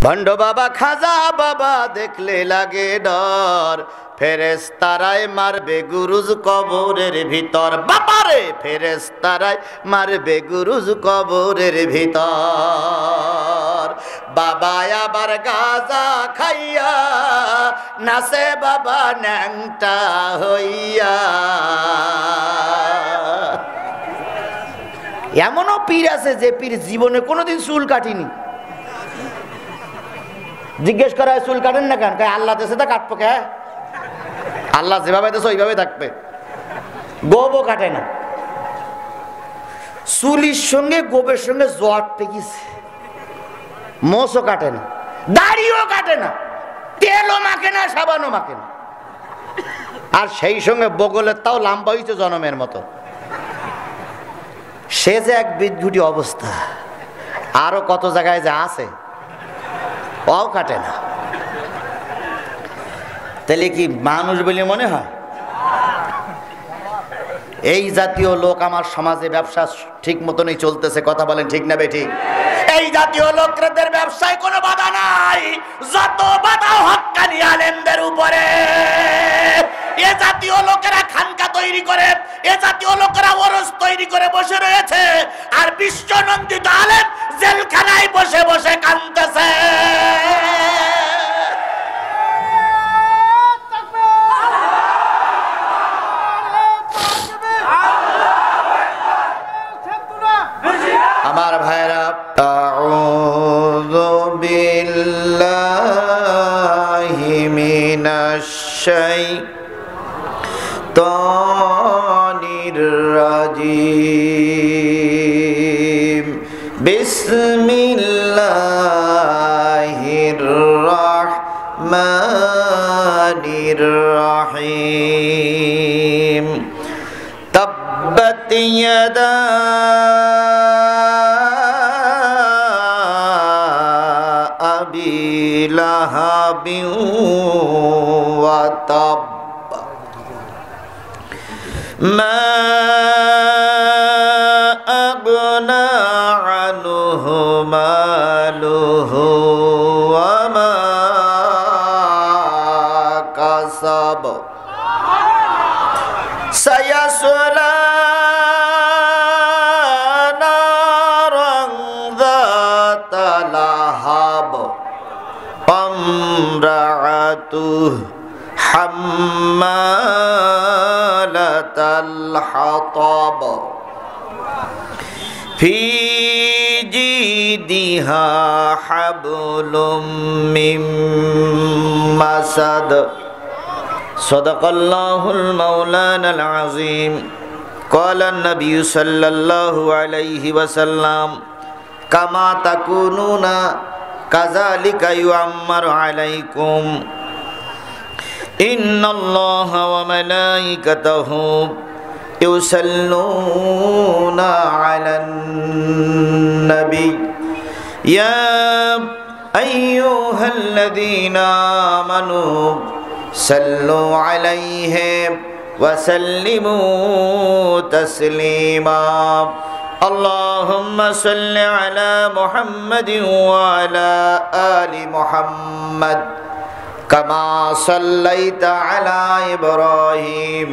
ভণ্ড বাবা খাজা বাবা দেখলে লাগে ডর, ফেরেশতারাই মারবে গুরুজ কবরের ভিতর। বাবারে ফেরেশতারাই মারবে গুরুজ কবরের ভিতর। বাবা আবার গাজা খাইয়া নাচে বাবা ন্যাংটা হইয়া। এমনও পীর আছে যে পীর জীবনে কোনোদিন চুল কাটিনি। জিজ্ঞেস করা হয় চুল কাটেন না কেন? আল্লাহ দেশে তা কাটবো কে? আল্লাহ যেভাবে দেশে ওইভাবে থাকবে। গোবও কাটে না। চুলির সঙ্গে গোবের সঙ্গে জট পেকিছে। মোষও কাটে না, দাড়িও কাটে না, তেলও মাখে না, সাবানও মাখে না। আর সেই সঙ্গে বগলের তাও লম্বা হয়েছে জনমের মতো। সে যে এক বিদঘুটি অবস্থা। আরো কত জায়গায় যে আছে, পাও কাটে না। তাহলে কি মানুষ বলে মনে হয়? এই জাতীয় লোক আমার সমাজে ব্যবসা ঠিক মতনই চলতেছে। কথা বলেন ঠিক না বেঠিক? এই জাতীয় লোকদের ব্যবসায় কোনো বাধা নাই, যত বাধা হক্কানি আলেমদের উপরে। এ জাতীয় লোকেরা খানকা তৈরি করে, এ জাতীয় লোকেরা ওরস তৈরি করে বসে রয়েছে, আর বিশ্বনন্দিত আলেম জেলখানায় বসে বসে কাঁদতেছে। আমার ভাইরা, আউযু বিল্লাহি মিনাশ শাইতানির রাজিম। বিসমিল্লাহির রাহমানির রাহিম। তাব্বাত ইয়াদা লাহাবিন ওয়া তাব, মা আগনা আনহু মালুহু ওয়া মা কাসাব, সায়াসলা নারান যাতা লাহাব, امرأته حمالة الحطب، في جيدها حبل من مسد، صدق الله المولانا العظيم. قال النبي صلى الله عليه وسلم كما تكونون কাযালিকা ইউআম্মারু আলাইকুম। ইন্নাল্লাহা ওয়া মালাইকাতাহু ইউসাল্লুনা আলান নবী ইয়া আইয়ুহাল্লাযীনা আমানু সাল্লু আলাইহি ওয়া সাল্লিমু তাসলিমা। اللهم صل على محمد وعلى آل محمد كما صليت على إبراهيم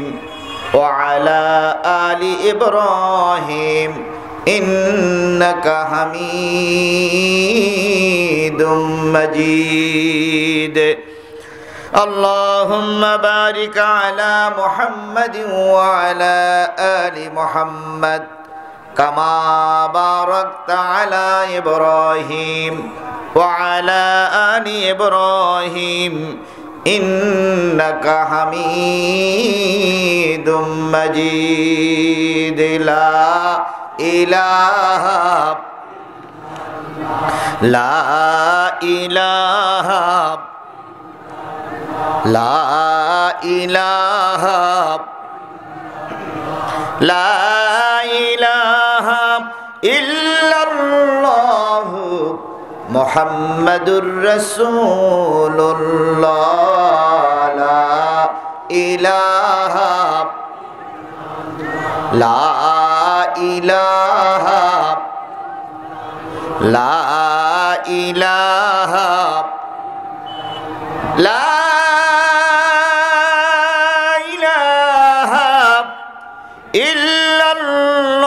وعلى آل إبراهيم إنك حميد مجيد. اللهم بارك على محمد وعلى آل محمد كما باركت على إبراهيم وعلى آل إبراهيم إنك حميد مجيد. لا إله لا إله لا إله لا إله إلا الله محمد رسول الله. لا إله لا إله لا إله লা ইলাহা ইল্লাল্লাহু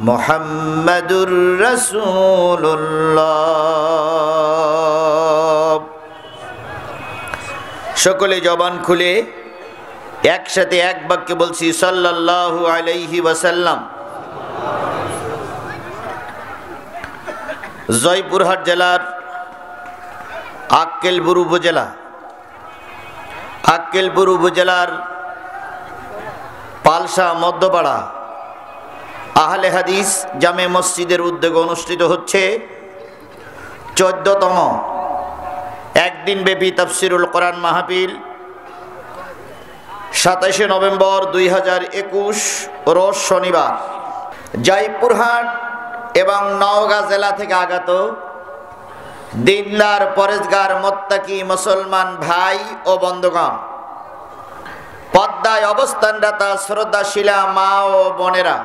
মুহাম্মাদুর রাসূলুল্লাহ। সকলে জবান খুলে একসাথে এক বাক্যে বলছি সাল্লাল্লাহু আলাইহি ওয়াসাল্লাম। জয়পুরহাট জেলার আক্কেলপুর উপজেলার পালসা মধ্যপাড়া আহলে হাদিস জামে মসজিদের উদ্যোগে অনুষ্ঠিত হচ্ছে 14তম একদিন ব্যাপী তাফসিরুল কোরআন মাহফিল। 27 নভেম্বর 2021 রোজ শনিবার জয়পুরহাট এবং নওগাঁ জেলা থেকে আগত দিনদার পরেজগার মোত্তাকি মুসলমান ভাই ও বন্ধুগণ, পদ্মায় অবস্থানরতা শ্রদ্ধাশীলা মা ও বোনেরা,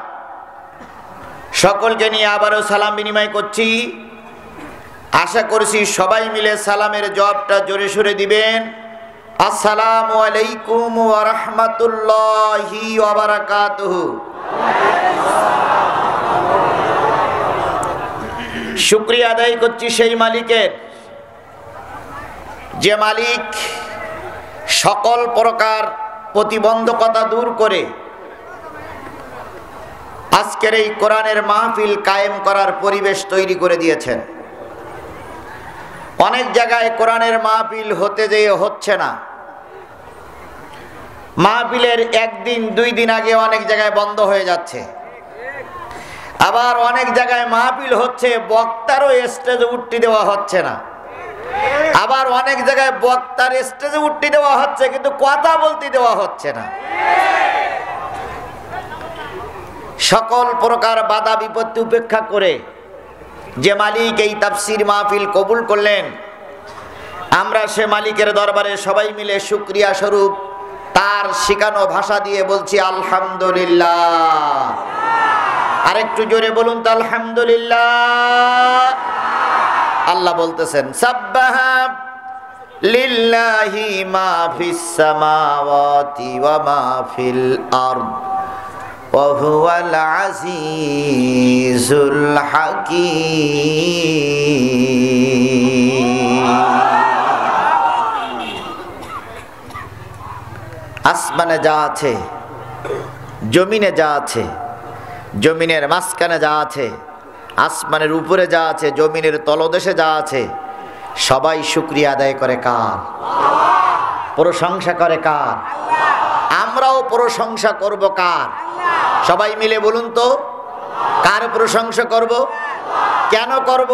সকলকে নিয়ে আবারও সালাম বিনিময় করছি। আশা করছি সবাই মিলে সালামের জবাবটা জোরে সোরে দিবেন। আসসালামু আলাইকুম ওয়া রাহমাতুল্লাহি ওয়া বারাকাতুহু। শুকরিয়া আদায় করছি সেই মালিকের, যে মালিক সকল প্রকার প্রতিবন্ধকতা দূর করে আজকের এই কোরআনের মাহফিল কায়েম করার পরিবেশ তৈরি করে দিয়েছেন। অনেক জায়গায় কোরআনের মাহফিল হতে যেয়ে হচ্ছে না, মাহফিলের একদিন দুই দিন আগে অনেক জায়গায় বন্ধ হয়ে যাচ্ছে। আবার অনেক জায়গায় মাহফিল হচ্ছে, বক্তারও স্টেজে উঠতে দেওয়া হচ্ছে না। আবার অনেক জায়গায় বক্তার স্টেজে উঠতে দেওয়া হচ্ছে কিন্তু কথা বলতে দেওয়া হচ্ছে না। সকল প্রকার বাধা বিপত্তি উপেক্ষা করে যে মালিক এই তাফসীর মাহফিল কবুল করলেন, আমরা সে মালিকের দরবারে সবাই মিলে শুকরিয়া স্বরূপ তার শিখানো ভাষা দিয়ে বলছি আলহামদুলিল্লাহ। আরেকটু জোরে বলুন তো আলহামদুলিল্লাহ। আল্লাহ বলতেছেন সাব্বাহা লিল্লাহি মা ফিস সামাওয়াতি ওয়া মা ফিল আরদ ওয়া হুয়াল আজিজুল হাকীম। আসমানে যা আছে, জমিনে যা আছে, জমিনের মাঝখানে যা আছে, আসমানের উপরে যা আছে, জমিনের তলদেশে যা আছে, সবাই শুকরিয়া আদায় করে কার? প্রশংসা করে কার? আমরাও প্রশংসা করব কার? সবাই মিলে বলুন তো, কার প্রশংসা করব? কেন করব?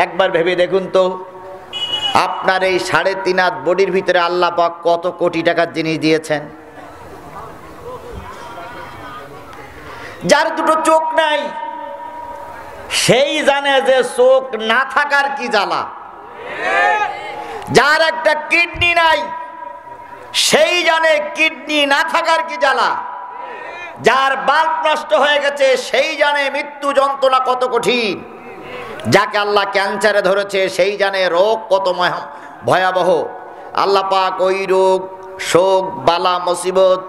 একবার ভেবে দেখুন তো, আপনার এই 3.5 হাত বডির ভিতরে আল্লাহ পাক কত কোটি টাকার জিনিস দিয়েছেন। যার দুটো চোখ নাই সেই জানে যে চোখ না থাকার কি জ্বালা। যার একটা কিডনি নাই সেই জানে কিডনি না থাকার কি জ্বালা। যার বাল্ব নষ্ট হয়ে গেছে সেই জানে মৃত্যু যন্ত্রণা কত কঠিন। যাকে আল্লাহ ক্যান্সারে ধরেছে সেই জানে রোগ কত ভয়াবহ। আল্লাহ পাক ওই রোগ, শোক, বালা, মুসিবত,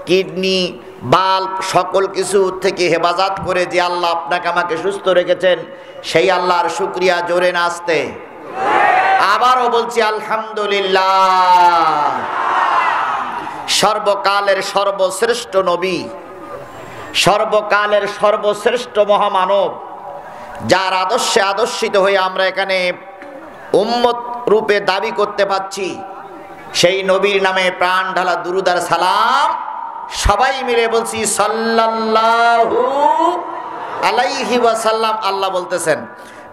কিডনি, বাল্ব সকল কিছু থেকে হেফাজত করে যে আল্লাহ আপনাকে আমাকে সুস্থ রেখেছেন, সেই আল্লাহর শুকরিয়া জোরে না আসতে? আবারও বলছি আলহামদুলিল্লাহ। সর্বকালের সর্বশ্রেষ্ঠ নবী, সর্বকালের সর্বশ্রেষ্ঠ মহামানব, যার আদর্শে আদর্শিত হয়ে আমরা এখানে উম্মত রূপে দাবি করতে পাচ্ছি, সেই নবীর নামে প্রাণ ঢালা দুরূদ আর সালাম সবাই মিলে বলছি সাল্লাল্লাহু আলাইহি ওয়াসাল্লাম। আল্লাহ বলতেছেন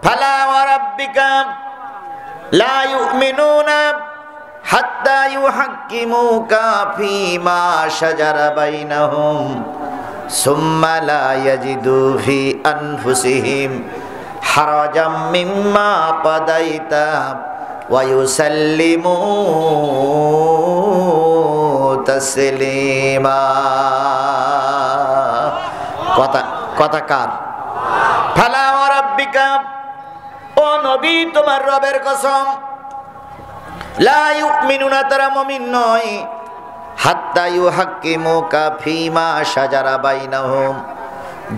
ফালা ওয়া রাব্বিকা লা ইউমিনুনা হাত্তা ইউহাক্কিমুকা ফীমা শাজারা বাইনাহুম সুম্মা লা ইয়াজিদু ফি আনফুসিহিম হারাজাম মিম্মা কাদাইতা ওয়া ইউসাল্লিমু তাসলিমা। কথা কার? ফালা ওয়া রাব্বিকা, ও নবী তোমার রবের কসম, লা ইউমিনুনা, তারা মুমিন নয়, হাত্তা ইউহাক্কিমুকা ফীমা শাজারা বাইনাহুম,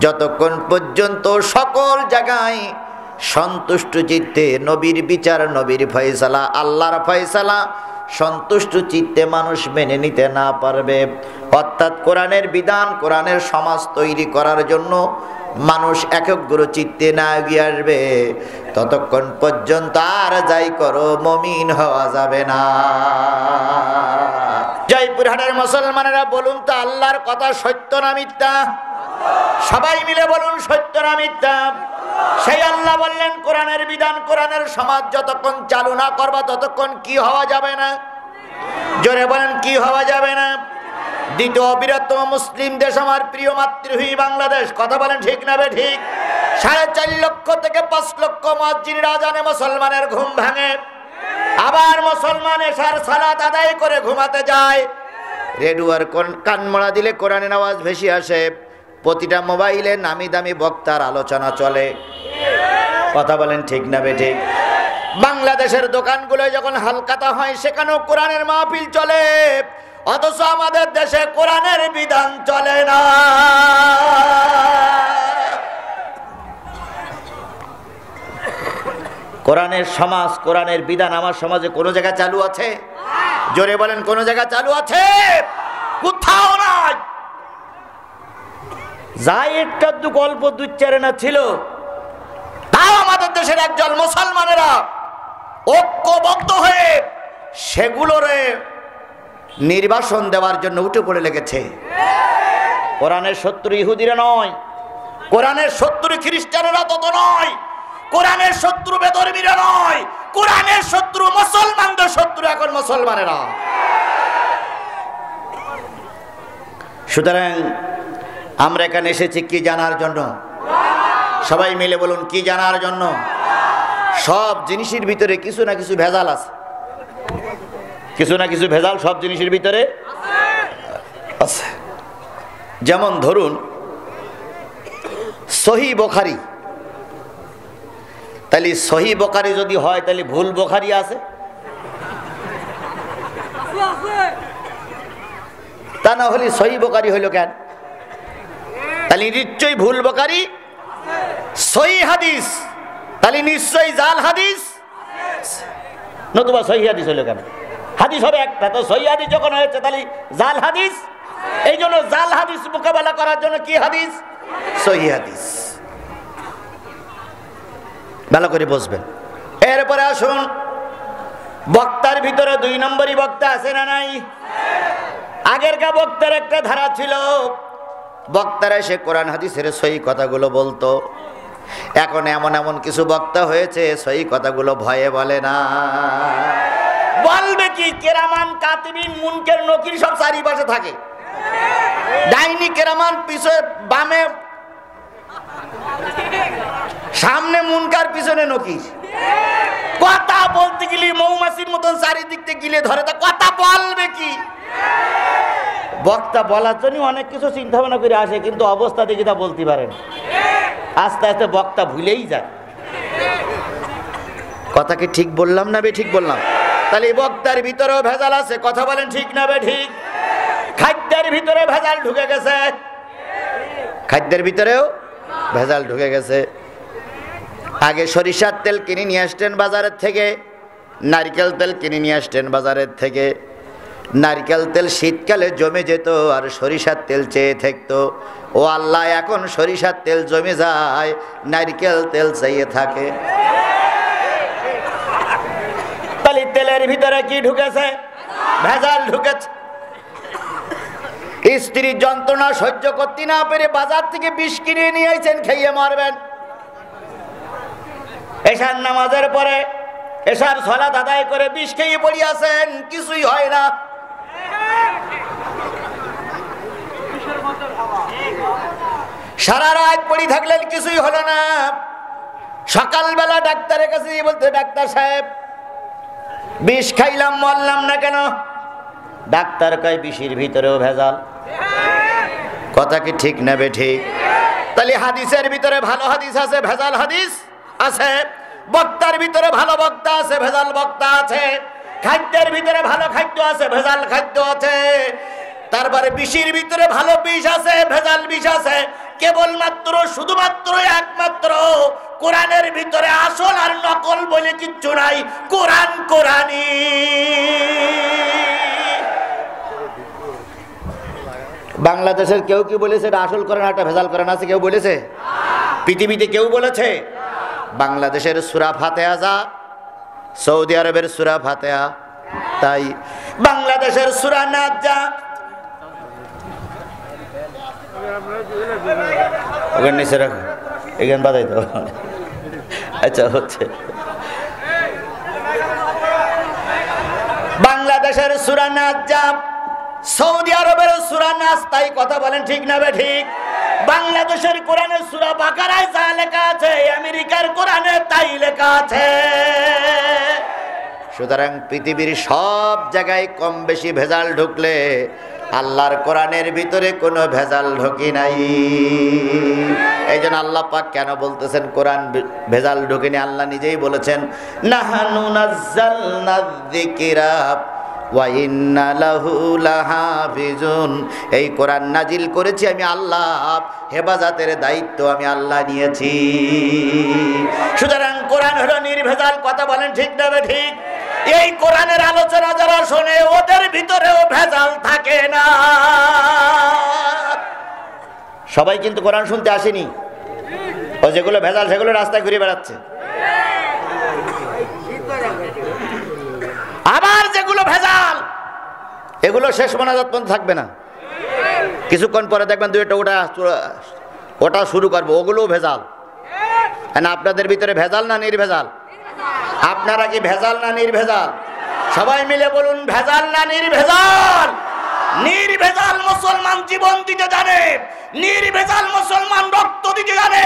যতক্ষণ পর্যন্ত সকল জায়গায় সন্তুষ্ট চিত্তে নবীর বিচার, নবীর ফয়সালা, আল্লাহর ফয়সালা সন্তুষ্ট চিত্তে মানুষ মেনে নিতে না পারবে। অর্থাৎ কোরআনের বিধান, কোরআনের সমাজ তৈরি করার জন্য মানুষ একগ্র চিত্তে না এগিয়ে আসবে, ততক্ষণ পর্যন্ত আর যাই করো মুমিন হওয়া যাবে না। জয়পুরহাটের মুসলমানেরা বলুন তো, আল্লাহর কথা সত্য না মিথ্যা? সবাই মিলে বলুন, সত্য না মিথ্যা? সেই আল্লাহ বললেন কোরআনের বিধান, কোরআনের সমাজ যতক্ষণ চালু না করবা ততক্ষণ কি হওয়া যাবে না? জোরে বলেন, কি হওয়া যাবে না? দ্বিতীয় বৃহত্তম মুসলিম দেশ আমার প্রিয় মাতৃভূমি বাংলাদেশ, কথা বলেন ঠিক না বে ঠিক? 4.5 লক্ষ থেকে 5 লক্ষ মুয়াজ্জিনের আজানে মুসলমানের ঘুম ভাঙে, আবার মুসলমান এশার সালাত আদায় করে ঘুমাতে যায়। রেডিওর কানমোড়া দিলে কোরআনের আওয়াজ ভেসে আসে, প্রতিটা মোবাইলে নামি দামি বক্তার আলোচনা চলে, কথা বলেন ঠিক না বে ঠিক? বাংলাদেশের দোকানগুলোয় যখন হালকাতা হয় সেখানেও কোরআনের মাহফিল চলে, অথচ আমাদের দেশে কোরআনের বিধান চলে না। কোরআনের সমাজ, কোরআনের বিধান আমার সমাজে কোন জায়গায় চালু আছে? জোরে বলেন, কোন জায়গায় চালু আছে? কোথাও নাই। যাই একটা গল্প দুচ্চারণা ছিল, তাও আমাদের দেশের একজন মুসলমানেরা ঐক্যবদ্ধ হয়ে সেগুলোরে নির্বাসন দেওয়ার জন্য উঠে পড়ে লেগেছে। কোরআনের শত্রু ইহুদিরা নয়, কোরআনের শত্রু খ্রিস্টানেরা তত নয়, কোরআনের শত্রু বেধর্মীরা নয়, কোরআনের শত্রু মুসলমানদের শত্রু এখন মুসলমানেরা। সুতরাং আমরা এখানে এসেছি কি জানার জন্য? সবাই মিলে বলুন, কি জানার জন্য? সব জিনিসের ভিতরে কিছু না কিছু ভেজাল আছে, কিছু না কিছু ভেজাল সব জিনিসের ভিতরে আছে। যেমন ধরুন সহিহ বুখারী, তাহলে সহিহ বুখারী যদি হয় তাহলে ভুল বুখারী আছে? তা না হলে সহিহ বুখারী হইল কেন? তাহলে নিশ্চয়ই ভুল বুখারী। সহিহ হাদিস তাহলে নিশ্চয়ই জাল হাদিস, নতুবা সহিহ হাদিস হইল কেন? হাদিস হবে একটা, তো সহিহ হাদিস যখন হয়েছে তাহলে জাল হাদিস। এই জন্য জাল হাদিস মোকাবেলা করার জন্য কি হাদিস? সহিহ হাদিস। ভালো করে বুঝবেন। এরপরে আসুন, বক্তার ভিতরে 2 নম্বরই বক্তা আছে না নাই? আগেরকার বক্তার একটা ধারা ছিল, বক্তারা সে কোরআন হাদিসের সহি কথাগুলো বলতো। এখন এমন এমন কিছু বক্তা হয়েছে সহি কথাগুলো ভয়ে বলে না। বলবে কি? কেরামান কাতিবিন মুনকের নকির সব চারিপাশে থাকে, ডাইনি কেরামান পিছনে বামে, সামনে মুনকার পিছনে নকির। কথা বলতে গেলে মৌমাছির মতন চারিদিক থেকে গিলে ধরে, তা কথা বলবে কি? বক্তা বলার জন্য অনেক কিছু চিন্তা ভাবনা করে আসে, কিন্তু অবস্থা দেখে তা বলতে পারেন, আস্তে আস্তে বক্তা ভুলেই যায়। কথা কি ঠিক বললাম না বে ঠিক বললাম? তাহলে বক্তার ভিতরেও ভেজাল আছে, কথা বলেন ঠিক না বে ঠিক? খাদ্যের ভিতরে ভেজাল ঢুকে গেছে, খাদ্যের ভিতরেও ভেজাল ঢুকে গেছে। আগে সরিষার তেল কিনে নিয়ে আসতেন বাজারের থেকে, নারকেল তেল কিনে নিয়ে আসতেন বাজারের থেকে। নারকেল তেল শীতকালে জমে যেত আর সরিষার তেল চেয়ে থাকতো। ও আল্লাহ, এখন সরিষার তেল জমে যায়, নারকেল তেল চেয়ে থাকে। তাহলে তেলের ভিতরে কি ঢুকেছে? ভেজাল ঢুকেছে। স্ত্রীর যন্ত্রণা সহ্য করতে না পেরে বাজার থেকে বিষ কিনে নিয়ে আইছেন, খেয়ে মারবেন। এশার নামাজের পরে এশার সালাত আদায় করে বিষ খেয়ে পড়িয়াছেন, কিছুই হয় না। সারা রাত পড়ি থাকলেন, কিছুই হলো না। সকালবেলা ডাক্তারের কাছে বলতে, ডাক্তার সাহেব বিষ খাইলাম, মরলাম না কেন? ডাক্তার কয় বিষের ভিতরেও ভেজাল। কথা কি ঠিক না বে ঠিক? তাহলে হাদিসের ভিতরে ভালো হাদিস আছে, ভেজাল হাদিস আছে। বক্তার ভিতরে ভালো বক্তা আছে, ভেজাল বক্তা আছে। খাদ্যের ভিতরে ভালো খাদ্য আছে, ভেজাল খাদ্য আছে। তারপরে বিষের ভিতরে ভালো বিষ আছে, ভেজাল বিষ আছে। কেবলমাত্র শুধুমাত্র একমাত্র কোরআনের ভিতরে আসল আর নকল বলে কিচ্ছু নাই। কোরআন কোরআনই। বাংলাদেশের কেউ কি বলেছে এটা আসল কোরআন একটা ভেজাল কোরআন আছে? কেউ বলেছে? পৃথিবীতে কেউ বলেছে? বাংলাদেশের সূরা ফাতিহা যা, সৌদি আরবের সূরা ফাতিহা তাই, বাংলাদেশের সূরা নাস যা, ওখানে নিচে রাখো, এখানে বাজাই তো। আচ্ছা হচ্ছে বাংলাদেশের সূরা নাস যা, সৌদি আরবের সূরা নাস তাই। কথা বলেন ঠিক না বে ঠিক? বাংলাদেশের কোরআনের সূরা বাকারায় যা লেখা আছে, আমেরিকার কোরআনে তাই লেখা আছে। সুতরাং পৃথিবীর সব জায়গায় কম বেশি ভেজাল ঢুকলে আল্লাহর কোরআনের ভিতরে কোনো ভেজাল ঢোকে নাই। এই জন্য আল্লাহ পাক কেন বলতেছেন কোরআন ভেজাল ঢোকেনি? আল্লাহ নিজেই বলেছেন, নাহানু নাজ্জালনা যিকরা ওয়া ইন্না লাহু লাহাফিজুন। এই কোরআন নাজিল করেছি আমি আল্লাহ, হেফাজতের দায়িত্ব আমি আল্লাহ নিয়েছি। সুতরাং কোরআন হলো নির্ভেজাল। কথা বলেন ঠিক না ঠিক? এই কোরআনের আলোচনা যারা শোনে ওদের ভিতরেও ভেজাল থাকে না। সবাই কিন্তু কোরআন শুনতে আসেনি, ও যেগুলো ভেজাল সেগুলো রাস্তায় ঘুরে বেড়াচ্ছে। আবার যেগুলো ভেজাল এগুলো শেষ মোনাজাত পর্যন্ত থাকবে না, কিছুক্ষণ পরে দেখবেন দুই একটা ওটা শুরু করবো, ওগুলোও ভেজাল। আপনাদের ভিতরে ভেজাল না নির্ভেজাল? আপনারা কি ভেজাল না নির্ভেজাল? সবাই মিলে বলুন, ভেজাল না নির্ভেজাল? নির্ভেজাল মুসলমান জীবন দিতে জানে, নির্ভেজাল মুসলমান রক্ত দিতে জানে,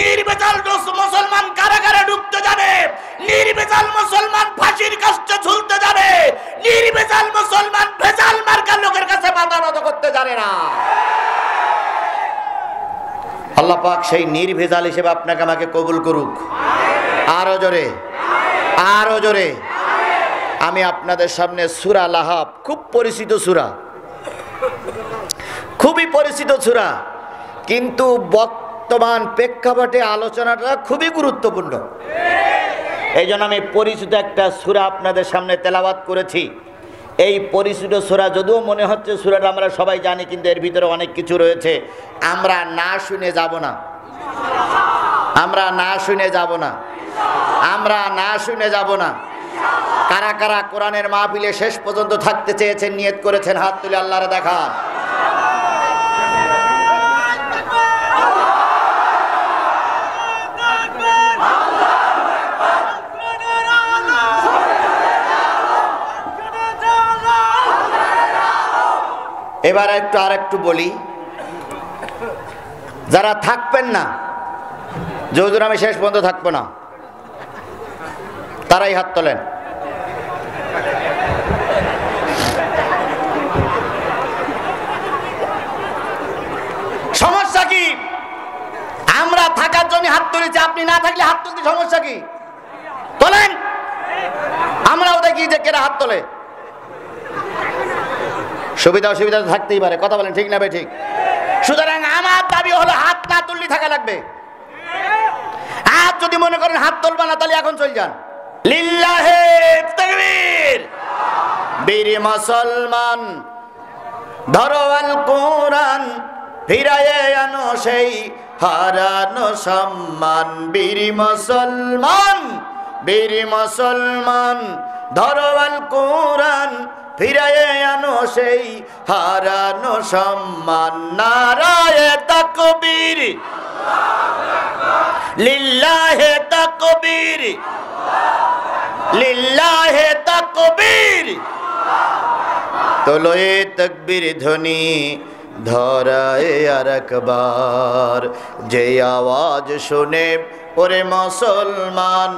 নির্ভেজাল মুসলমান কারাগারে ঢুকতে জানে, নির্ভেজাল মুসলমান ফাঁসির কাস্টে ঝুলতে জানে, নির্ভেজাল মুসলমান ভেজাল মার্কা লোকের কাছে মাথা নত করতে জানে না। আল্লাহ পাক সেই নির্ভেজাল হিসেবে আপনাকে আমাকে কবুল করুক। আরো জোরে, আরো জোরে। আমি আপনাদের সামনে সূরা লাহাব, খুব পরিচিত সূরা, খুবই পরিচিত সূরা, কিন্তু বর্তমান প্রেক্ষাপটে আলোচনাটা খুবই গুরুত্বপূর্ণ। এই জন্য আমি পরিচিত একটা সূরা আপনাদের সামনে তেলাওয়াত করেছি। এই পরিচিত সূরা যদিও মনে হচ্ছে সূরাটা আমরা সবাই জানি, কিন্তু এর ভিতরে অনেক কিছু রয়েছে। আমরা না শুনে যাব না, আমরা না শুনে যাব না, আমরা না শুনে যাব না। কারা কারা কোরআনের মাহফিলে শেষ পর্যন্ত থাকতে চেয়েছেন, নিয়ত করেছেন, হাত তুলে আল্লাহরে দেখান। এবার আর একটু বলি, যারা থাকবেন না, যে হুজুর আমি শেষ পর্যন্ত থাকবো না, তারাই হাত তোলেন। সমস্যা কি? আমরা থাকার জন্য হাত তুলেছি, আপনি না থাকলে হাত তুলতে সমস্যা কি? তোলেন, আমরাও দেখি যে কেরা হাত তোলে। সুবিধা অসুবিধা তো থাকতেই পারে, কথা বলেন ঠিক না ভাই ঠিক? সুতরাং আমার দাবি হলো হাত না তুললে থাকা লাগবে। হাত যদি মনে করেন হাত তুলবা না, তাহলে এখন চল যান। লিল্লাহে তাকবীর। বীর মুসলমান ধরো আল কোরআন, ফিরায়ে আনো সেই হারানো সম্মান। বীর মুসলমান, বীর মুসলমান ধরো আল কোরআন, ফিরায়ে আনো সেই হারানো সম্মান। নারায়ে তাকবীর, লিল্লাহে তাকবীর, লিল্লাহে তাকবীর। তোলোয়ে তাকবীর ধ্বনি ধরায়ে আর একবার, যে আওয়াজ শুনে ওরে মুসলমান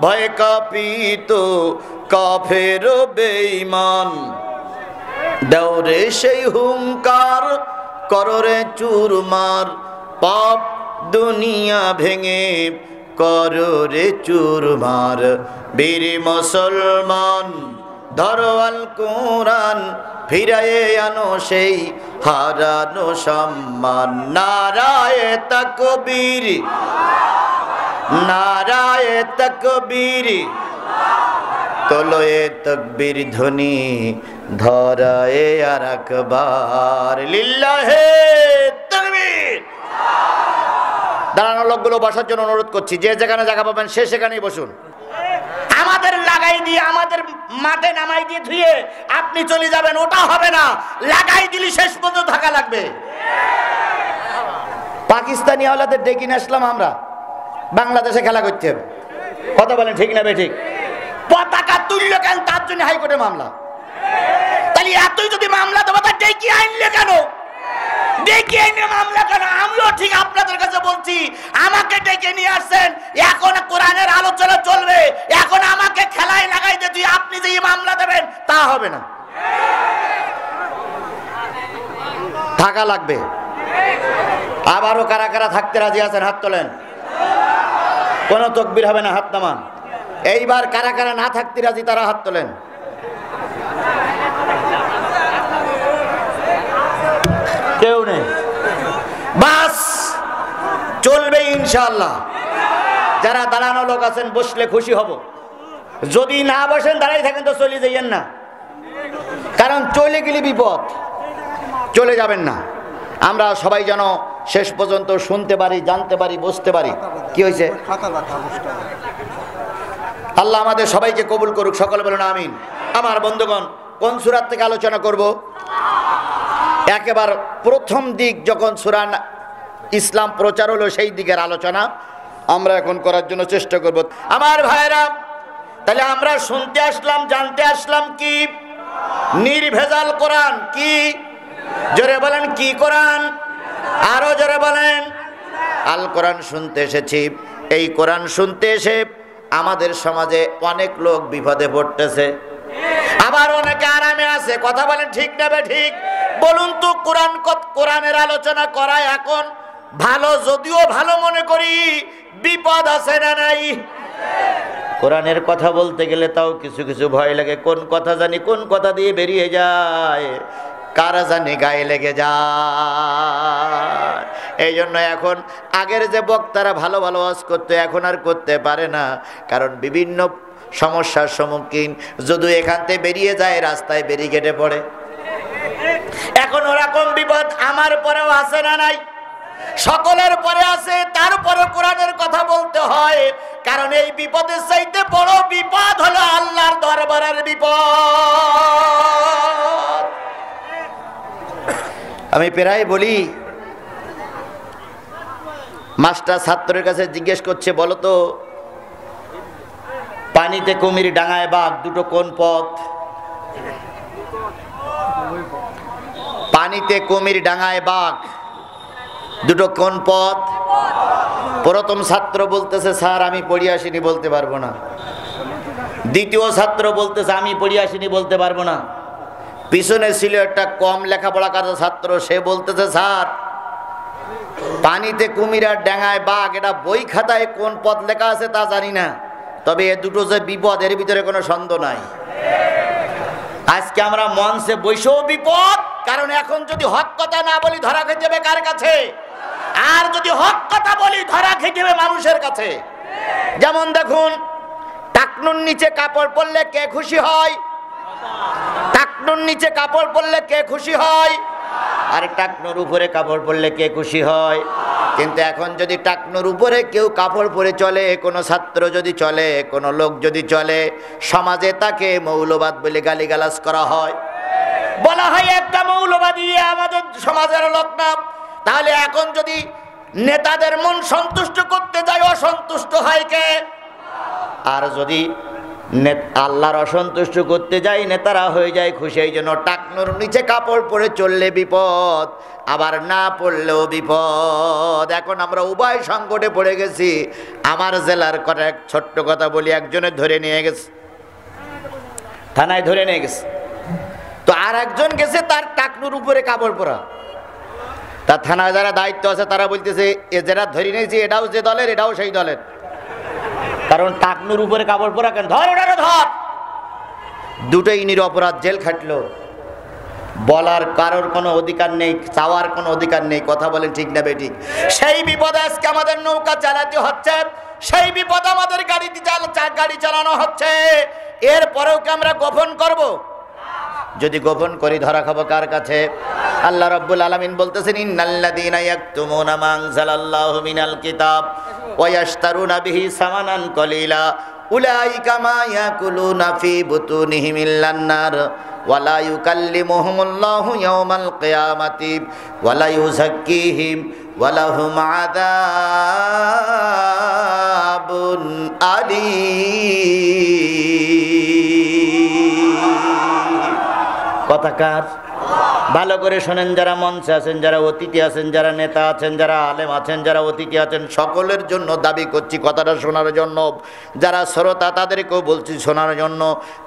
ভয় কাঁপিত কাফের বেঈমান। দৌড়ে সেই হুঙ্কার কররে চুরমার, পাপ দুনিয়া ভেঙে কররে চুরমার। বীর মুসলমান ধরো আল কোরআন, ফিরায়ে আনো সেই হারানো সম্মান। নারায়ে তাকবীর, নারায়ে তাকবীর, তোলোয়ে তাকবীর ধ্বনি, ধরায়ে আর আকবার, লিল্লাহে তাকবীর। দাঁড়ানো লোকগুলো বসার জন্য অনুরোধ করছি, যে যেখানে জায়গা পাবেন সে সেখানেই বসুন। আমাদের লাগাই দিয়ে, আমাদের মাঠে নামাই দিয়ে ধুয়ে আপনি চলে যাবেন, ওটা হবে না। লাগাই দিলে শেষ পর্যন্ত থাকা লাগবে। পাকিস্তানি আওলাদের ডেকে নিয়ে আসলাম আমরা, বাংলাদেশে খেলা করতে হবে। কথা বলেন ঠিক না বেঠিক? পতাকা তুললো কেন? তার জন্য হাইকোর্টে মামলা। তাহলে এতই যদি মামলা দেবো, তা ডেকে আনলে কেন? ডেকে এনে মামলা কেন? আমিও ঠিক আপনাদের কাছে বলছি, আমাকে ডেকে নিয়ে আসছেন, এখন কোরআনের আলোচনা চলবে, এখন আমাকে খেলায় লাগাই দিয়ে তুই আপনি যে মামলা দেবেন তা হবে না। থাকা লাগবে। আবারও কারা কারা থাকতে রাজি আছেন? হাত তোলেন। কোন তাকবীর হবে না, হাত নামান। এইবার কারা কারা না থাকতে রাজি তারা হাত তোলেন। কেউ নেই, বাস চলবে ইনশাআল্লাহ। যারা দাঁড়ানো লোক আছেন বসলে খুশি হব, যদি না বসেন দাঁড়াই থাকেন তো চলে যাইয়েন না, কারণ চলে গেলে বিপদ। চলে যাবেন না। আমরা সবাই যেন শেষ পর্যন্ত শুনতে পারি, জানতে পারি, বুঝতে পারি। কি হয়েছে? আল্লাহ আমাদের সবাইকে কবুল করুক, সকলে বলুন আমিন। আমার বন্ধুগণ, কোন সূরা থেকে আলোচনা করব? একেবারে প্রথম দিক যখন সূরা ইসলাম প্রচার হলো সেই দিকের আলোচনা আমরা এখন করার জন্য চেষ্টা করব। আমার ভাইরা, তাহলে আমরা শুনতে আসলাম, জানতে আসলাম কি? নির্ভেজাল কোরআন। কি? জোরে বলেন, কি কোরআন? আরো জোরে বলেন। আল কোরআন শুনতে এসেছি। এই কোরআন শুনতে এসে আমাদের সমাজে অনেক লোক বিপদে পড়তেছে, আবার অনেকে আরামে আছে। কথা বলেন ঠিক না ঠিক? বলুন তো, কোরআনের আলোচনা করা এখন ভালো, যদিও ভালো মনে করি, বিপদ আছে না নাই? কোরআনের কথা বলতে গেলে তাও কিছু কিছু ভয় লাগে। কোন কথা জানি কোন কথা দিয়ে বেরিয়ে যায়, কারা জানি গায়ে লেগে যায়। এই জন্য এখন আগের যে বক্তারা ভালো ভালো ওয়াজ করতে, এখন আর করতে পারে না, কারণ বিভিন্ন সমস্যার সম্মুখীন। যদি এখান থেকে বেরিয়ে যায়, রাস্তায় ব্যারিকেডে পড়ে। এখন ওরকম বিপদ আমার পরেও আছে না নাই? সকলের পরে আছে, তারপরে কোরআনের কথা বলতে হয়, কারণ এই বিপদের চাইতে বড় বিপদ হলো আল্লাহর দরবারের বিপদ। আমি প্রায় বলি, মাস্টার ছাত্রের কাছে জিজ্ঞেস করছে, বলো তো, পানিতে কুমির, ডাঙায় বাঘ, দুটো কোন পথ? পানিতে কুমির, ডাঙায় বাঘ, দুটো কোন পথ? প্রথম ছাত্র বলতেছে, স্যার আমি পড়ে আসিনি, বলতে পারবো না। দ্বিতীয় ছাত্র বলতেছে, আমি পড়ে আসিনি, বলতে পারবো না। পিছনে ছিল একটা কম লেখাপড়া করা ছাত্র, সে বলতেছে, স্যার পানিতে কুমির আর ডাঙায় বাঘ, এটা বই খাতায় কোন পথ লেখা আছে তা জানি না, তবে এ দুটো যে বিপদ, এর ভিতরে কোনো সন্দেহ নাই। আজকে আমরা মঞ্চে বসেও বিপদ, কারণ এখন যদি হক কথা না বলি ধরা খেতে হবে কার কাছে? আর যদি হক কথা বলি ধরা খেতে হবে মানুষের কাছে। যেমন দেখুন, টাকনুর নিচে কাপড় পরলে কে খুশি হয়? টাকনুর নিচে কাপড় পরলে কে খুশি হয়? আর টাকনুর উপরে কাপড় পরলে কে খুশি হয়? কিন্তু এখন যদি টাকনুর উপরে কেউ কাপড় পরে চলে, কোনো ছাত্র যদি চলে, কোনো লোক যদি চলে, সমাজে তাকে মৌলবাদ বলে গালিগালাজ করা হয়, বলা হয় একটা মৌলবাদী, আমাদের সমাজের লোক না। তাহলে এখন যদি নেতাদের মন সন্তুষ্ট করতে যায়, অসন্তুষ্ট হয় কে? আর যদি আল্লাহর অসন্তুষ্ট করতে যাই, নেতারা হয়ে যায় খুশি। এই জন্য টাকনুর নিচে কাপড় পরে চললে বিপদ, আবার না পড়লেও বিপদ। এখন আমরা উভয় সংকটে পড়ে গেছি। আমার জেলার করে এক ছোট্ট কথা বলি, একজনের ধরে নিয়ে গেছে, থানায় ধরে নিয়ে গেছে, তো আর একজন গেছে তার টাকনুর উপরে কাপড় পরা। তার থানায় যারা দায়িত্ব আছে তারা বলতেছে, এ যারা ধরে নিয়েছে এটাও যে দলের, এটাও সেই দলের, কারণ টাকনুর উপরে কাপড় পরা কেন? ধর ওটারও ধর। দুটোই নিরপরাধ, জেল খাটলো। বলার কারোর কোনো অধিকার নেই, চাওয়ার কোনো অধিকার নেই। কথা বলেন ঠিক না বেঠিক? সেই বিপদে আজকে আমাদের নৌকা চালাতে হচ্ছে, সেই বিপদ আমাদের গাড়ি চালানো হচ্ছে। এরপরেও কি আমরা গোপন করব? যদি গোপন করি ধরা খাবো কার কাছে? আল্লাহ রাব্বুল আলামিন বলতেছেন, ইন্নাল্লাযীনা ইয়াকতুমুনা মা আনজালাল্লাহু মিনাল কিতাব ওয়া ইয়াশতারুনা বিহি সামানান কলিলা উলাইকা মা ইয়াকুলুনা ফি বুতুনিহিম ইল্লান নার ওয়া লা ইউকাল্লিমুহুমুল্লাহু ইয়াওমাল কিয়ামাতি ওয়া লা ইউযাক্কিহিম ওয়া লাহুম আযাবুন আলীম। কথা কার? ভালো করে শোনেন। যারা মঞ্চে আছেন, যারা অতিথি আছেন, যারা নেতা আছেন, যারা আলেম আছেন, যারা অতিথি আছেন, সকলের জন্য দাবি করছি কথাটা শোনার জন্য। যারা শ্রোতা তাদেরকেও বলছি শোনার জন্য।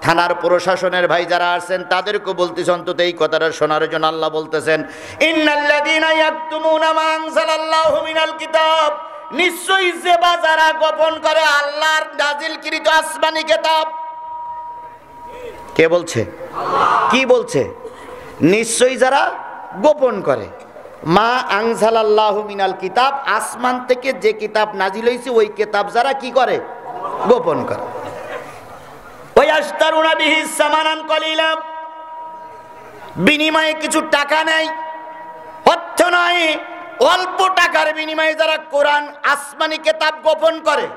থানার প্রশাসনের ভাই যারা আছেন তাদেরকেও বলতেছি অন্তত এই কথাটা শোনার জন্য। আল্লাহ বলতেছেন, ইন্নাল্লাযীনা ইয়াকতুমুনা মা আনজালাল্লাহু মিনাল কিতাব, নিশ্চয়ই যে বা যারা গোপন করে আল্লাহর নাজিলকৃত আসমানি কিতাব। কে বলছে? কি বলছে? নিশ্চয়ই যারা গোপন করে মা আনজালাল্লাহু মিনাল কিতাব, আসমান থেকে যে কিতাব নাজিল হয়েছে ওই কিতাব যারা কি করে? গোপন করে। ওয়া ইয়াশতারুনা বিহি সামানান কলিলা, বিনিময়ে কিছু টাকা নেয়, অর্থ নয়, অল্প টাকার বিনিময়ে যারা কোরআন আসমানি কিতাব গোপন করে,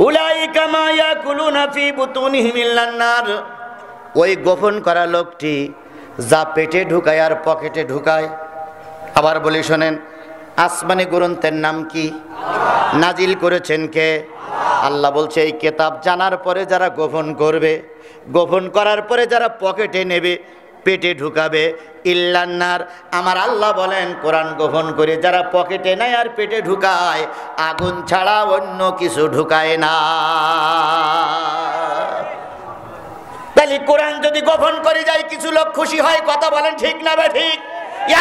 উলাইকা মা ইয়াকুলুনা ফি বুতুনিহিম ইল্লান নার, ওই গোপন করা লোকটি যা পেটে ঢুকায় আর পকেটে ঢুকায়। আবার বলি শোনেন, আসমানি গ্রন্থের নাম কি? নাজিল করেছেন কে? আল্লাহ বলছে এই কিতাব জানার পরে যারা গোপন করবে, গোপন করার পরে যারা পকেটে নেবে, পেটে ঢুকাবে, ইল্লান নার, আমার আল্লাহ বলেন কোরআন গোপন করে যারা পকেটে নেয় আর পেটে ঢুকায়, আগুন ছাড়া অন্য কিছু ঢুকায় না। তাহলে কোরআন যদি গোপন করে যায় কিছু লোক খুশি হয়। কথা বলেন ঠিক না বে ঠিক?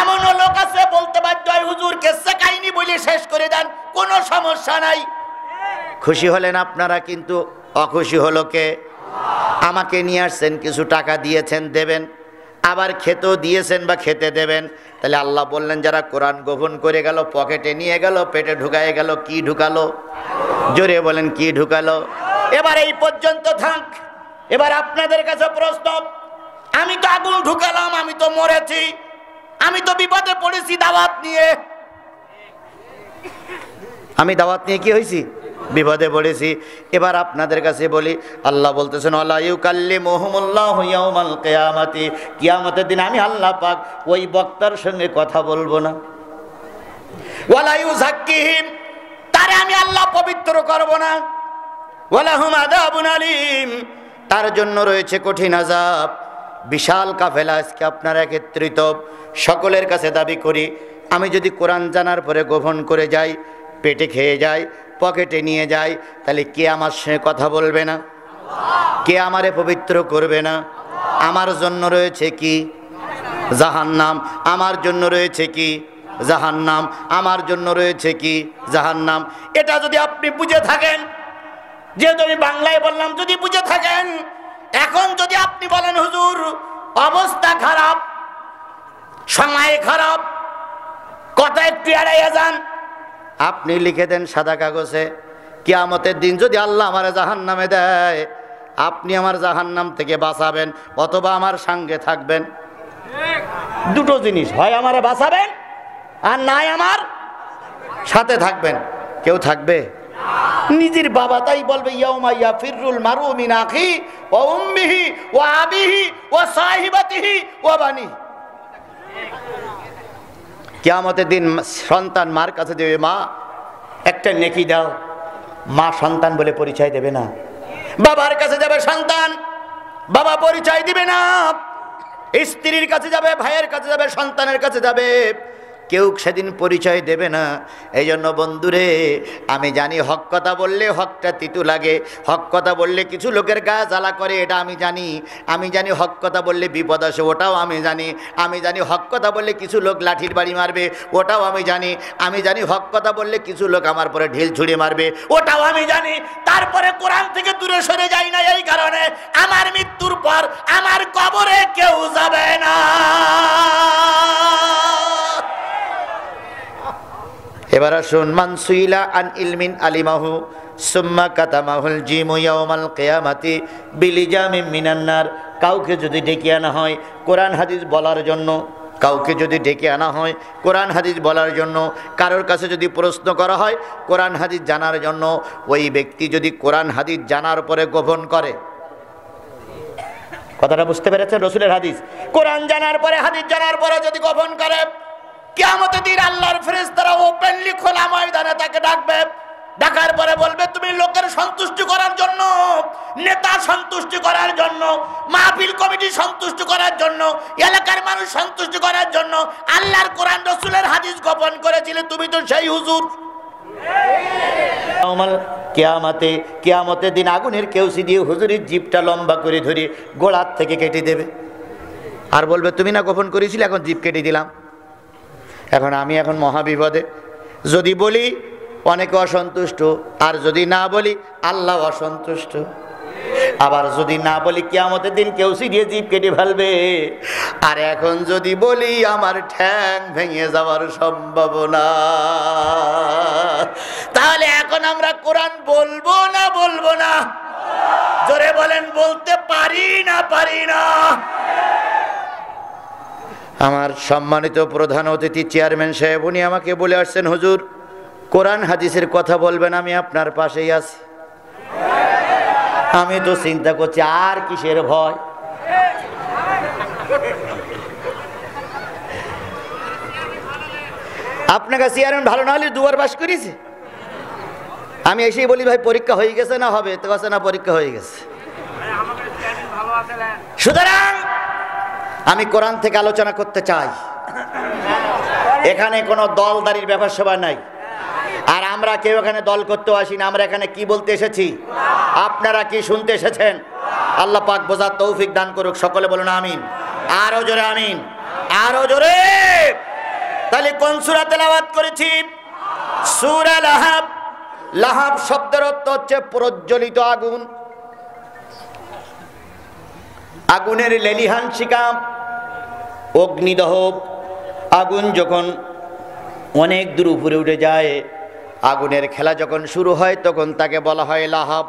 এমনও লোক আছে বলতে বাধ্য হয়, হুজুর কেসে কাহিনী বলে শেষ করে দেন, কোনো সমস্যা নাই। খুশি হলেন আপনারা, কিন্তু অখুশি হলো কে? আমাকে নিয়ে আসছেন, কিছু টাকা দিয়েছেন, দেবেন, আবার খেতেও দিয়েছেন বা খেতে দেবেন। তাহলে আল্লাহ বললেন যারা কোরআন গোপন করে গেল, পকেটে নিয়ে গেল, পেটে ঢুকায় গেল, কি ঢুকালো? জোরে বলেন কি ঢুকালো? এবার এই পর্যন্ত থাক। এবার আপনাদের কাছে প্রশ্ন, আমি তো আগুন ঢুকালাম, আমি তো মরেছি, আমি তো বিপদে পড়েছি দাওয়াত নিয়ে। আমি দাওয়াত নিয়ে কি হয়েছি? বিপদে পড়েছি। এবার আপনাদের কাছে বলি, আল্লাহ বলতেছেন ওয়ালা ইউকাল্লিমুহুমুল্লাহু ইয়াওমাল কিয়ামাতি, কিয়ামতের দিন আমি আল্লাহ পাক ওই বক্তার সঙ্গে কথা বলবো না। ওয়ালা ইউযাক্কিহিম, তারে আমি আল্লাহ পবিত্র করব না। ওয়ালাহুম আযাবুন আলীম, তার জন্য রয়েছে কঠিন আযাব। বিশাল কাফেলা আজকে আপনারা একত্রিত, সকলের কাছে দাবি করি, আমি যদি কোরআন জানার পরে গোপন করে যাই, পেটে খেয়ে যাই, পকেটে নিয়ে যাই, তাহলে কে আমার সঙ্গে কথা বলবে না? কে আমারে পবিত্র করবে না? আমার জন্য রয়েছে কি? জাহান্নাম। আমার জন্য রয়েছে কি? জাহান্নাম। আমার জন্য রয়েছে কি? জাহান্নাম। এটা যদি আপনি বুঝে থাকেন, যেহেতু আমি বাংলায় বললাম, যদি বুঝে থাকেন, এখন যদি আপনি বলেন হুজুর অবস্থা খারাপ, সময় খারাপ, কথা একটু এড়াইয়া যান, আপনি লিখে দেন সাদা কাগজে, কিয়ামতের দিন যদি আল্লাহ আমার জাহান্নামে দেয়, আপনি আমার জাহান্নাম থেকে বাঁচাবেন অথবা আমার সঙ্গে থাকবেন। দুটো জিনিস, হয় আমারে বাঁচাবেন আর নাই আমার সাথে থাকবেন। কেউ থাকবে? নিজের বাবা তাই বলবে ইয়াউমা ইয়াফিরুল মারউ মিন আখি ওয়া উম্মিহি ওয়া আবিহি ওয়া সাহিবাতিহি ওয়া বানি। কিয়ামতের দিন সন্তান মার কাছে দেবে, মা একটা নেকি দাও, মা সন্তান বলে পরিচয় দেবে না। বাবার কাছে যাবে সন্তান, বাবা পরিচয় দিবে না। স্ত্রীর কাছে যাবে, ভাইয়ের কাছে যাবে, সন্তানের কাছে যাবে, কেউ সেদিন পরিচয় দেবে না। এই জন্য বন্ধুরে, আমি জানি হক কথা বললে হকটা তিতু লাগে, হক কথা বললে কিছু লোকের গা জ্বালা করে, এটা আমি জানি। আমি জানি হক কথা বললে বিপদ আসে, ওটাও আমি জানি। আমি জানি হক কথা বললে কিছু লোক লাঠির বাড়ি মারবে, ওটাও আমি জানি। আমি জানি হক কথা বললে কিছু লোক আমার পরে ঢিল ছুঁড়ে মারবে, ওটাও আমি জানি। তারপরে কোরআন থেকে দূরে সরে যাই না, এই কারণে আমার মৃত্যুর পর আমার কবরে কেউ যাবে না। এবার আসুন, মান সুইলা আন ইলমিন আলিমাহু সুম্মা কাতামাহুল জিমু ইয়াউমাল কিয়ামাতি বিলিজামিন মিনান নার। কাউকে যদি ডেকে আনা হয় কোরআন হাদিস বলার জন্য, কাউকে যদি ডেকে আনা হয় কোরআন হাদিস বলার জন্য, কারোর কাছে যদি প্রশ্ন করা হয় কোরআন হাদিস জানার জন্য, ওই ব্যক্তি যদি কোরআন হাদিস জানার পরে গোপন করে, কথাটা বুঝতে পেরেছেন? রসুলের হাদিস কোরআন জানার পরে, হাদিস জানার পরে যদি গোপন করে, কিয়ামতের দিন আল্লাহর ফেরেশতারা ওপেনলি খোলা ময়দানে তাকে ডাকবে। ডাকার পরে বলবে, তুমি লোকের সন্তুষ্টি করার জন্য, নেতা সন্তুষ্টি করার জন্য, মাহফিল কমিটি সন্তুষ্টি করার জন্য, এলাকার মানুষ সন্তুষ্টি করার জন্য আল্লাহর কোরআন রসুলের হাদিস গোপন করেছিলে, তুমি তো সেই হুজুর। কিয়ামতের দিন আগুনের কেউসি দিয়ে হুজুরের জিভটা লম্বা করে ধরে গোড়ার থেকে কেটে দেবে, আর বলবে তুমি না গোপন করেছিলে, এখন জিভ কেটে দিলাম। এখন আমি এখন মহাবিপদে। যদি বলি অনেকে অসন্তুষ্ট, আর যদি না বলি আল্লাহ অসন্তুষ্ট। আবার যদি না বলি কিয়ামতের দিন কেউসি দিয়ে জিভ কেটে ফেলবে। আর এখন যদি বলি আমার ঠ্যাং ভেঙে যাওয়ার সম্ভাবনা। তাহলে এখন আমরা কোরআন বলবো না বলবো না? জোরে বলেন, বলতে পারি না পারি না? আমার সম্মানিত প্রধান অতিথি চেয়ারম্যান সাহেব, উনি আমাকে বলে আসছেন, হুজুর কোরআন হাদিসের কথা বলবেন, আমি আপনার পাশেই আছি। আমি তো চিন্তা করছি আর কিসের ভয়। আপনার কাছে চেয়ারম্যান ভালো না হলে দুবার পাস করেছে। আমি এসেই বলি, ভাই পরীক্ষা হয়ে গেছে না হবে? তো কাছে না, পরীক্ষা হয়ে গেছে। সুতরাং আমি কোরআন থেকে আলোচনা করতে চাই। এখানে কোনো দলদারির ব্যাপার সবার নাই, আর আমরা কেউ এখানে দল করতেও আসি না। আমরা এখানে কি বলতে এসেছি, আপনারা কি শুনতে এসেছেন? আল্লাহ পাক বোঝার তৌফিক দান করুক, সকলে বলুন আমিন। আরো জোরে আমিন, আরো জোরে। তাহলে কোন সূরা তেলাওয়াত করেছি? সূরা লাহাব। লাহাব শব্দের অর্থ হচ্ছে প্রজ্বলিত আগুন, আগুনের লেলিহান শিখা, অগ্নিদহ। আগুন যখন অনেক দূর উপরে উঠে যায়, আগুনের খেলা যখন শুরু হয়, তখন তাকে বলা হয় লাহাব।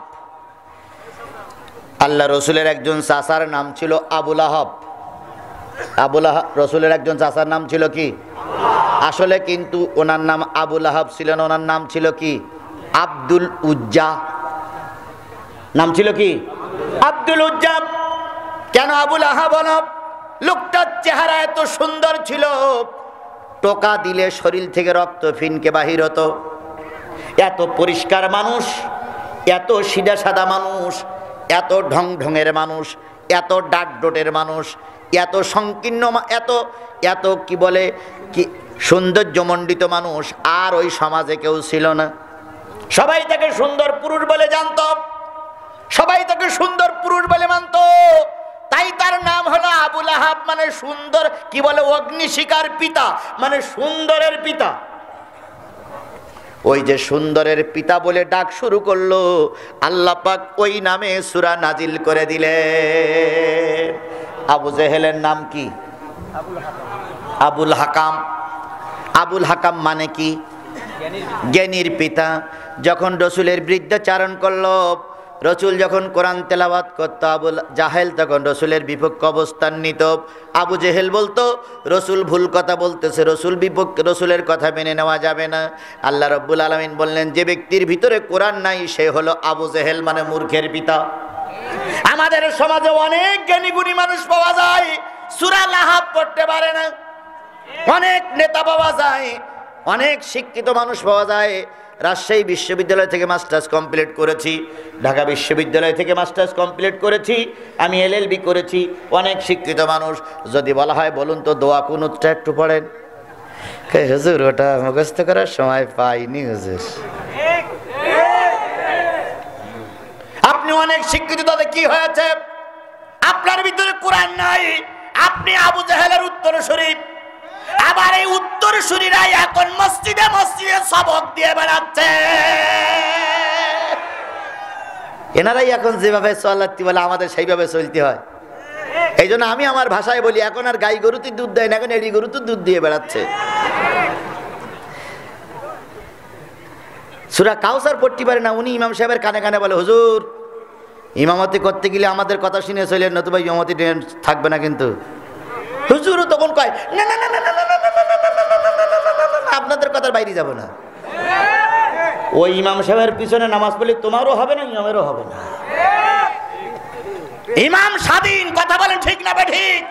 আল্লাহ রসুলের একজন চাচার নাম ছিল আবুল আহাব। আবুল আহাব রসুলের একজন চাচার নাম ছিল কি? আসলে কিন্তু ওনার নাম আবুল আহাব ছিল না, ওনার নাম ছিল কি? আব্দুল উজ্জা। নাম ছিল কি? আব্দুল উজ্জা। কেন আবুল আহাব? লোকটার চেহারা এত সুন্দর ছিল, টোকা দিলে শরীর থেকে রক্ত ফিনকে বাহির হতো। এত পরিষ্কার মানুষ, এত সিধা সাদা মানুষ, এত ঢং ঢঙের মানুষ, এত ডাকডোটের মানুষ, এত সংকীর্ণ, এত এত কি বলে কি সৌন্দর্যমণ্ডিত মানুষ আর ওই সমাজে কেউ ছিল না। সবাই তাকে সুন্দর পুরুষ বলে জানত, সবাই তাকে সুন্দর পুরুষ বলে মানত। তাই তার নাম হলো আবুল আহাব, মানে সুন্দর, কি বলে অগ্নিশিখার পিতা, মানে সুন্দরের পিতা। ওই যে সুন্দরের পিতা বলে ডাক শুরু করলো, আল্লাহ পাক ওই নামে সূরা নাজিল করে দিলেন। আবু জেহেলের নাম কি? আবুল হাকাম। আবুল হাকাম মানে কি? জ্ঞানীর পিতা। যখন রসুলের বৃদ্ধাচারণ করলো, রসুল যখন কোরআন তেলাওয়াত করত, আবুল জাহেল তখন রসুলের বিপক্ষে অবস্থান নিত। আবু জেহেল বলতো রসুল ভুল কথা বলতেছে, রসুলের কথা মেনে নেওয়া যাবে না। আল্লাহ রাব্বুল আলামিন বললেন, যে ব্যক্তির ভিতরে কোরআন নাই সে হলো আবু জেহেল, মানে মূর্খের পিতা। আমাদের সমাজে অনেক জ্ঞানী গুণী মানুষ পাওয়া যায়, সূরা লাহাব পড়তে পারে না। অনেক নেতা পাওয়া যায়, অনেক শিক্ষিত মানুষ পাওয়া যায়। রাজশাহী বিশ্ববিদ্যালয় থেকে মাস্টার্স কমপ্লিট করেছি, ঢাকা বিশ্ববিদ্যালয় থেকে মাস্টার্স কমপ্লিট করেছি, আমি এলএলবি করেছি। অনেক শিক্ষিত মানুষ, যদি বলা হয় বলুন তো দোয়া কুনুতটা একটু পড়েন, হুজুর ওটা মুখস্থ করার সময় পাইনি হুজুর। আপনি অনেক শিক্ষিত, তাতে কি হয়েছে? আপনার ভিতরে কোরআন নাই, আপনি আবু জাহেলের উত্তরসূরি। আবার এই উত্তরসূরিরাই এখন মসজিদে মসজিদে সবক দিয়ে বেড়াচ্ছে। এনারাই এখন যেভাবে চলাতে বলে আমাদের সেইভাবে চলতে হয়। এই জন্য আমি আমার ভাষায় বলি, এখন আর গাই গরুতে দুধ দেয় না, এখন এড়ি গরুতে দুধ দিয়ে বেড়াচ্ছে। সূরা কাউসার পড়তে পারে না, উনি ইমাম সাহেবের কানে কানে বলে, হুজুর ইমামতি করতে গেলে আমাদের কথা শুনে চলেন, নতুবা ইমামতি থাকবে না। কিন্তু হুজুরও তখন কয়, না না না না না না আপনাদের কথার বাইরে যাব না। ওই ইমাম সাহেবের পিছনে নামাজ পড়লে তোমারও হবে না, ইমামেরও হবে না। ইমাম স্বাধীন, কথা বলেন ঠিক না ঠিক?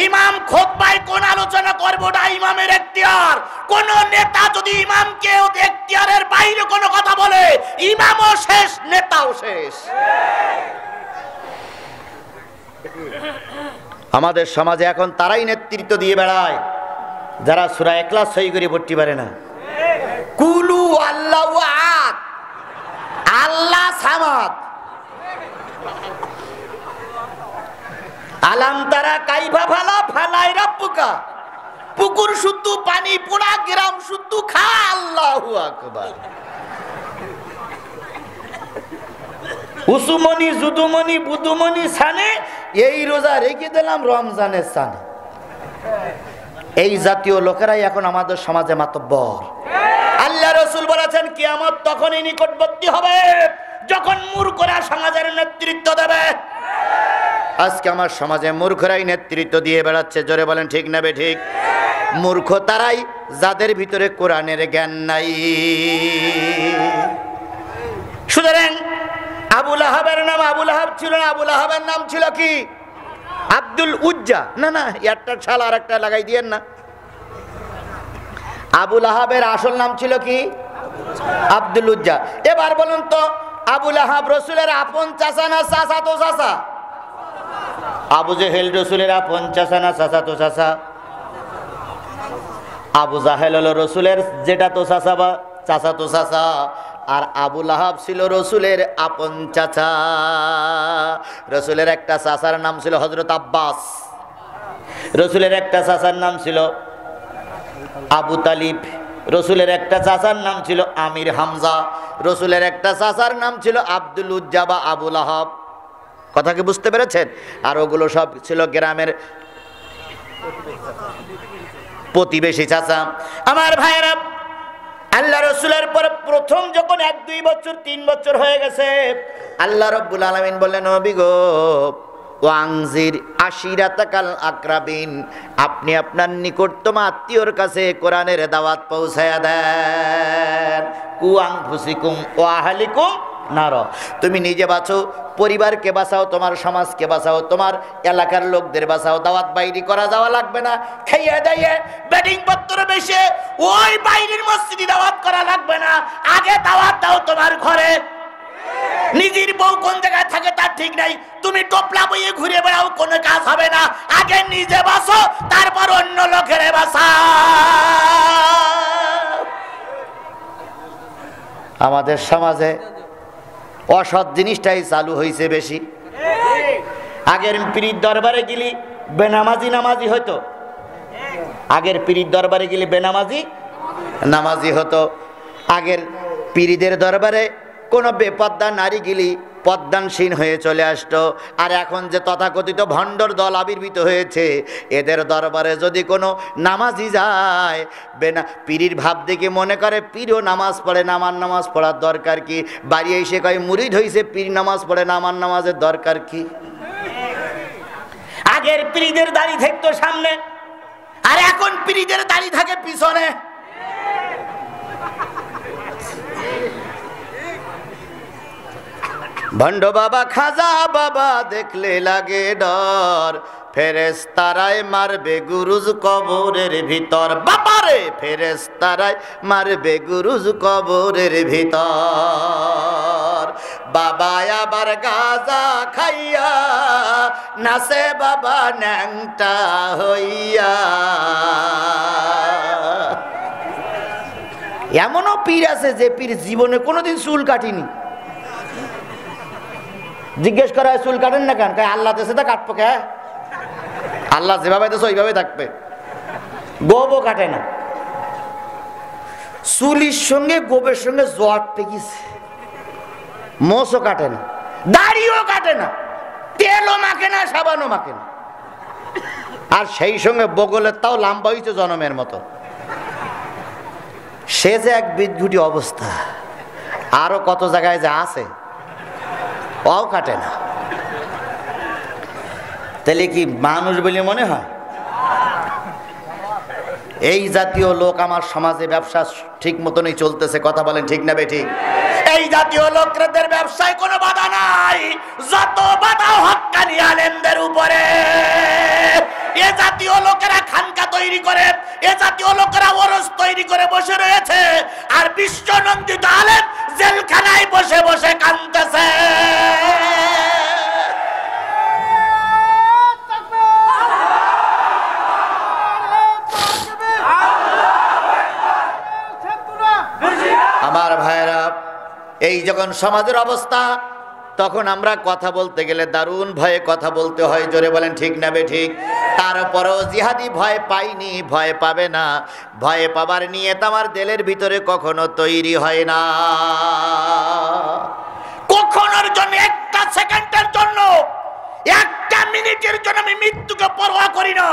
ইমাম খুতবায় কোন আলোচনা করবো ওটা ইমামের এখতিয়ার। কোন নেতা যদি ইমামকে এখতিয়ারের বাইরে কোনো কথা বলে, ইমামও শেষ, নেতাও শেষ। আমাদের সমাজে এখন তারাই নেতৃত্ব দিয়ে বেড়ায় যারা সূরা ইখলাস সহি করে পড়তে পারে না। কুলু আল্লাহু আহাদ, আল্লাহ সামাদ, আলাম তারা কাইফা ফালা ফালাই রাব্বুকা, পুকুর শুদ্ধ পানি পোড়া, গ্রাম শুদ্ধ খা, আল্লাহু আকবার। উসুমনি জুদুমনি বুদুমনি সানে, এই রোজা রেখে দিলাম রমজানের সানে। এই জাতীয় লোকেরাই এখন আমাদের সমাজে মাতব্বর। আল্লাহ রাসূল বলেছেন কিয়ামত তখনই নিকটবর্তী হবে যখন মূর্খরা সমাজের নেতৃত্ব দেবে। আজকে আমার সমাজে মূর্খরাই নেতৃত্ব দিয়ে বেড়াচ্ছে। জোরে বলেন ঠিক না ঠিক? মূর্খ তারাই যাদের ভিতরে কোরআনের জ্ঞান নাই। সুতরাং আবু লাহাবের নাম আবু লাহাব ছিল না, আবু লাহাবের নাম ছিল কি? আব্দুল উজ্জা। না না, একটা ছাল আর একটা লাগাই দিয়েন না। আবু লাহাবের আসল নাম ছিল কি? আব্দুল উজ্জা। এবার বলুন তো, আবু লাহাব রসুলের আপন চাচা না চাচাতো চাচা? আবু জেহেল রসুলের আপন চাচা না চাচাতো চাচা? আবু জাহেল হলো রসুলের যেটা তো চাচা বা চাচাতো চাচা, আর আবু লাহাব ছিল রসুলের আপন চাচা। রসুলের একটা চাচার নাম ছিল হযরত আব্বাস, রসুলের একটা চাচার নাম ছিল আবু তালিব, রসুলের একটা চাচার নাম ছিল আমির হামজা, রসুলের একটা চাচার নাম ছিল আব্দুল উজ্জা বা আবু লাহাব। কথা কি বুঝতে পেরেছেন? আর ওগুলো সব ছিল গ্রামের প্রতিবেশী চাচা। আমার ভাইয়েরা, আল্লাহ রসুলের পরে প্রথম যখন 1-2 বছর 3 বছর হয়ে গেছে, আল্লাহ রাব্বুল আলামিন বললেন, নবী গো ওয়াংজির আশিরাতাকাল আকরাবিন, আপনি আপনার নিকটতম আত্মীয়র কাছে কোরআনের দাওয়াত পৌঁছায়া দেন। কু আনফুসিকুম ওয়া আহলিকুম নার, তুমি নিজে বাঁচো, পরিবারকে বাঁচাও, তোমার সমাজকে বাঁচাও, তোমার এলাকার লোকদের বাঁচাও। দাওয়াত বাইরে করা যাওয়া লাগবে না। খাইয়ে দাইয়ে বেডিং পত্র বেশে ওই বাইরের মসজিদে দাওয়াত করা লাগবে না। আগে দাওয়াত দাও তোমার ঘরে। নিজের বউ কোন জায়গায় থাকে তার ঠিক নাই, তুমি টোপলা বইয়ে ঘুরে বেড়াও, কোনো কাজ হবে না। আগে নিজে বাঁচো, তারপর অন্য লোকের বাঁচাও। আমাদের সমাজে অসৎ জিনিসটাই চালু হয়েছে বেশি। আগের পীরের দরবারে গেলি বেনামাজি নামাজি হতো, আগের পীরের দরবারে গেলে বেনামাজি নামাজি হতো। আগের পীরদের দরবারে কোনো বেপদ্দা নারী গেলি পদ্মানসীন হয়ে চলে আসতো। আর এখন যে তথাকথিত ভণ্ডর দল আবির্ভূত হয়েছে, এদের দরবারে যদি কোনো নামাজি যায়, পীরির ভাব দেখে মনে করে পীরও নামাজ পড়ে না, আমার নামাজ পড়ার দরকার কি? বাড়ি এসে কয় মুরিদ হয়েছে, পীর নামাজ পড়ে না, আমার নামাজের দরকার কি? আগের পীরদের দাড়ি থাকতো সামনে, আর এখন পীরদের দাড়ি থাকে পিছনে। ভণ্ড বাবা খাজা বাবা দেখলে লাগে ডর, ফেরেশতারায় মারবে গুরুজ কবরের ভিতর। বাবারে, ফেরেশতারায় মারবে গুরুজ কবরের ভিতর। বাবা আবার গাজা খাইয়া নাচে বাবা ন্যাংটা হইয়া। এমনও পীর আছে যে পীর জীবনে কোনোদিন চুল কাটিনি। জিজ্ঞেস করা হয় চুল কাটেন না কেন? আল্লাহ দেশে তা কাটবো কে? আল্লাহ যেভাবে দেশে ওইভাবে থাকবে। গোবও কাটে না। চুলির সঙ্গে গোবের সঙ্গে জট পেকিছে। মোষও কাটে না, দাড়িও কাটে না, তেলও মাখে না, সাবানও মাখে না। আর সেই সঙ্গে বগলের তাও লম্বা হয়েছে জনমের মতো। সে যে এক বিদ্যুটি অবস্থা। আরো কত জায়গায় যে আছে, পাও কাটে না। তাহলে কি মানুষ বলে মনে হয়? এই জাতীয় লোক আমার সমাজে ব্যবসা ঠিক মতনই চলতেছে। কথা বলেন ঠিক না বেঠিক? এই জাতীয় লোকদের ব্যবসায় কোনো বাধা নাই, যত বাধা হক্কানি আলেমদের উপরে। এ জাতীয় লোকেরা খানকা তৈরি করে, এ জাতীয় লোকেরা ওরস তৈরি করে বসে রয়েছে, আর বিশ্বনন্দিত আলেম জেলখানায় বসে বসে কাঁদতেছে। আমার ভাইরা, এই যখন সমাজের অবস্থা, তখন আমরা কথা বলতে গেলে দারুণ ভয়ে কথা বলতে হয়। জোরে বলেন ঠিক না বেঠিক? তারপরেও জিহাদি ভয় পাইনি, ভয় পাবে না। ভয় পাবার নিয়ত আমার দিলের ভিতরে কখনো তৈরি হয় না। কখনোর জন্য, একটা সেকেন্ডের জন্য, একটা মিনিটের জন্য আমি মৃত্যুকে পরোয়া করি না।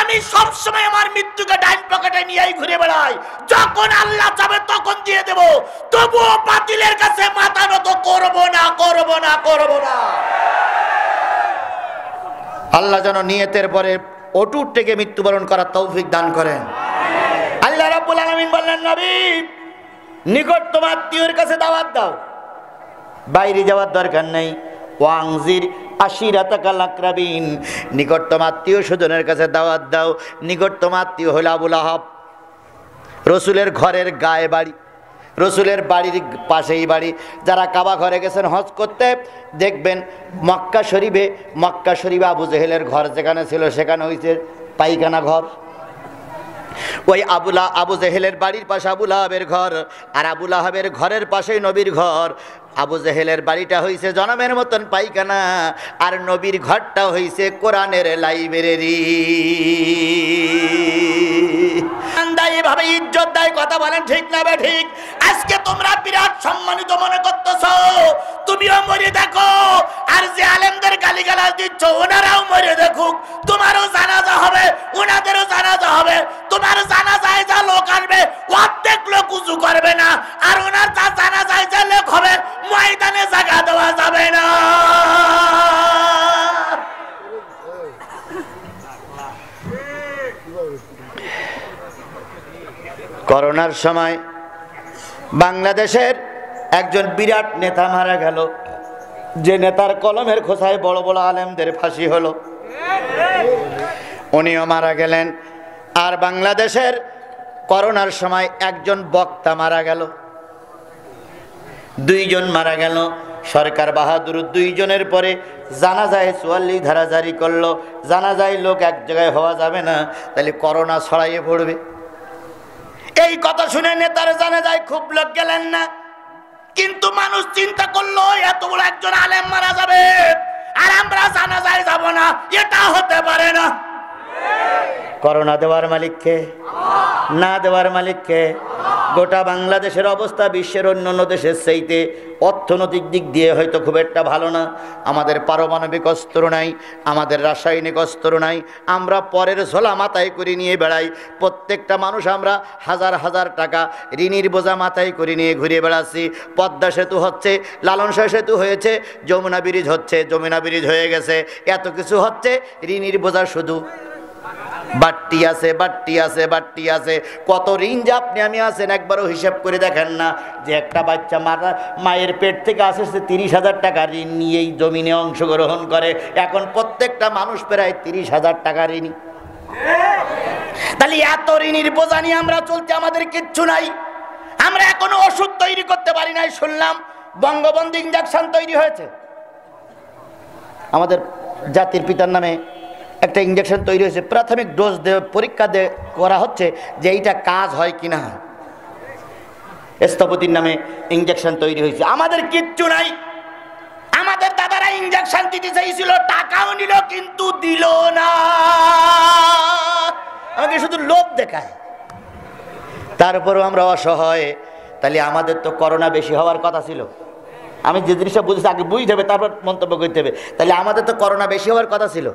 আমি সবসময় আমার মৃত্যুকে ডাইন পকেটে নিয়েই ঘুরে বেড়াই। যখন আল্লাহ চাবে তখন দিয়ে দেব, তবুও বাতিলের কাছে মাথা নত করব না, করব না, করব না। আল্লাহ যেন নিয়তের পরে অটুট থেকে মৃত্যুবরণ করার তৌফিক দান করেন। আল্লাহ রাব্বুল আলামিন বললেন, নবী নিকটতম আত্মীয়ের কাছে দাওয়াত দাও, বাইরে যাওয়ার দরকার নেই। ওয়াংজির আশিরাতাকাল আকরাবিন, নিকটতম আত্মীয় স্বজনের কাছে দাওয়াত দাও। নিকটতম আত্মীয় হলো আবু লাহাব। রসুলের ঘরের গায়ে বাড়ি, রসুলের বাড়ির পাশেই বাড়ি। যারা কাবা ঘরে গেছেন হজ করতে, দেখবেন মক্কা শরীফে আবু জেহেলের ঘর যেখানে ছিল সেখানে হয়েছে পায়খানা ঘর। ওই আবু জেহেলের বাড়ির পাশে আবু লাহাবের ঘর, আর আবু লাহাবের ঘরের পাশেই নবীর ঘর। আবু জেহেলের বাড়িটা হইছে জনমের মতন পায়খানা, আর নবীর ঘরটা হইছে কোরআনের লাইব্রেরি। এভাবে ইজ্জত দেয়। কথা বলেন ঠিক না বেঠিক? আজকে তোমরা বিরাট সম্মানিত মনে করতেছ, তুমিও মরে দেখো, আর যে আলেমদের গালিগালাজ দিচ্ছ ওনারাও মরে দেখুক। তোমারও জানাজা হবে, ওনাদেরও জানাজা হবে। তোমার জানাজায় যা লোক আসবে অর্ধেক লোক উঁচু করবে না, আর ওনার যা জানাজায় যা লোক হবে ময়দানে জায়গা দেওয়া যাবে না। করোনার সময় বাংলাদেশের একজন বিরাট নেতা মারা গেল, যে নেতার কলমের খোসায় বড় বড় আলেমদের ফাঁসি হলো, উনিও মারা গেলেন। আর বাংলাদেশের করোনার সময় একজন বক্তা মারা গেল, দুইজন মারা গেল। সরকার বাহাদুর দুইজনের পরে জানাজায় 44 ধারা জারি করলো। জানাজায় লোক এক জায়গায় হওয়া যাবে না, তাহলে করোনা ছড়াইয়ে পড়বে। এই কথা শুনে নেতার জানাজায় খুব লোক গেলেন না, কিন্তু মানুষ চিন্তা করলো এত বড় একজন আলেম মারা যাবে আর আমরা জানাজায় যাব না, এটা হতে পারে না। করোনা দেওয়ার মালিককে, না দেওয়ার মালিককে। গোটা বাংলাদেশের অবস্থা বিশ্বের অন্যান্য দেশের চাইতে অর্থনৈতিক দিক দিয়ে হয়তো খুব একটা ভালো না। আমাদের পারমাণবিক অস্ত্র নাই, আমাদের রাসায়নিক অস্ত্র নাই, আমরা পরের ঝোলা মাথায় করে নিয়ে বেড়াই। প্রত্যেকটা মানুষ আমরা হাজার হাজার টাকা ঋণের বোঝা মাথায় করে নিয়ে ঘুরে বেড়াচ্ছি। পদ্মা সেতু হচ্ছে, লালন শাহ সেতু হয়েছে, যমুনা ব্রিজ হচ্ছে, যমুনা ব্রিজ হয়ে গেছে, এত কিছু হচ্ছে, ঋণের বোঝা শুধু বাড়তি আছে, বাড়তি আছে, বাড়তি আছে। কত ঋণ যে আপনি আমি আছেন একবারও হিসাব করে দেখেন না। যে একটা বাচ্চা মায়ের পেট থেকে আসে 30,000 টাকা ঋণ নিয়েই জমিনে অংশগ্রহণ করে। এখন প্রত্যেকটা মানুষ প্রায় 30,000 টাকা ঋণী। তাহলে এত ঋণের বোঝা নিয়ে আমরা চলতে, আমাদের কিচ্ছু নাই। আমরা এখনো ওষুধ তৈরি করতে পারি নাই। শুনলাম বঙ্গবন্ধু ইঞ্জেকশন তৈরি হয়েছে, আমাদের জাতির পিতার নামে একটা ইঞ্জেকশন তৈরি হয়েছে। প্রাথমিক ডোজ পরীক্ষা করা হচ্ছে যে এইটা কাজ হয় কিনা। স্থপতির নামে ইনজেকশন তৈরি হয়েছে, আমাদের কিচ্ছু নাই। আমাদের দাদারা ইনজেকশন দিতে চাইছিল, টাকাও নিল কিন্তু দিল না, আমাকে শুধু লোভ দেখায়। তারপরেও আমরা অসহায়। তাহলে আমাদের তো করোনা বেশি হওয়ার কথা ছিল। আমি যে জিনিসটা বুঝেছি আগে বুঝতে হবে, তারপর মন্তব্য করতে হবে। তাহলে আমাদের তো করোনা বেশি হওয়ার কথা ছিল,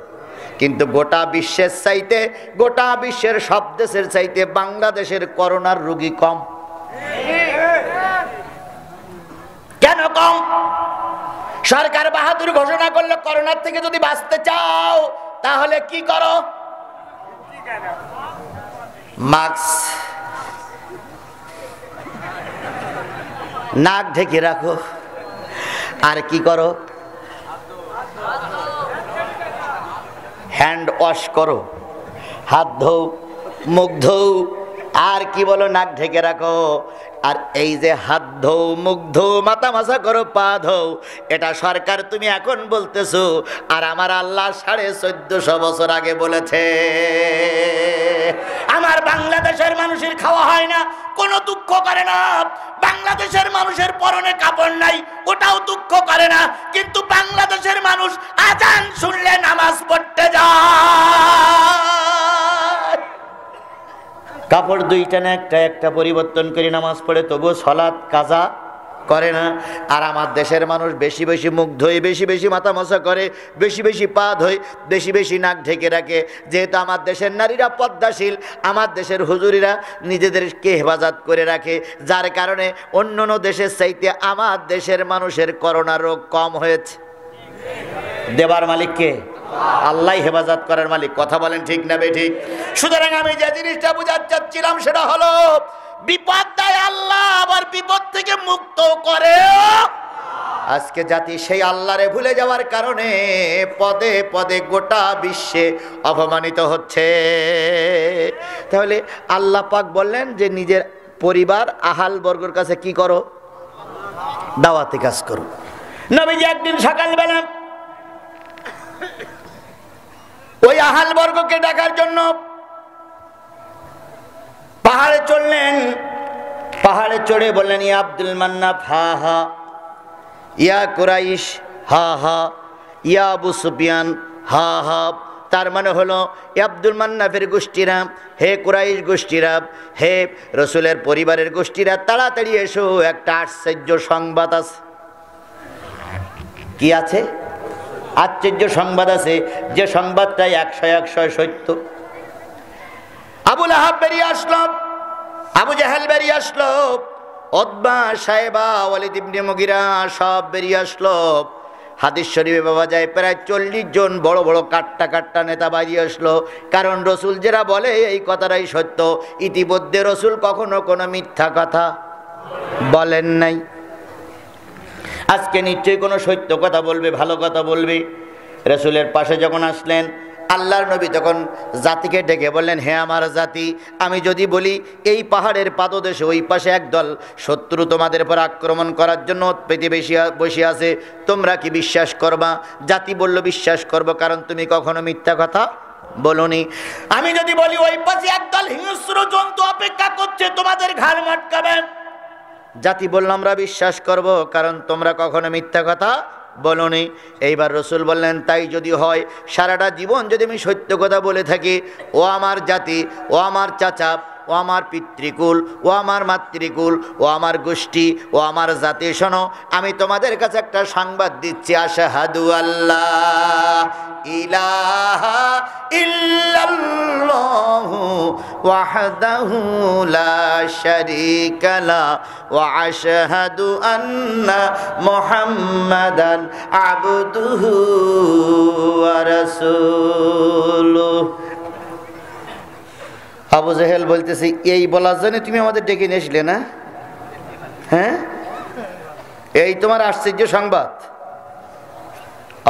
কিন্তু গোটা বিশ্বের চাইতে, গোটা বিশ্বের সব দেশের চাইতে বাংলাদেশের করোনার রোগী কম। কেন কম? সরকার বাহাদুর ঘোষণা করলো করোনার থেকে যদি বাঁচতে চাও তাহলে কি করো? মাস্ক, নাক ঢেকে রাখো, আর কি করো? হ্যান্ড ওয়াশ করো, হাত ধো, মুখ ধো, আর কি বলো? নাক ঢেকে রাখো। আর এই যে হাত ধো, মুখ ধো, মাথা মাথা করো, পা ধো, এটা সরকার তুমি এখন বলতেছো, আর আমার আল্লাহ 1450 বছর আগে বলেছে। আমার বাংলাদেশের মানুষের খাওয়া হয় না, কোনো দুঃখ করে না। বাংলাদেশের মানুষের পরনে কাপড় নাই, ওটাও দুঃখ করে না। কিন্তু বাংলাদেশের মানুষ আজান শুনলে নামাজ পড়তে যায়, কাপড় দুইটা না একটা, একটা পরিবর্তন করে নামাজ পড়ে, তবুও সালাত কাজা করে না। আর আমার দেশের মানুষ বেশি বেশি মুখ ধোয়, বেশি বেশি মাথা মশা করে, বেশি বেশি পা ধোয়, বেশি বেশি নাক ঢেকে রাখে। যেহেতু আমার দেশের নারীরা পদ্মাশীল, আমার দেশের হুজুরিরা নিজেদেরকে হেফাজত করে রাখে, যার কারণে অন্য অন্য দেশের চাইতে আমার দেশের মানুষের করোনা রোগ কম হয়েছে। দেবার মালিককে আল্লাহ, হেফাজত করার মালিক। কথা বলেন ঠিক না বেঠিক? সুতরাং আমি যে জিনিসটা বোঝাতে চাচ্ছিলাম সেটা হলো, বিপদ দেয় আল্লাহ, আবার বিপদ থেকে মুক্ত করে। আজকে জাতি সেই আল্লাহরে ভুলে যাওয়ার কারণে পদে পদে গোটা বিশ্বে অপমানিত হচ্ছে। তাহলে আল্লাহ পাক বললেন যে নিজের পরিবার আহাল বর্গের কাছে কি করো? দাওয়াতি কাজ করো। নবীজি একদিন সকালবেলা ওই আহাল বর্গকে ডাকার জন্য পাহাড়ে চললেন। পাহাড়ে চড়ে বললেন, ইয়া আব্দুল মান্নাফ হা হা, ইয়া কুরাইশ হা হা, ইয়া আবু সুফিয়ান হা হা। তার মানে হলো, আব্দুল মান্নাফের গোষ্ঠীরা, হে কুরাইশ গোষ্ঠীরা, হে রসুলের পরিবারের গোষ্ঠীরা, তাড়াতাড়ি এসো, একটা আশ্চর্য সংবাদ আছে। কি আছে? আশ্চর্য সংবাদ আছে, যে সংবাদটা 100 সত্য। আবু লাহাব বেরিয়ে আসলো, আবু জাহেল বেরিয়ে আসলো, উতবা, সাইবা, ওয়ালিদ ইবনে মুগিরা সব বেরিয়ে আসলো। হাদিস শরীফে পাওয়া যায় প্রায় 40 জন বড় বড় কাট্টা কাট্টা নেতা বেরিয়ে আসলো। কারণ রসুল যেটা বলে এই কথাটাই সত্য। ইতিমধ্যে রসুল কখনো কোনো মিথ্যা কথা বলেন নাই। আজকে নিশ্চয়ই কোনো সত্য কথা বলবে, ভালো কথা বলবে। রসুলের পাশে যখন আসলেন, আল্লাহর নবী তখন জাতিকে ডেকে বললেন, হে আমার জাতি, আমি যদি বলি এই পাহাড়ের পাদদেশে ওই পাশে একদল শত্রু তোমাদের উপর আক্রমণ করার জন্য পেতে বসে আছে, তোমরা কি বিশ্বাস করবা? জাতি বলল, বিশ্বাস করব, কারণ তুমি কখনো মিথ্যা কথা বলনি। আমি যদি বলি ওই পাশে একদল হিংস্র জন্তু অপেক্ষা করছে তোমাদের ঘাড় মটকাবে, জাতি বলল, আমরা বিশ্বাস করব, কারণ তোমরা কখনো মিথ্যা কথা বলনি। এইবার রসুল বললেন, তাই যদি হয়, সারাটা জীবন যদি আমি সত্য কথা বলে থাকি, ও আমার জাতি, ও আমার চাচা, ও আমার পিতৃকুল, ও আমার মাতৃকুল, ও আমার গোষ্ঠী, ও আমার জাতি, শোনো, আমি তোমাদের কাছে একটা সংবাদ দিচ্ছি। আশহাদু আল্লাহ ইলাহা ইল্লাল্লাহু ওয়াহদাহু লা শারীকা লা ওয়া আশহাদু আন্না মুহাম্মাদান আবদুহু ওয়া রাসূলুহু। আবু জাহেল বলতেছে, এই বলার জন্য তুমি আমাদের ডেকে নিয়ে আসলে না? হ্যাঁ, এই তোমার আশ্চর্য সংবাদ।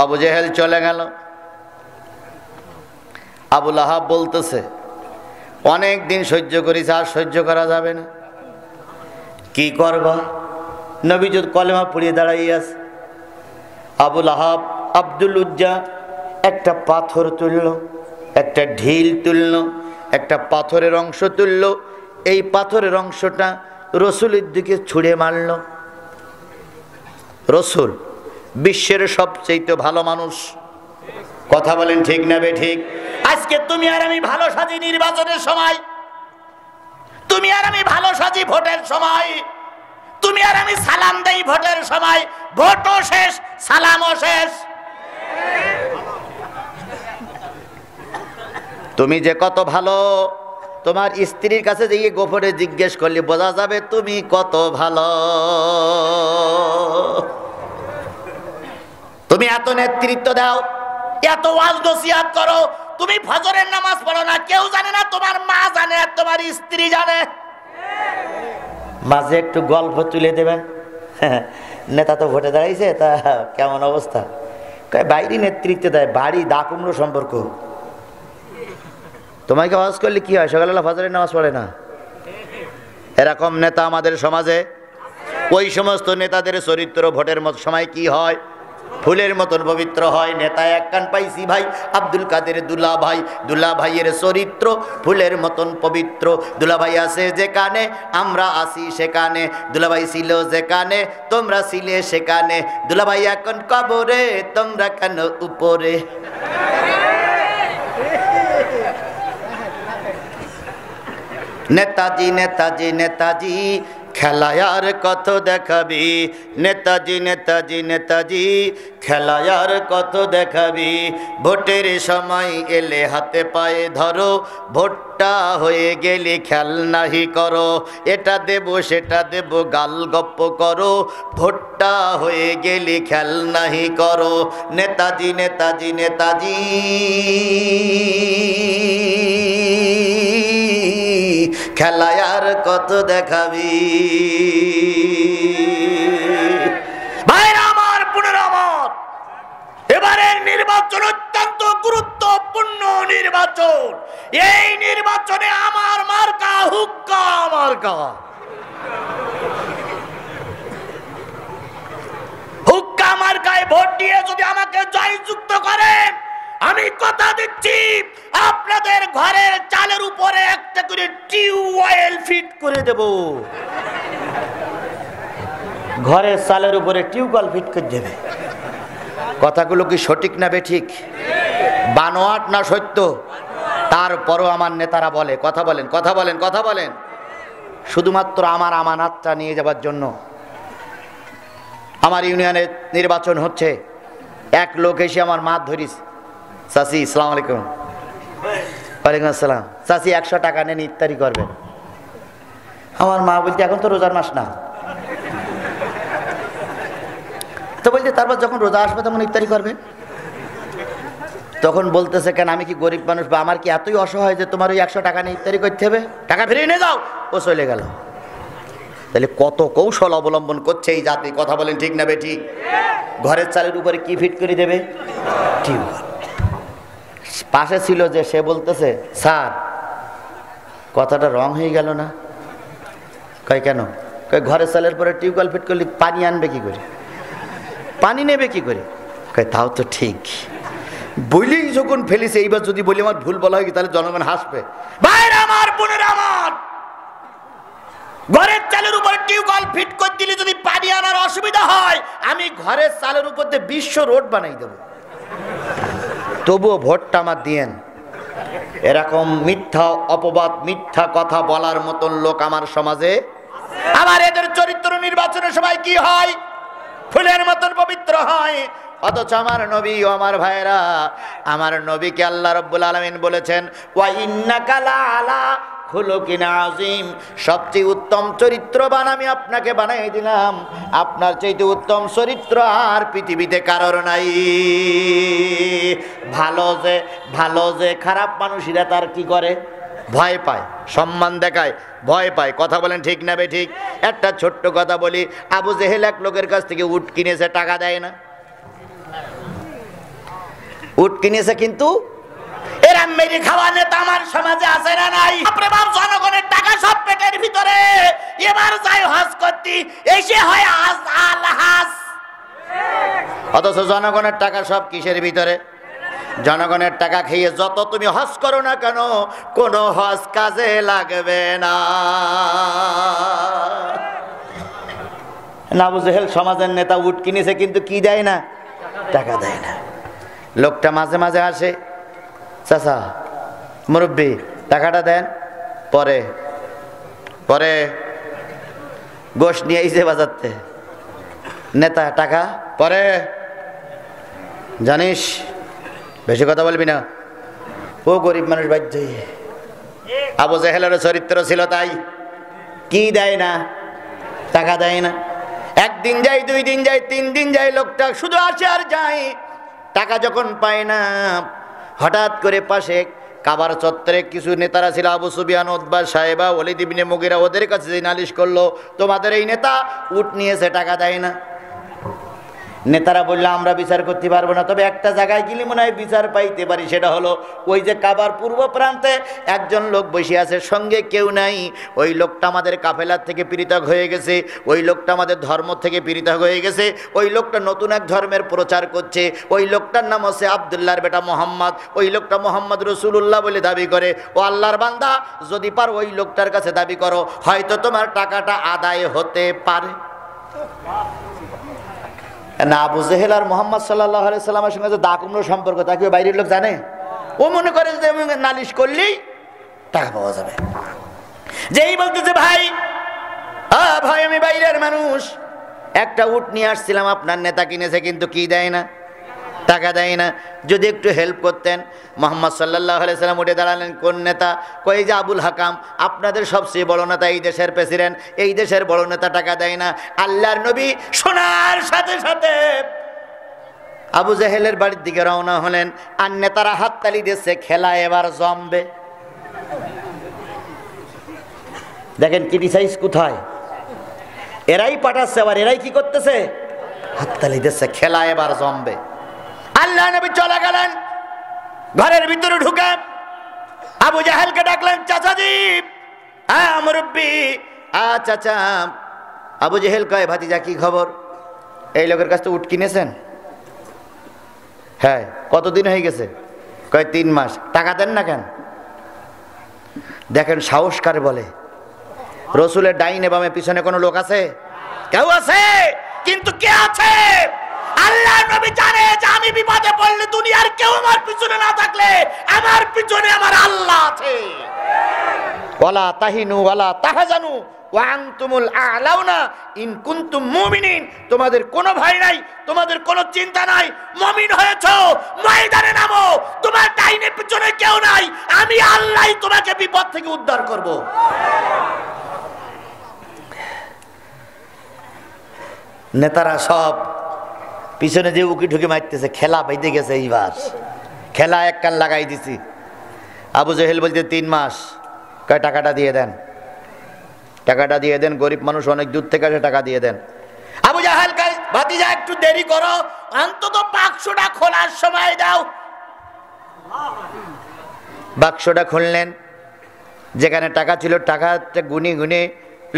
আবু জাহেল চলে গেল। আবু লাহাব বলতেছে, অনেক দিন সহ্য করেছে, আর সহ্য করা যাবে না। কি করবা? নবী যদি কলেমা পড়িয়ে দাঁড়াই আছে। আবু লাহাব, আব্দুল উজ্জা একটা পাথর তুলল, একটা ঢিল তুলল, একটা পাথরের অংশ তুলল। এই পাথরের অংশটা রসুলের দিকে ছুঁড়ে মারল। রসুল বিশ্বের সবচেয়ে ভালো মানুষ, কথা বলেন ঠিক না বে ঠিক? আজকে তুমি আর আমি ভালো সাজি নির্বাচনের সময়, তুমি আর আমি ভালো সাজি ভোটের সময়, তুমি আর আমি সালাম দেই ভোটের সময়, ভোটও শেষ, সালামও শেষ। তুমি যে কত ভালো, তোমার স্ত্রীর কাছে গিয়ে গোপনে জিজ্ঞেস করলে বোঝা যাবে তুমি কত ভালো। তুমি এত নেতৃত্ব দাও, এত ওয়াজ নসিহত করো, তুমি ফজরের নামাজ পড়ো না, কেউ জানে না, তোমার মা জানে, তোমার স্ত্রী জানে। মাঝে একটু গল্প তুলে দেবেন, নেতা তো ভোটে দাঁড়াইছে, তা কেমন অবস্থা? বাইরে নেতৃত্ব দেয়, বাড়ি দা কুমড়ো সম্পর্ক। তোমাকে ওয়াজ করলে কি হয়? সকালবেলা ফজরের নামাজ পড়ে না। এরকম নেতা আমাদের সমাজে। ওই সমস্ত নেতাদের চরিত্র ভোটের সময় কি হয়? ফুলের মতন পবিত্র হয়। নেতা এক কান পাইছি ভাই, আব্দুল কাদের দুলাভাই, দুলাভাইয়ের চরিত্র ফুলের মতন পবিত্র। দুলাভাই আছে যেখানে আমরা আছি সেখানে, দুলাভাই ছিল যেখানে তোমরা ছিলে সেখানে, দুলাভাই এখন কবরে তোমরা কেন উপরে। নেতাজি নেতাজি নেতাজি খেলায় আর কত দেখাবি, নেতাজি নেতাজি নেতাজি খেলায় আর কত দেখাবি। ভোটের সময় এলে হাতে পায়ে ধরো, ভোটটা হয়ে গেলে খেল নাহি করো। এটা দেব সেটা দেব গাল গপ্প করো, ভোটটা হয়ে গেলে খেল নাহি করো। নেতাজি নেতাজি নেতাজি খেলায় আর কত দেখাবি। ভাইরা আমার, বোনেরা আমার, এবারের নির্বাচন অত্যন্ত গুরুত্বপূর্ণ নির্বাচন। এই নির্বাচনে আমার মার্কা হুক্কা মার্কা। হুক্কা মার্কায় ভোট দিয়ে যদি আমাকে জয়যুক্ত করেন, আমি কথা দিচ্ছি আপনাদের ঘরের চালের উপরে একটা করে টিউবওয়েল ফিট করে দেব। ঘরের চালের উপরে টিউবওয়েল ফিট করে দেবে। কথাগুলো কি সঠিক না বেঠিক? বানোয়াট না সত্য? তারপরও আমার নেতারা বলে, কথা বলেন কথা বলেন কথা বলেন, শুধুমাত্র আমার আমানাতটা নিয়ে যাবার জন্য। আমার ইউনিয়নের নির্বাচন হচ্ছে, এক লোক এসে আমার মাথা ধরিস, চাচি আসসালামু আলাইকুম। ওয়ালাইকুম আসসালাম। চাচি 100 টাকা নেন, ইফতারি করবেন। আমার মা বলছে এখন তো রোজার মাস না। তো বলছে তারপর যখন রোজা আসবে তখন ইফতারি করবে। তখন বলতেছে কেন, আমি কি গরিব মানুষ বা আমার কি এতই অসহায় যে তোমার ওই 100 টাকা নিয়ে ইফতারি করতে হবে? টাকা ফিরিয়ে নিয়ে যাও। ও চলে গেল। তাহলে কত কৌশল অবলম্বন করছে এই জাতি, কথা বলেন ঠিক না বেঠিক? ঘরের চালের উপরে কি ফিট করে দেবে? টিউবওয়েল। পাশে ছিল যে, সে বলতেছে স্যার কথাটা রং হয়ে গেল না। কয় কেন? কয় ঘরের চালের পরে টিউবওয়েল ফিট করলে পানি আনবে কি করে, পানি নেবে কি করে? কয় তাও তো ঠিক। বলেই যখন ফেলিছে, এইবার যদি বলি আমার ভুল বলা হয় তাহলে জনগণ হাসবে। ভাইরা আমার, বোনেরা আমার, ঘরের চালের উপরে টিউবওয়েল ফিট করে দিলে যদি পানি আনার অসুবিধা হয়, আমি ঘরের চালের উপর দিয়ে বিশ্ব রোড বানাই দেব, তবুও ভোটটা আমার দিয়েন। এরকম মিথ্যা অপবাদ, মিথ্যা কথা বলার মতন লোক আমার সমাজে। আমার এদের চরিত্র নির্বাচনের সময় কি হয়? ফুলের মতন পবিত্র হয়। অথচ আমার নবী ও আমার ভাইরা, আমার নবীকে আল্লাহ রাব্বুল আলামিন বলেছেন ওয়া ইন্নাকা লাআলা খুলুকিন আযীম, সবচেয়ে উত্তম চরিত্রবান আমি আপনাকে বানাই দিলাম। আপনার চাইতে উত্তম চরিত্র আর পৃথিবীতে কারোর নাই। ভালো যে খারাপ মানুষেরা তার কি করে? ভয় পায়, সম্মান দেখায়, ভয় পায়। কথা বলেন ঠিক না বে ঠিক? একটা ছোট্ট কথা বলি, আবু জেহেল এক লোকের কাছ থেকে উট কিনেছে, টাকা দেয় না। উট কিনেছে কিন্তু এরা মেরে খাওয়া নেতা আমার সমাজে আছে না নাই? জনগণের টাকা সব পেটের ভিতরে। এবার যাই হজ করতে, এসে হয় আজ আল হাজ। অথচ জনগণের টাকা সব কিসের ভিতরে? জনগণের টাকা খেয়ে যত তুমি হজ করো না কেন, কোনো হজ কাজে লাগবে না। আবু জেহেল সমাজের নেতা, উট কিনেছে কিন্তু কি দেয় না? টাকা দেয় না। লোকটা মাঝে মাঝে আসে, চাচা মুরব্বী টাকাটা দেন, পরে পরে গোশ নিয়ে এসে বাজাতে, নেতা টাকা পরে, জানিস বেশি কথা বলবি না, ও গরিব মানুষ বাধ্য। আবু জেহেলের চরিত্র ছিল তাই, কি দেয় না? টাকা দেয় না। একদিন যাই, 2 দিন যাই, 3 দিন যাই, লোকটা শুধু আসে আর যায়, টাকা যখন পায় না। হঠাৎ করে পাশে কাবার চত্বরে কিছু নেতারা ছিল, আবু সুফিয়ান, উতবা, সাহেবা, ওয়ালিদ ইবনে মুগিরা, ওদের কাছে যে নালিশ করলো, তোমাদের এই নেতা উট নিয়েছে, টাকা দেয় না। নেতারা বললো আমরা বিচার করতে পারবো না, তবে একটা জায়গায় গেলে মনে হয় বিচার পাইতে পারি। সেটা হলো ওই যে কাবার পূর্ব প্রান্তে একজন লোক বসে আছে, সঙ্গে কেউ নাই। ওই লোকটা আমাদের কাফেলার থেকে পৃথক হয়ে গেছে, ওই লোকটা আমাদের ধর্ম থেকে পৃথক হয়ে গেছে, ওই লোকটা নতুন এক ধর্মের প্রচার করছে। ওই লোকটার নাম হচ্ছে আব্দুল্লাহর বেটা মোহাম্মদ। ওই লোকটা মোহাম্মদ রসুল্লাহ বলে দাবি করে। ও আল্লাহর বান্দা, যদি পারো ওই লোকটার কাছে দাবি করো, হয়তো তোমার টাকাটা আদায় হতে পারে। না, আবু জেহেল আর মোহাম্মদ সাল্লাল্লাহু আলাইহি সাল্লামের সঙ্গে যে দা কুমড়ো সম্পর্ক, তা কি বাইরের লোক জানে? ও মনে করে যে নালিশ করলেই টাকা পাওয়া যাবে। যেই বলতেছে ভাই, ভাই আমি বাইরের মানুষ, একটা উট নিয়ে আসছিলাম, আপনার নেতা কিনেছে কিন্তু কি দেয় না? টাকা দেয় না। যদি একটু হেল্প করতেন। মোহাম্মদ সাল্লাল্লাহু আলাইহি সাল্লাম উঠে দাঁড়ালেন, কোন নেতা? কই যে আবুল হাকাম, আপনাদের সবচেয়ে বড় নেতা, এই দেশের প্রেসিডেন্ট, এই দেশের বড় নেতা টাকা দেয় না। আল্লাহর নবী শোনার সাথে সাথে আবু জেহেলের বাড়ির দিকে রওনা হলেন। আর নেতারা হাততালি দিচ্ছে, খেলা এবার জমবে। দেখেন ক্রিটিসাইজ কোথায়, এরাই পাঠাচ্ছে, আবার এরাই কি করতেছে? হাততালি দিচ্ছে, খেলা এবার জমবে। আল্লাহ নবী চলে গেলেন, ঘরের ভিতরে ঢুকে আবু জাহেলকে ডাকলেন, চাচাজি, মুরব্বী, চাচা। আবু জাহেল কয়, ভাতিজা কি খবর? এই লোকের কাছ থেকে উট কিনেছেন? হ্যাঁ। কতদিন হয়ে গেছে? কয় 3 মাস। টাকা দেন না কেন? দেখেন সাহস কারে বলে। রসুলের ডাইনে বামে পিছনে কোনো লোক আছে? কেউ আছে? কিন্তু কে আছে? আল্লাহ নবী জানে যে আমি বিপদে পড়লে দুনিয়ার কেউ আমার পিছনে না থাকলে আমার পিছনে আমার আল্লাহ আছে। ওয়ালা তাহিনু ওয়ালা তাহজানু ওয়া আনতুমুল আ'লাউনা ইন কুনতুম মুমিনিন। তোমাদের কোনো ভয় নাই, তোমাদের কোনো চিন্তা নাই, মুমিন হয়েছো, ময়দানে নামো, তোমার ডাইনে পিছনে কেউ নাই, আমি আল্লাহই তোমাকে বিপদ থেকে উদ্ধার করব। নেতারা সব পিছনে যে উকি ঢুকে মারতেছে, খেলা বাইতে গেছে। এইবার খেলা এক কান লাগাই দিছি। আবু জেহেল বলতে 3 মাস। কয় টাকাটা দিয়ে দেন, টাকাটা দিয়ে দেন, গরিব মানুষ অনেক দূর থেকে আসে, টাকা দিয়ে দেন। আবু জাহেল কয়, ভাতিজা একটু দেরি করো, অন্তত বাক্সটা খোলার সময় দাও। বাক্সটা খুললেন, যেখানে টাকা ছিল টাকাটা গুনে গুনে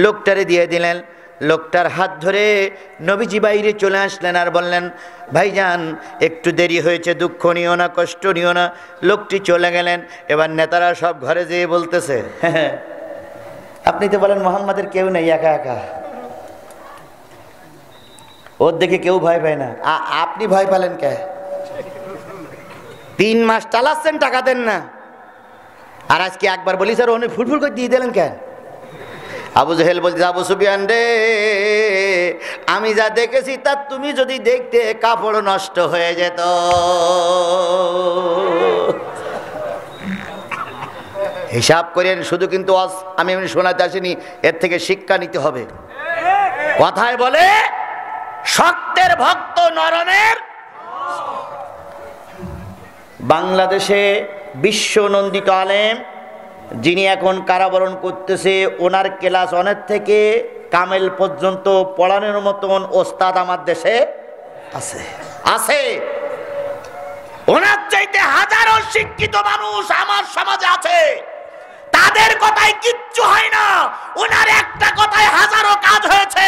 লোকটারে দিয়ে দিলেন। লোকটার হাত ধরে নবীজি বাইরে চলে আসলেন আর বললেন, ভাইজান একটু দেরি হয়েছে, দুঃখ নিও না, কষ্ট নিও না। লোকটি চলে গেলেন। এবার নেতারা সব ঘরে যেয়ে বলতেছে, আপনি তো বলেন মোহাম্মদের কেউ নেই, একা একা, ওর দেখে কেউ ভয় পায় না, আপনি ভয় পেলেন কে? 3 মাস চালাচ্ছেন, টাকা দেন না, আর আজকে একবার বলি স্যার উনি ফুলফুল করে দিয়ে দিলেন কেন? আবু জেহেল বলছে, আবু সুফিয়ান রে, আমি যা দেখেছি তা তুমি যদি দেখতে কাপড় নষ্ট হয়ে যেত। হিসাব করেন, শুধু কিন্তু আমি শোনাতে আসিনি, এর থেকে শিক্ষা নিতে হবে। কথায় বলে শক্তের ভক্ত নরমের। বাংলাদেশে বিশ্বনন্দিত আলেম যিনি এখন কারাবরণ করতেছে, ওনার ক্লাস অনেক থেকে কামেল পর্যন্ত পড়ানোর মতন ওস্তাদ আমার দেশে আছে আছে। ওনার চাইতে হাজারো শিক্ষিত মানুষ আমার সমাজে আছে, তাদের কথায় কিচ্ছু হয় না, ওনার একটা কথায় হাজারো কাজ হয়েছে।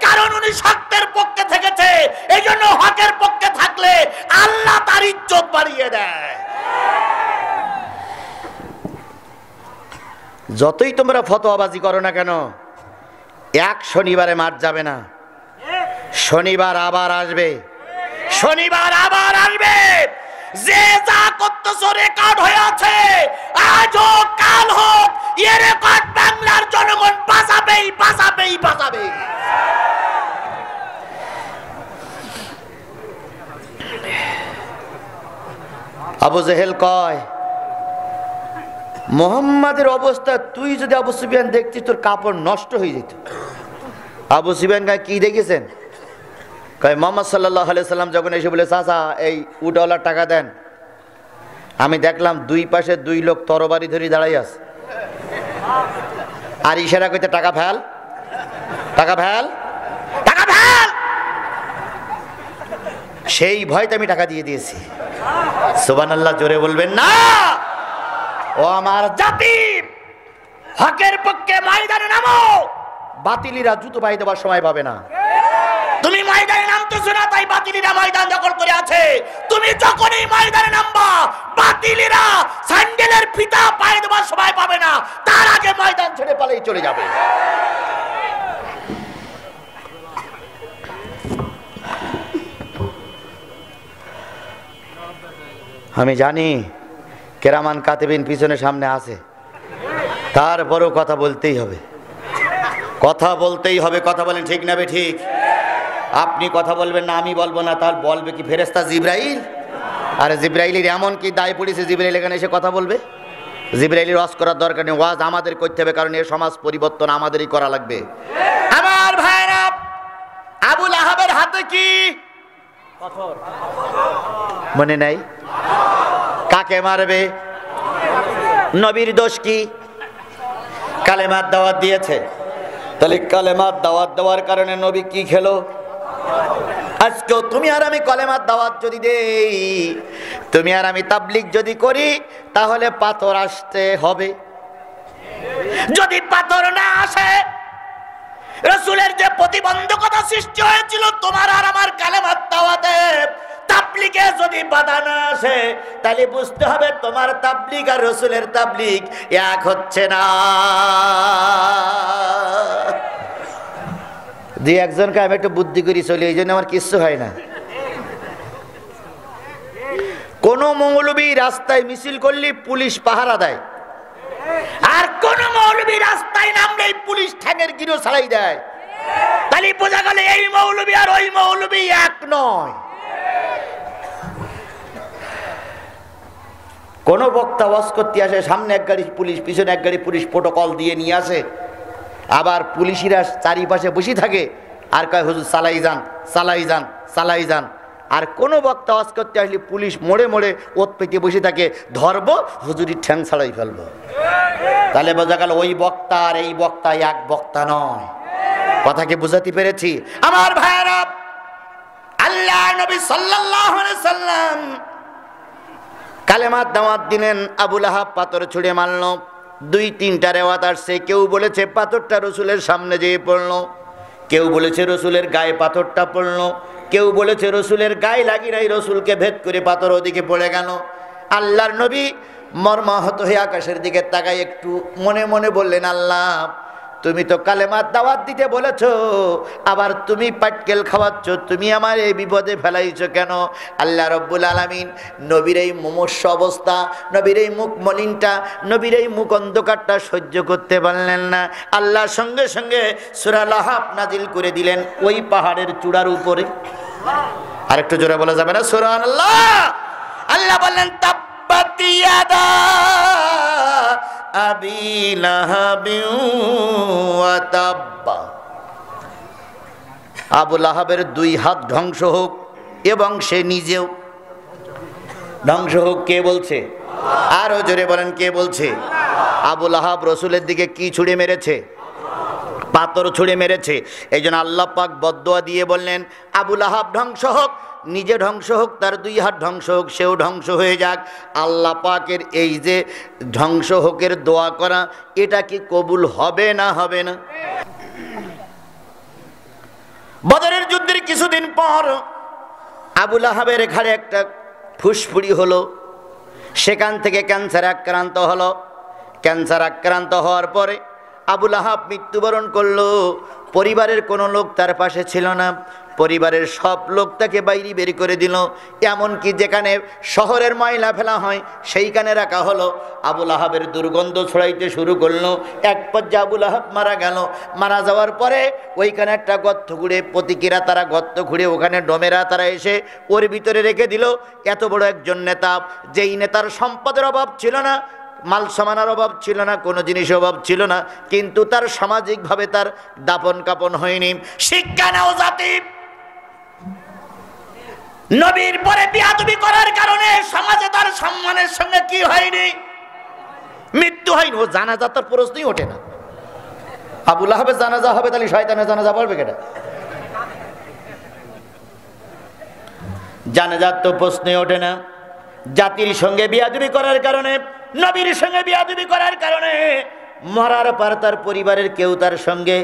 কারণ উনি সত্যের পক্ষে থেকেছে, এই জন্য হকের পক্ষে থাকলে আল্লাহ তার ইজ্জত বাড়িয়ে দেয়। যতই তোমরা ফতোয়াবাজি করো না কেন, এক শনিবারে মাঠ যাবে না, শনিবার আবার আসবে, শনিবার আবার আসবে। যে যা করতেছ রেকর্ড হয়ে আছে, আজ হোক কাল হোক, এ রেকর্ড বাংলার জনগণ বাঁচাবেই বাঁচাবেই বাঁচাবে। আবু জেহেল কয়, মোহাম্মদের অবস্থা তুই যদি আবু সুফিয়ান দেখতিস তোর কাপড় নষ্ট হয়ে যেত। আবু সুফিয়ান কয়, কি দেখেছেন? কয়, মোহাম্মদ সাল্লাল্লাহু আলাইহি সাল্লাম যখন এসে বলে, চাচা এই উটওয়ালার টাকা দেন, আমি দেখলাম দুই পাশে দুই লোক তরবারি ধরে দাঁড়াই আছে, আর ইশারা করতে, টাকা ফেল, টাকা ফেল, টাকা ফেল। সেই ভয়তে আমি টাকা দিয়ে দিয়েছি। সুবহানাল্লাহ জোরে বলবেন না? ও আমার জাতি, হকের পক্ষে ময়দানে নামো, বাতিলিরা জুতো পাই দেওয়ার সময় পাবে না। তুমি ময়দানে নামতেছো না, তাই বাতিলিরা ময়দান দখল করে আছে। তুমি যখনই ময়দানে নামবা, বাতিলিরা স্যান্ডেলের ফিতা পায়ে দেওয়ার সময় পাবে না, তার আগে ময়দান ছেড়ে পালিয়ে চলে যাবে। আমি জানি কেরামান কাতিবিন পিছনে সামনে আছে, তারপরও কথা বলতেই হবে, কথা বলতেই হবে। কথা বলেন ঠিক না বে ঠিক? আপনি কথা বলবেন না, আমি বলবো না, তার বলবে কি ফেরেশতা জিবরাইল? আরে জিবরাইলের এমন কি দায় পড়েছে জিবরাইল এখানে এসে কথা বলবে? জিবরাইলের ওয়াজ করার দরকার নেই, ওয়াজ আমাদের করতে হবে, কারণ এই সমাজ পরিবর্তন আমাদেরই করা লাগবে। আমার ভাইরা, আবু লাহাবের হাতে কি পাথর মনে নাই? কাকে মারবে? নবীর দোষ কি? কালেমার দাওয়াত দিয়েছে। তাহলে কালেমার দাওয়াত দেওয়ার কারণে নবী কি খেলো? আজকেও তুমি আর আমি কালেমার দাওয়াত যদি দেই, তুমি আর আমি তাবলীগ যদি করি, তাহলে পাথর আসতে হবে। যদি পাথর না আসে, রাসূলের যে প্রতিবন্ধকতা সৃষ্টি হয়েছিল তোমার আর আমার কালেমার দাওয়াতে, তাবলীগে যদি বাধা না আসে, তাহলে বুঝতে হবে তোমার তাবলীগ আর রাসূলের তাবলীগ এক হচ্ছে না। যে একজনকে আমি একটু বুদ্ধি করি চলি, এই জন্য আমার কিচ্ছু হয় না। কোন মৌলবী রাস্তায় মিছিল করলে পুলিশ পাহারা দেয়, আর কোন মৌলবী রাস্তায় নামলেই পুলিশ ঠ্যাঙের গিরো ছাড়াই দেয়। তাহলে বোঝা গেল এই মৌলবী আর ওই মৌলবী এক নয়। কোন বক্তা ওয়াজ করতে আসে, সামনে এক গাড়ি পুলিশ, পিছনে এক গাড়ি পুলিশ প্রোটোকল দিয়ে নিয়ে আসে, আবার পুলিশিরা চারিপাশে বসে থাকে আর কয় হুজুর চালাই যান, চালাই যান, চালাই যান। আর কোনো বক্তা ওয়াজ করতে আসলে পুলিশ মোড়ে মোড়ে ওত পেতে বসে থাকে, ধরবো হুজুরি ঠ্যাং ছাড়াই ফেলবো। তাহলে বোঝা গেল ওই বক্তা আর এই বক্তা এক বক্তা নয়। কথা কি বুঝাতে পেরেছি? আমার ভাইরা, আল্লাহ নবী সাল্লাল্লাহু আলাইহি সাল্লাম কালেমার দাওয়াত দিলেন, আবু লাহাব পাথর ছুঁড়ে মারল। দুই তিনটা রেওয়াত আসছে, কেউ বলেছে পাথরটা রসুলের সামনে যেয়ে পড়লো, কেউ বলেছে রসুলের গায়ে পাথরটা পড়লো, কেউ বলেছে রসুলের গায়ে লাগি নাই, রসুলকে ভেদ করে পাথর ওদিকে পড়ে গেল। আল্লাহর নবী মর্মাহত হয়ে আকাশের দিকে তাকাই একটু মনে মনে বললেন, আল্লাহ তুমি তো কালেমার দাওয়াত দিতে বলেছো, আবার তুমি পাটকেল খাওয়াচ্ছ, তুমি আমার এই বিপদে ফেলাইছো কেন? আল্লাহ রব্বুল আলামিন নবীর এই মুমূর্ষু অবস্থা, নবীর এই মুখ মলিনটা, নবীর এই মুখ অন্ধকারটা সহ্য করতে পারলেন না। আল্লাহ সঙ্গে সঙ্গে সূরা লাহাব নাজিল করে দিলেন ওই পাহাড়ের চূড়ার উপরে। আরেকটু জোরে বলা যাবে না সুবহানাল্লাহ? আল্লাহ বললেন, তাব্বাত ইয়াদা আবি লাহাবিন ওয়া তাব্বা। আবু লাহাবের দুই হাত ধ্বংস হোক এবং সে নিজেও ধ্বংস হোক। কে বলছে? আরো জোরে বলেন, কে বলছে? আবু লাহাব রসুলের দিকে কি ছুঁড়ে মেরেছে? পাথর ছুঁড়ে মেরেছে। এই জন্য আল্লাহ পাক বদদুয়া দিয়ে বললেন, আবু লাহাব ধ্বংস হোক, নিজে ধ্বংস হোক, তার দুই হাত ধ্বংস হোক, সেও ধ্বংস হয়ে যাক। আল্লাহ পাকের এই যে ধ্বংস হোকের দোয়া করা, এটা কি কবুল হবে না হবে না? বদরের যুদ্ধের কিছুদিন পর আবু লাহাবের ঘাড়ে একটা ফুসফুড়ি হলো, সেখান থেকে ক্যান্সারে আক্রান্ত হলো। ক্যান্সার আক্রান্ত হওয়ার পরে আবুল আহাব মৃত্যুবরণ করলো। পরিবারের কোনো লোক তার পাশে ছিল না, পরিবারের সব লোক তাকে বাইরে বের করে দিল। এমনকি যেখানে শহরের ময়লা ফেলা হয় সেইখানে রাখা হলো। আবুল আহাবের দুর্গন্ধ ছড়াইতে শুরু করলো। এক পর্যায়ে আবুল আহাব মারা গেল। মারা যাওয়ার পরে ওইখানে একটা গর্ত খুঁড়ে, প্রতীকীরা তারা গর্ত খুঁড়ে ওখানে ডোমেরা তারা এসে ওর ভিতরে রেখে দিল। এত বড় একজন নেতা, যেই নেতার সম্পদের অভাব ছিল না, মাল সামানার অভাব ছিল না, কোনো জিনিসের অভাব ছিল না, কিন্তু তার সামাজিকভাবে তার দাপন কাপন হয়নি। শিক্ষা নাও জাতি, নবীর পরে বিয়াদবি করার কারণে সমাজে তার সম্মানের সঙ্গে কি হয়নি? মৃত্যু হয়নি। ও জানাজা তার প্রশ্নই ওঠে না। আবুল আহাবের জানাজা হবে, তাহলে শয়তানের জানাজা পড়বে কেটা? জানাজার তো প্রশ্নই ওঠে না। জাতির সঙ্গে বিয়াদবি করার কারণে, নবীর সঙ্গে বিয়াদবি করার কারণে মরার পর তার পরিবারের কেউ তার সঙ্গে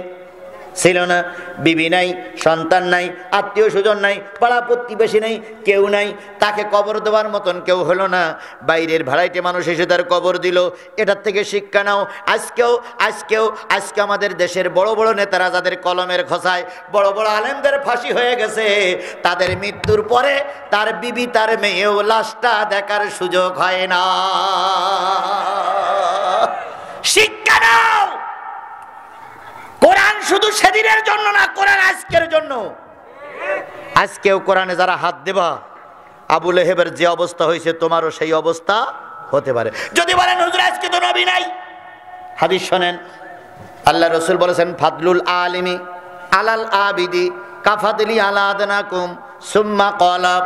ছিল না। বিবি নাই, সন্তান নাই, আত্মীয় স্বজন নাই, পাড়া প্রতিবেশী নাই, কেউ নাই। তাকে কবর দেওয়ার মতন কেউ হলো না। বাইরের ভাড়াইটে মানুষ এসে তার কবর দিল। এটার থেকে শিক্ষা নাও। আজকে আমাদের দেশের বড় বড় নেতারা যাদের কলমের খোসায় বড় বড় আলেমদের ফাঁসি হয়ে গেছে, তাদের মৃত্যুর পরে তার বিবি তার মেয়েও লাশটা দেখার সুযোগ হয় না। শিক্ষা নাও। কোরআন শুধু সেদিনের জন্য না, কোরআন আজকের জন্য। আজকেও কোরআনে যারা হাত দেবা, আবু লেহেবের যে অবস্থা হয়েছে তোমারও সেই অবস্থা হতে পারে। যদি বলেন হুজুর আজকে তো নবী নাই, হাদিস শোনেন। আল্লাহ রাসূল বলেছেন, ফাদলুল আলিমি আলাল আবিদি কাফাদলি আলা আদনাকুম সুম্মা ক্বালা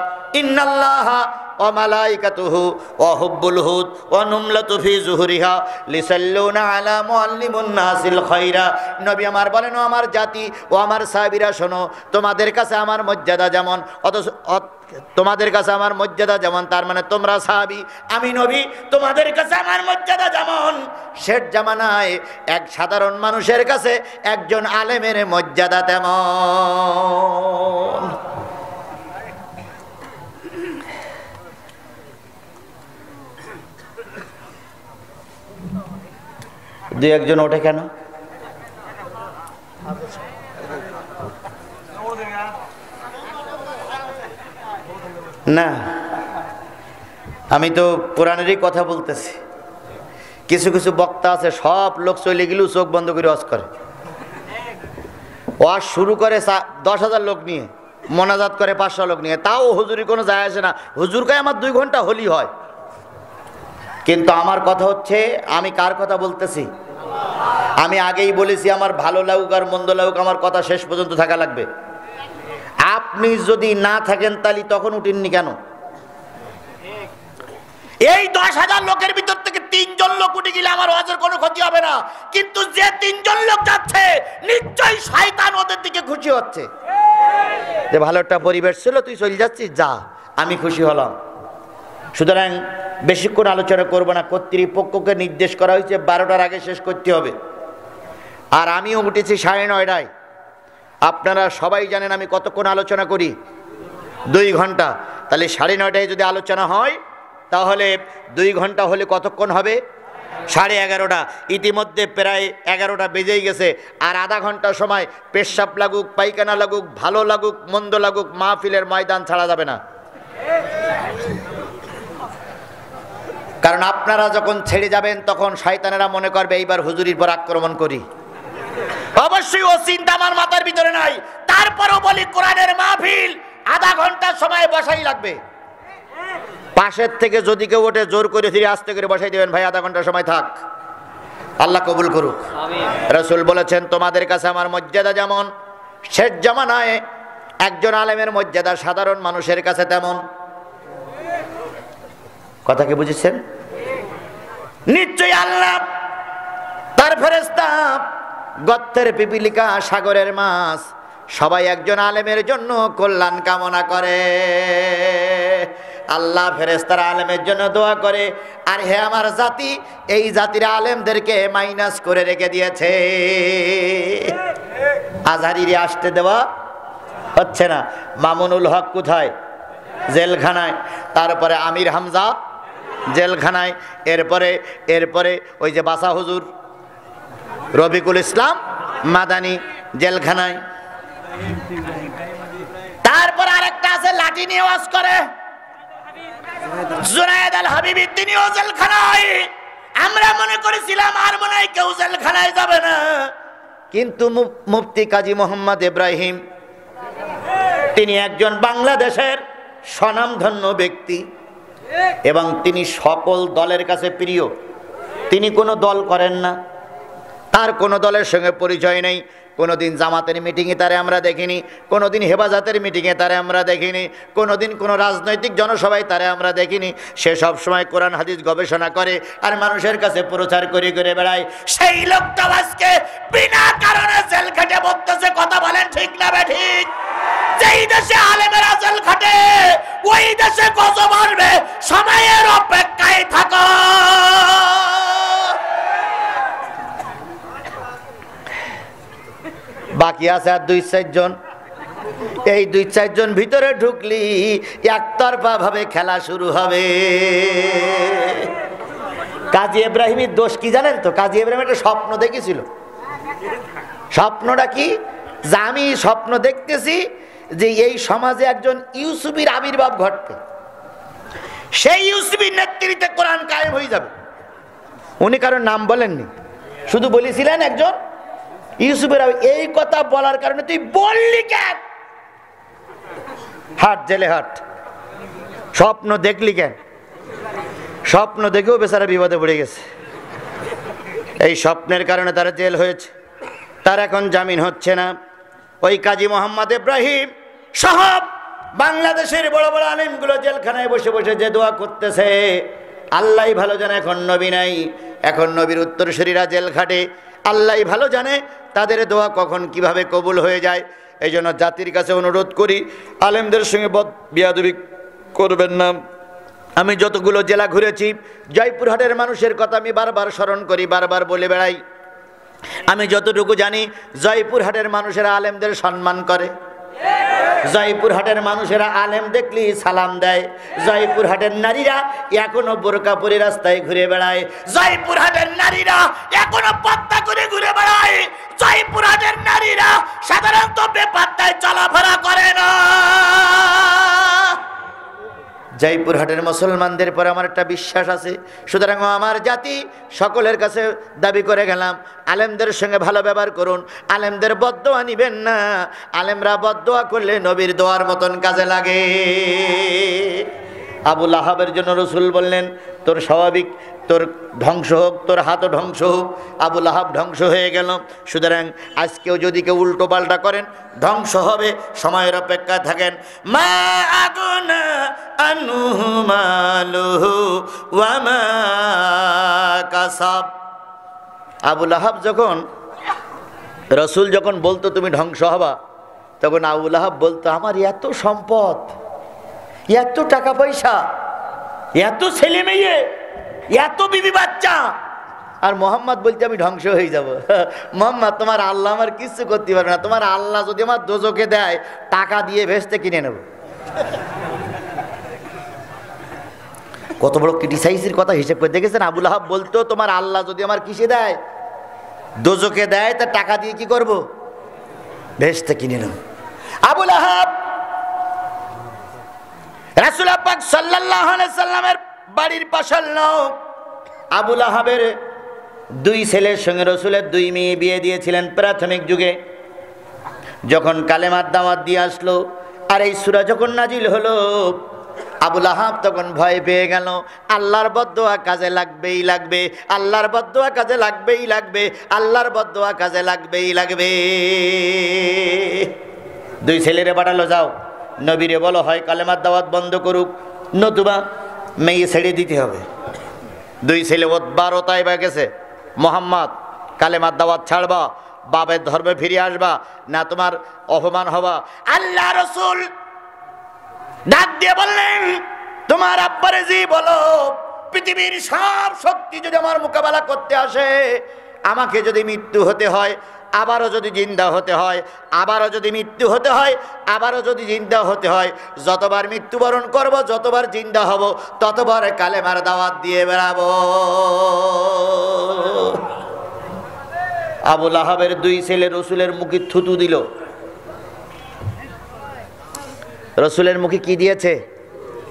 ইন্নাল্লাহা ওয়া মালাইকাতুহু ওয়া হুব্বুল হুদ ওয়া নুমলাতু ফি যুহুরিহা লিসাল্লুনা আলা মুআল্লিমুন নাসিল খায়রা। নবী আমার বলেন, ও আমার জাতি, ও আমার সাহাবীরা, শোনো, তোমাদের কাছে আমার মর্যাদা যেমন, তোমাদের কাছে আমার মর্যাদা যেমন, তার মানে তোমরা সাহাবী, আমি নবী, তোমাদের কাছে আমার মর্যাদা যেমন, শেষ জামানায় এক সাধারণ মানুষের কাছে একজন আলেমের মর্যাদা তেমন। দুই একজন ওঠে কেন? না, আমি তো কোরআনেরই কথা বলতেছি। কিছু কিছু বক্তা আছে, সব লোক চলে গেলেও চোখ বন্ধ করে ওয়াজ করে। ওয়াজ শুরু করে 10,000 লোক নিয়ে, মোনাজাত করে 500 লোক নিয়ে, তাও হুজুরি কোনো যায় আসে না। হুজুর কয় আমার 2 ঘন্টা হলি হয়। কিন্তু আমার কথা হচ্ছে, আমি কার কথা বলতেছি? আমি আগেই বলেছি, আমার ভালো লাগুক আর মন্দ লাগুক, আমার কথা শেষ পর্যন্ত থাকা লাগবে। আপনি যদি না থাকেন তাহলে তখন উঠেননি কেন? এই 10,000 লোকের ভিতর থেকে 3 জন লোক উঠে গেলে আমার ওয়াজের কোনো ক্ষতি হবে না। কিন্তু যে 3 জন লোক যাচ্ছে, নিশ্চয়ই শয়তান ওদের দিকে খুশি হচ্ছে যে ভালো একটা পরিবেশ ছিল, তুই চলে যাচ্ছিস, যা, আমি খুশি হলাম। সুতরাং বেশিক্ষণ আলোচনা করব না। কর্তৃপক্ষকে নির্দেশ করা হয়েছে 12টার আগে শেষ করতে হবে। আর আমিও উঠেছি 9:30টায়। আপনারা সবাই জানেন আমি কতক্ষণ আলোচনা করি, 2 ঘন্টা। তাহলে 9:30টায় যদি আলোচনা হয়, তাহলে 2 ঘন্টা হলে কতক্ষণ হবে? 11:30। ইতিমধ্যে প্রায় 11টা বেজেই গেছে। আর আধা ঘন্টা সময় পেশাব লাগুক, পায়খানা লাগুক, ভালো লাগুক, মন্দ লাগুক, মাহফিলের ময়দান ছাড়া যাবে না। কারণ আপনারা যখন ছেড়ে যাবেন, তখন শয়তানেরা মনে করবে এইবার হুজুরির পর আক্রমণ করি। অবশ্যই ও চিন্তা আমার মাথার ভিতরে নাই। তারপরও বলি, কোরআনের মাহফিল আধা ঘন্টা সময় বসাই লাগবে। পাশের থেকে যদি কেউ ওঠে, জোর করে ফিরে আস্তে করে বসাই দেবেন, ভাই আধা ঘন্টা সময় থাক। আল্লাহ কবুল করুক। রাসূল বলেছেন, তোমাদের কাছে আমার মর্যাদা যেমন, শেষ জামানায় একজন আলেমের মর্যাদা সাধারণ মানুষের কাছে তেমন। কথা কি বুঝেছেন? নিশ্চয়ই আল্লাহ তার ফেরেশতা, গর্তের পিপিলিকা, সাগরের মাছ, সবাই একজন আলেমের জন্য কল্যাণ কামনা করে। আল্লাহ ফেরেশতারা আলেমের জন্য দোয়া করে। আর হে আমার জাতি, এই জাতির আলেমদেরকে মাইনাস করে রেখে দিয়েছে। আজহারিরে আসতে দেওয়া হচ্ছে না। মামুনুল হক কোথায়? জেলখানায়। তারপরে আমির হামজা জেলখানায়। এরপরে ওই যে বাসা হুজুর রফিকুল ইসলাম মাদানী জেলখানায়। তারপর আরেকটা আছে লাঠি নিয়ে ওয়াজ করে জুনায়েদ আল হাবিবি, তিনিও জেলখানায়। আমরা মনে করেছিলাম আর মনে হয় কেউ জেলখানায় যাবে না, কিন্তু মুফতি কাজী মোহাম্মদ ইব্রাহিম তিনি একজন বাংলাদেশের স্বনামধন্য ব্যক্তি এবং তিনি সকল দলের কাছে প্রিয়। তিনি কোনো দল করেন না, তার কোনো দলের সঙ্গে পরিচয় নেই। কোনোদিন জামাতের মিটিংয়ে তারে আমরা দেখিনি, কোনোদিন হেফাজতের মিটিংয়ে তারে আমরা দেখিনি, কোনোদিন কোনো রাজনৈতিক জনসভায় তারে আমরা দেখিনি। সে সব সময় কোরআন হাদিস গবেষণা করে আর মানুষের কাছে প্রচার করে করে বেড়ায়। সেই লোকটা আজকে বিনা কারণে জেল খেটে বলতেছে, কথা বলেন ঠিক না ঠিক? যেই দেশে আলেমেরা জেল খাটে ওই দেশে গজব আসবে, সময়ের অপেক্ষায় থাকো। বাকি আছে আর 2-4 জন। এই 2-4 জন ভিতরে ঢুকলি একতরফা ভাবে খেলা শুরু হবে। কাজী ইব্রাহিমের দোষ কি জানেন তো? কাজী ইব্রাহিম একটা স্বপ্ন দেখেছিল। স্বপ্নটা কি? যে আমি স্বপ্ন দেখতেছি যে এই সমাজে একজন ইউসুফীর আবির্ভাব ঘটবে, সেই ইউসুফীর নেতৃত্বে কোরআন কায়েম হয়ে যাবে। উনি কারোর নাম বলেননি, শুধু বলেছিলেন একজন ইউসুফের। এই কথা বলার কারণে তুই বললি কেন? হাট জেলে হাট। স্বপ্ন দেখলি কেন? স্বপ্ন দেখেও বেচারা বিপদে পড়ে গেছে। এই স্বপ্নের কারণে তারা জেল হয়েছে, তার এখন জামিন হচ্ছে না। ওই কাজী মোহাম্মদ ইব্রাহিম সহ বাংলাদেশের বড় বড় আলেমগুলো জেলখানায় বসে বসে যে দোয়া করতেছে, আল্লাহ ভালো জানে এখন নবী নাই, এখন নবীর উত্তরসূরিরা জেল খাটে। আল্লাহ ভালো জানে তাদের দোয়া কখন কিভাবে কবুল হয়ে যায়। এই জন্য জাতির কাছে অনুরোধ করি, আলেমদের সঙ্গে বিয়াদবি করবেন না। আমি যতগুলো জেলা ঘুরেছি, জয়পুরহাটের মানুষের কথা আমি বারবার স্মরণ করি, বারবার বলে বেড়াই। আমি যতটুকু জানি, জয়পুরহাটের মানুষেরা আলেমদের সম্মান করে। জয়পুরহাটের মানুষেরা আলেম দেখলি সালাম দেয়। জয়পুরহাটের নারীরা এখনো বোরকা পরে রাস্তায় ঘুরে বেড়ায়। জয়পুরহাটের নারীরা এখনো পর্দা করে ঘুরে বেড়ায়। জয়পুরহাটের নারীরা সাধারণত বেপাত্তায় চলাফেরা করে না। জয়পুরহাটের মুসলমানদের পরে আমার একটা বিশ্বাস আছে। সুতরাং আমার জাতি সকলের কাছে দাবি করে গেলাম, আলেমদের সঙ্গে ভালো ব্যবহার করুন, আলেমদের বদদোয়া নিবেন না। আলেমরা বদদোয়া করলে নবীর দোয়ার মতন কাজে লাগে। আবু লাহাবের জন্য রসুল বললেন, তোর স্বাভাবিক তোর ধ্বংস হোক, তোর হাতও ধ্বংস হোক। আবু লাহাব ধ্বংস হয়ে গেল। সুতরাং আজকেও যদি কেউ উল্টো পাল্টা করেন, ধ্বংস হবে। সময়ের অপেক্ষায় থাকেন। মা আগুনা আনহু মালুহু ওয়া মা কাসাব। আবু লাহাব যখন, রসুল যখন বলতো তুমি ধ্বংস হবা, তখন আবু লাহাব বলতো আমার এত সম্পদ, এত টাকা পয়সা, এত ছেলে মেয়ে, এত বিবি বাচ্চা, আর মোহাম্মদ বলতে আমি ধ্বংস হয়ে যাব। মোহাম্মদ তোমার আল্লাহ আমার কিছু করতে পারবে না, তোমার আল্লাহ যদি আমার দোজকে দেয় টাকা দিয়ে ভেস্তে কিনে নেব। কত বড় ক্রিটিসাইজের কথা হিসেব করে দেখেছেন? আবু লাহাব বলতো তোমার আল্লাহ যদি আমার কিসে দেয়, দোজকে দেয়, তা টাকা দিয়ে কি করব? ভেস্তে কিনে নেব। আবু লাহাব রাসূল পাক সাল্লাল্লাহু আলাইহি সাল্লামের বাড়ির পাশের লোক। আবু লাহাবের 2 ছেলের সঙ্গে রসুলের 2 মেয়ে বিয়ে দিয়েছিলেন প্রাথমিক যুগে। যখন কালেমার দাওয়াত দিয়ে আসলো আর এই সূরা যখন নাজিল হলো, আবু লাহাব তখন ভয় পেয়ে গেল। আল্লাহর বদদোয়া কাজে লাগবেই লাগবে, আল্লাহর বদদোয়া কাজে লাগবেই লাগবে, আল্লাহর বদদোয়া কাজে লাগবেই লাগবে। 2 ছেলেরে পাঠালো, যাও নবীরে বলো হয় কালেমার দাওয়াত বন্ধ করুক, নতুবা মেয়ে ছেড়ে দিতে হবে। 2 ছেলে 12টায় বা গেছে, মোহাম্মদ কালেমার দাওয়াত ছাড়বা, বাবের ধর্মে ফিরে আসবা, না তোমার অপমান হবা। আল্লাহ রসুল ডাক দিয়ে বললেন, তোমার আব্বারে জি বলো, পৃথিবীর সব শক্তি যদি আমার মোকাবেলা করতে আসে, আমাকে যদি মৃত্যু হতে হয়, আবারও যদি জিন্দা হতে হয়, আবারও যদি মৃত্যু হতে হয়, আবারও যদি জিন্দা হতে হয়, যতবার মৃত্যুবরণ করব, যতবার জিন্দা হব, ততবার কালেমার দাওয়াত দিয়ে বেড়াবো। আবু লাহাবের 2 ছেলে রসুলের মুখে থুতু দিল। রসুলের মুখে কি দিয়েছে?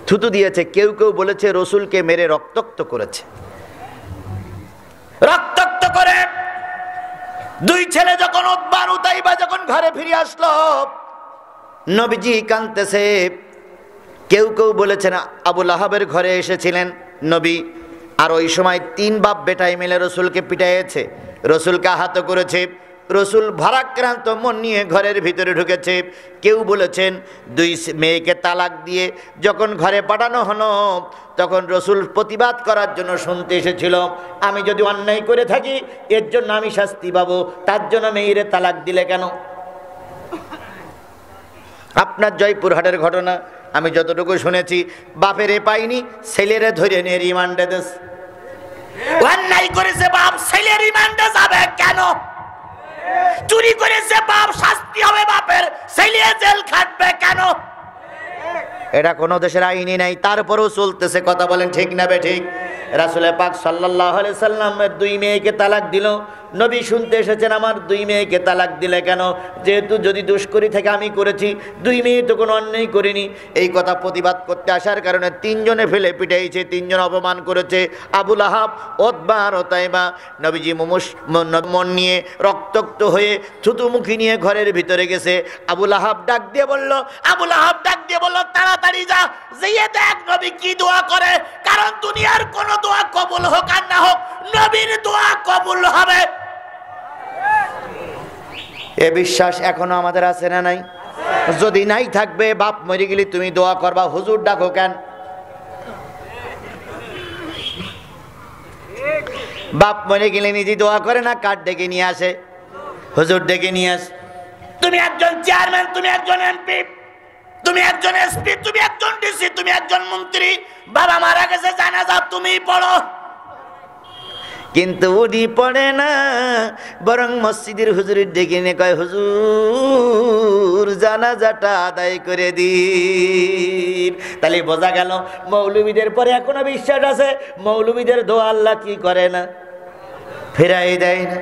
থুতু দিয়েছে। কেউ কেউ বলেছে রসুলকে মেরে রক্তাক্ত করেছে। রক্তাক্ত করে 2 ছেলে যখন উতবা উতাইবা যখন ঘরে ফিরে আসলো, নবীজি কাঁদতেছে। কেউ কেউ বলেছেন আবু লাহাবের ঘরে এসেছিলেন নবী, আর ওই সময় 3 বাপ বেটাই মিলে রসুলকে পিটাইছে, রসুলকে আহত করেছে। রসুল ভারাক্রান্ত মন নিয়ে ঘরের ভিতরে ঢুকেছে। কেউ বলেছেন 2 মেয়েকে তালাক দিয়ে যখন ঘরে পাঠানো হলো, তখন রসুল প্রতিবাদ করার জন্য শুনতে এসেছিল, আমি যদি অন্যায় করে থাকি এর জন্য আমি শাস্তি পাবো, তার জন্য মেয়েরে তালাক দিলে কেন? আপনার জয়পুরহাটের ঘটনা আমি যতটুকু শুনেছি, বাপেরে পাইনি, ছেলেরে ধরে নিয়ে রিমান্ডে দেশ। অন্যায় করেছে বাপ, ছেলে রিমান্ডে যাবে কেন? চুরি করেছে বাপ, শাস্তি হবে বাপের, ছেলে জেল খাটবে কেন? এটা কোন দেশের আইনই নাই, তারপরেও চলতেছে। কথা বলেন ঠিক না বেঠিক? রাসূল পাক সাল্লাল্লাহু আলাইহি সাল্লামের 2 মেয়েকে তালাক দিল। নবী শুনতে এসেছেন, আমার 2 মেয়েকে তালাক দিলে কেন? যেহেতু যদি দুষ্করি থেকে আমি করেছি, 2 মেয়ে তো কোনো অন্যায় করিনি। এই কথা প্রতিবাদ করতে আসার কারণে 3 জনে ফেলে পিটাইছে, 3 জন অপমান করেছে। আবু লাহাব, উতবা আর উতাইবা। নবীজি মন নিয়ে রক্তাক্ত হয়ে থুতুমুখী নিয়ে ঘরের ভিতরে গেছে। আবু লাহাব ডাক দিয়ে বলল, আবু লাহাব ডাক দিয়ে বলল, তাড়াতাড়ি যা, যেয়ে দেখ নবী কি দোয়া করে, কারণ দুনিয়ার কোন দোয়া কবুল হোক আর না হোক, নবীর দোয়া কবুল হবে। এ বিশ্বাস এখনো আমাদের আছে না নাই? যদি নাই থাকবে, বাপ মরে গেলে তুমি দোয়া করবা, হুজুর ডাকো কেন? বাপ মরে গেলে নিজে দোয়া করে না, কার্ড ডেকে নিয়ে আসে, হুজুর ডেকে নিয়ে আস। তুমি একজন চেয়ারম্যান, তুমি একজন এমপি, তুমি একজন এসপি, তুমি একজন ডিসি, তুমি একজন মন্ত্রী, বাবা মারা গেছে, জানাজা তুমি পড়ো। কিন্তু উনি পড়ে না, বরং মসজিদের হুজুরের ডেকে নিয়ে কয়, হুজুর জানাজাটা আদায় করে দিন। তাহলে বোঝা গেল মৌলবীদের পরে এখনো বিশ্বাস আছে, মৌলবীদের দোয়া আল্লাহ কি করে না, ফেরাই দেয় না।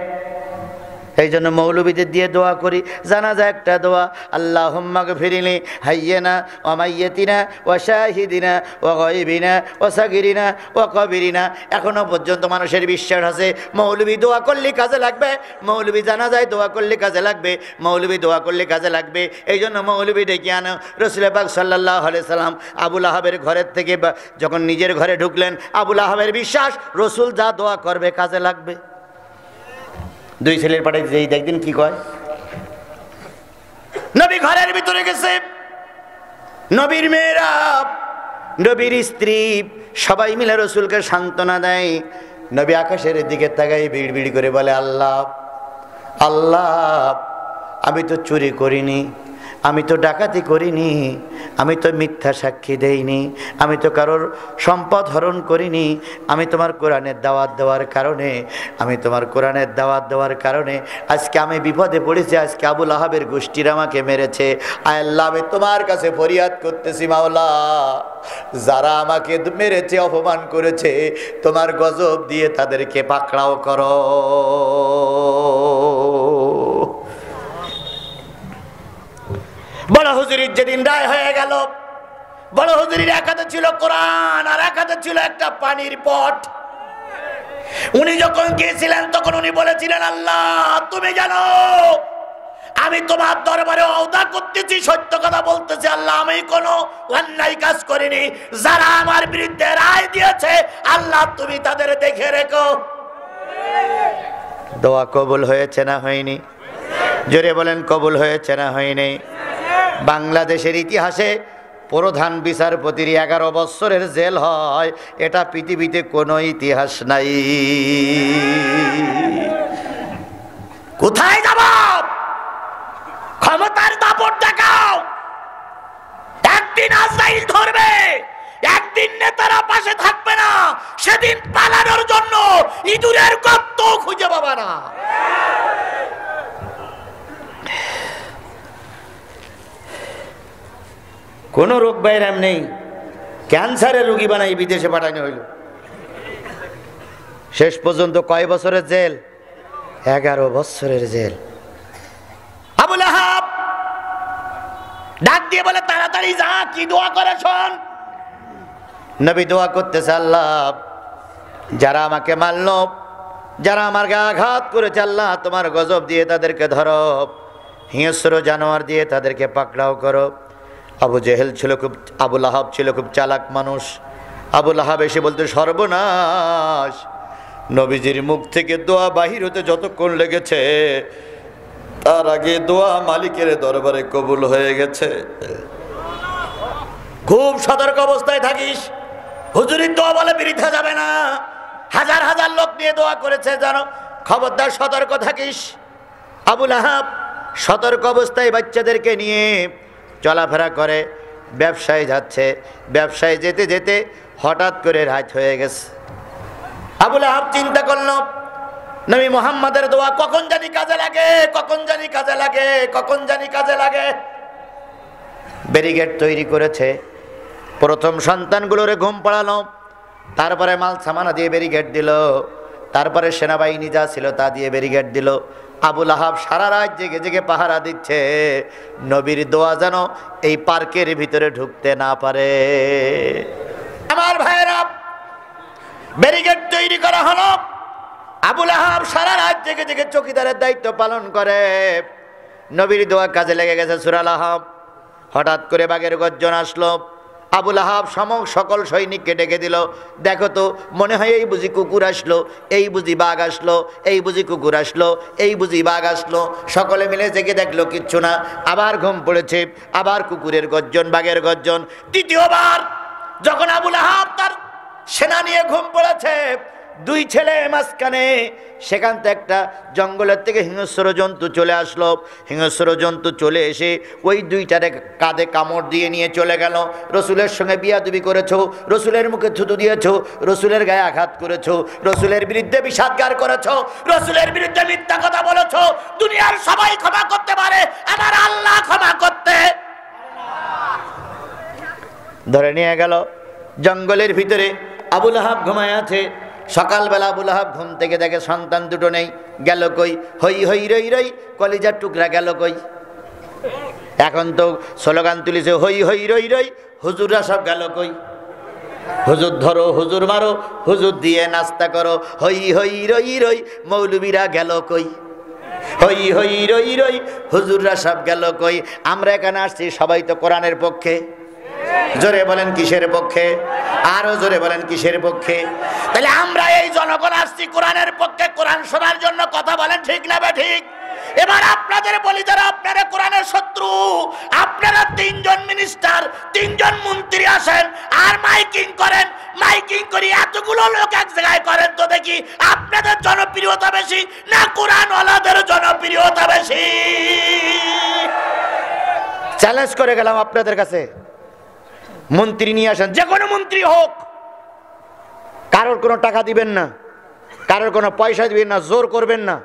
এই জন্য মৌলবীদের দিয়ে দোয়া করি। জানাজা একটা দোয়া, আল্লাহুম্মা গফিরলি হাইয়িনা ওয়া মাইয়িতিনা ওয়া শাহিদিনা ওয়া গায়বিনা ওয়া সাগিরিনা ওয়া কবিরিনা। এখনো পর্যন্ত মানুষের বিশ্বাস আছে মৌলবী দোয়া করলে কাজে লাগবে, মৌলবী জানাজায় দোয়া করলে কাজে লাগবে, মৌলবী দোয়া করলে কাজে লাগবে। এই জন্য মৌলবী ডেকে আনো। রাসূল পাক সাল্লাল্লাহু আলাইহি সাল্লাম আবু লাহাবের ঘরের থেকে যখন নিজের ঘরে ঢুকলেন, আবু লাহাবের বিশ্বাস রসুল যা দোয়া করবে কাজে লাগবে। 2 ছেলের পাঠাই যেই দেখদিন কি কয়, নবী ঘরের ভিতরে গেছে, নবীর মেয়েরা, নবীর স্ত্রী সবাই মিলে রসুলকে সান্ত্বনা দেয়। নবী আকাশের দিকে তাকাই বিড় বিড় করে বলে, আল্লাহ আল্লাহ, আমি তো চুরি করিনি, আমি তো ডাকাতি করিনি, আমি তো মিথ্যা সাক্ষী দেইনি, আমি তো কারোর সম্পদ হরণ করিনি। আমি তোমার কোরআনের দাওয়াত দেওয়ার কারণে, আমি তোমার কোরআনের দাওয়াত দেওয়ার কারণে আজকে আমি বিপদে পড়েছি। আজকে আবু লাহাবের গোষ্ঠীরা আমাকে মেরেছে। আয় আল্লাহ, আমি তোমার কাছে ফরিয়াদ করতেছি মাওলা, যারা আমাকে মেরেছে, অপমান করেছে, তোমার গজব দিয়ে তাদেরকে পাকড়াও করো। বড় হুজুরির যেদিন রায় হয়ে গেল, বড় হুজুরির এক হাতে ছিল কোরআন আর এক হাতে ছিল একটা পানির পট। উনি যখন গিয়েছিলেন তখন উনি বলেছিলেন, আল্লাহ তুমি জানো আমি তোমার দরবারে ওয়াদা করতেছি, সত্য কথা বলতেছি, আল্লাহ আমি কোনো অন্যায় কাজ করিনি। যারা আমার বিরুদ্ধে রায় দিয়েছে আল্লাহ তুমি তাদের দেখে রেখো। দোয়া কবুল হয়েছে না হয়নি? জোরে বলেন, কবুল হয়েছে না হয়নি? বাংলাদেশের ইতিহাসে প্রধান বিচারপতির 11 বছরের জেল হয়, এটা পৃথিবীতে কোনো ইতিহাস নাই। কোথায় যাব? ক্ষমতার দাপট দেখাও। একদিন আজরাইল ধরবে, একদিন নেতারা পাশে থাকবে না, সেদিন পালানোর জন্য ইঁদুরের গর্ত খুঁজে পাবা না। কোনো রোগ ব্যায়াম নেই, ক্যান্সারের রোগী বানাই বিদেশে পাঠানো হইল। শেষ পর্যন্ত কয় বছরের জেল? 11 বছরের জেল। আবু লাহাব ডাক দিয়ে বলে, তাড়াতাড়ি যা, কি দোয়া করে শোন। নবী দোয়া করতেছে, আল্লাহ যারা আমাকে মারল, যারা আমার গায়ে আঘাত করেছে, আল্লাহ তোমার গজব দিয়ে তাদেরকে ধরো, হিংস্র জানোয়ার দিয়ে তাদেরকে পাকড়াও করো। আবু জেহেল ছিল খুব, আবু লাহাব ছিল খুব চালাক মানুষ। আবু লাহাব এসে বলতে, সর্বনাশ। নবীজির মুখ থেকে দোয়া বাহির হতে যতক্ষণ লেগেছে, তার আগে দোয়া মালিকের দরবারে কবুল হয়ে গেছে। খুব সতর্ক অবস্থায় থাকিস, হুজুরির দোয়া বলে বৃথা যাবে না। হাজার হাজার লোক নিয়ে দোয়া করেছে, জানো, খবরদার সতর্ক থাকিস। আবু লাহাব সতর্ক অবস্থায় বাচ্চাদেরকে নিয়ে চলাফেরা করে, ব্যবসায় যাচ্ছে। ব্যবসায় যেতে যেতে হঠাৎ করে রাত হয়ে গেছে। আবু লাহাব চিন্তা করল, নবী মুহাম্মাদের দোয়া কখন জানি কাজে লাগে, কখন জানি কাজে লাগে, কখন জানি কাজে লাগে। ব্যারিকেড তৈরি করেছে, প্রথম সন্তানগুলোরে ঘুম পাড়ালো, তারপরে মাল সামানা দিয়ে ব্যারিকেড দিল, তারপরে সেনাবাহিনী যা ছিল তা দিয়ে ব্যারিকেড দিল। আবু লাহাব সারা রাত জেগে জেগে পাহারা দিচ্ছে, নবীর দোয়া যেন এই পার্কের ভিতরে ঢুকতে না পারে। আমার ভাইয়েরা, ব্যারিকেড তৈরি করা হলো। আবু লাহাব সারা রাত জেগে জেগে চৌকিদারের দায়িত্ব পালন করে। নবীর দোয়া কাজে লেগে গেছে। সূরা লাহাব। হঠাৎ করে বাঘের গর্জন আসলো। আবু লাহাব সকল সৈনিককে ডেকে দিল, দেখো তো, মনে হয় এই বুঝি কুকুর আসলো, এই বুঝি বাঘ আসলো, এই বুঝি কুকুর আসলো, এই বুঝি বাঘ আসলো। সকলে মিলে জেগে দেখলো কিচ্ছু না। আবার ঘুম পড়েছে, আবার কুকুরের গর্জন, বাঘের গর্জন। তৃতীয়বার যখন আবু লাহাব তার সেনা নিয়ে ঘুম পড়েছে, দুই ছেলে মাঝখানে, সেখান থেকে একটা জঙ্গলের থেকে হিংস্র জন্তু চলে আসলো। হিংস্র জন্তু চলে এসে ওই দুইটারে কাঁধে কামড় দিয়ে নিয়ে চলে গেল। রসুলের সঙ্গে বিয়াদবি করেছো, রসুলের মুখে থুতু দিয়েছো, রসুলের গায়ে আঘাত করেছো, রসুলের বিরুদ্ধে বিষাদগার করেছো, রসুলের বিরুদ্ধে মিথ্যা কথা বলেছো। দুনিয়ার সবাই ক্ষমা করতে পারে, আমার আল্লাহ ক্ষমা করতে। ধরে নিয়ে গেল জঙ্গলের ভিতরে। আবু লাহাব ঘুমায় আছে। সকালবেলা আবু লাহাব ঘুম থেকে দেখে সন্তান দুটো নেই। গেল কই? হই হই রই রই, কলিজার টুকরা গেল কই? এখন তো স্লোগান তুলেছে, হই হই রই রই, হুজুররা সব গেল কই? হুজুর ধরো, হুজুর মারো, হুজুর দিয়ে নাস্তা করো, হই হই রই রই, মৌলবীরা গেল কই? হই হই রই রই, হুজুররা সব গেল কই? আমরা এখানে আসছি সবাই তো কোরআনের পক্ষে। জোরে বলেন কিসের পক্ষে? আরো জোরে বলেন কিসের পক্ষে? তাহলে আমরা এই জনগণ আসছি কোরআনের পক্ষে, কোরআন শোনার জন্য। কথা বলেন ঠিক না ঠিক? এবার আপনাদের বলি, যারা আপনারা কোরআনের শত্রু, আপনারা 3 জন মিনিস্টার, 3 জন মন্ত্রী আসেন আর মাইকিং করেন, মাইকিং করি এতগুলো লোক এক জায়গায় করেন, তো দেখি আপনাদের জনপ্রিয়তা বেশি না কোরআনওয়ালাদের জনপ্রিয়তা বেশি? চ্যালেঞ্জ করে গেলাম আপনাদের কাছে, মন্ত্রী নিয়ে আসেন, যে কোনো মন্ত্রী হোক। কারোর কোনো টাকা দিবেন না, কারোর কোনো পয়সা দিবেন না, জোর করবেন না।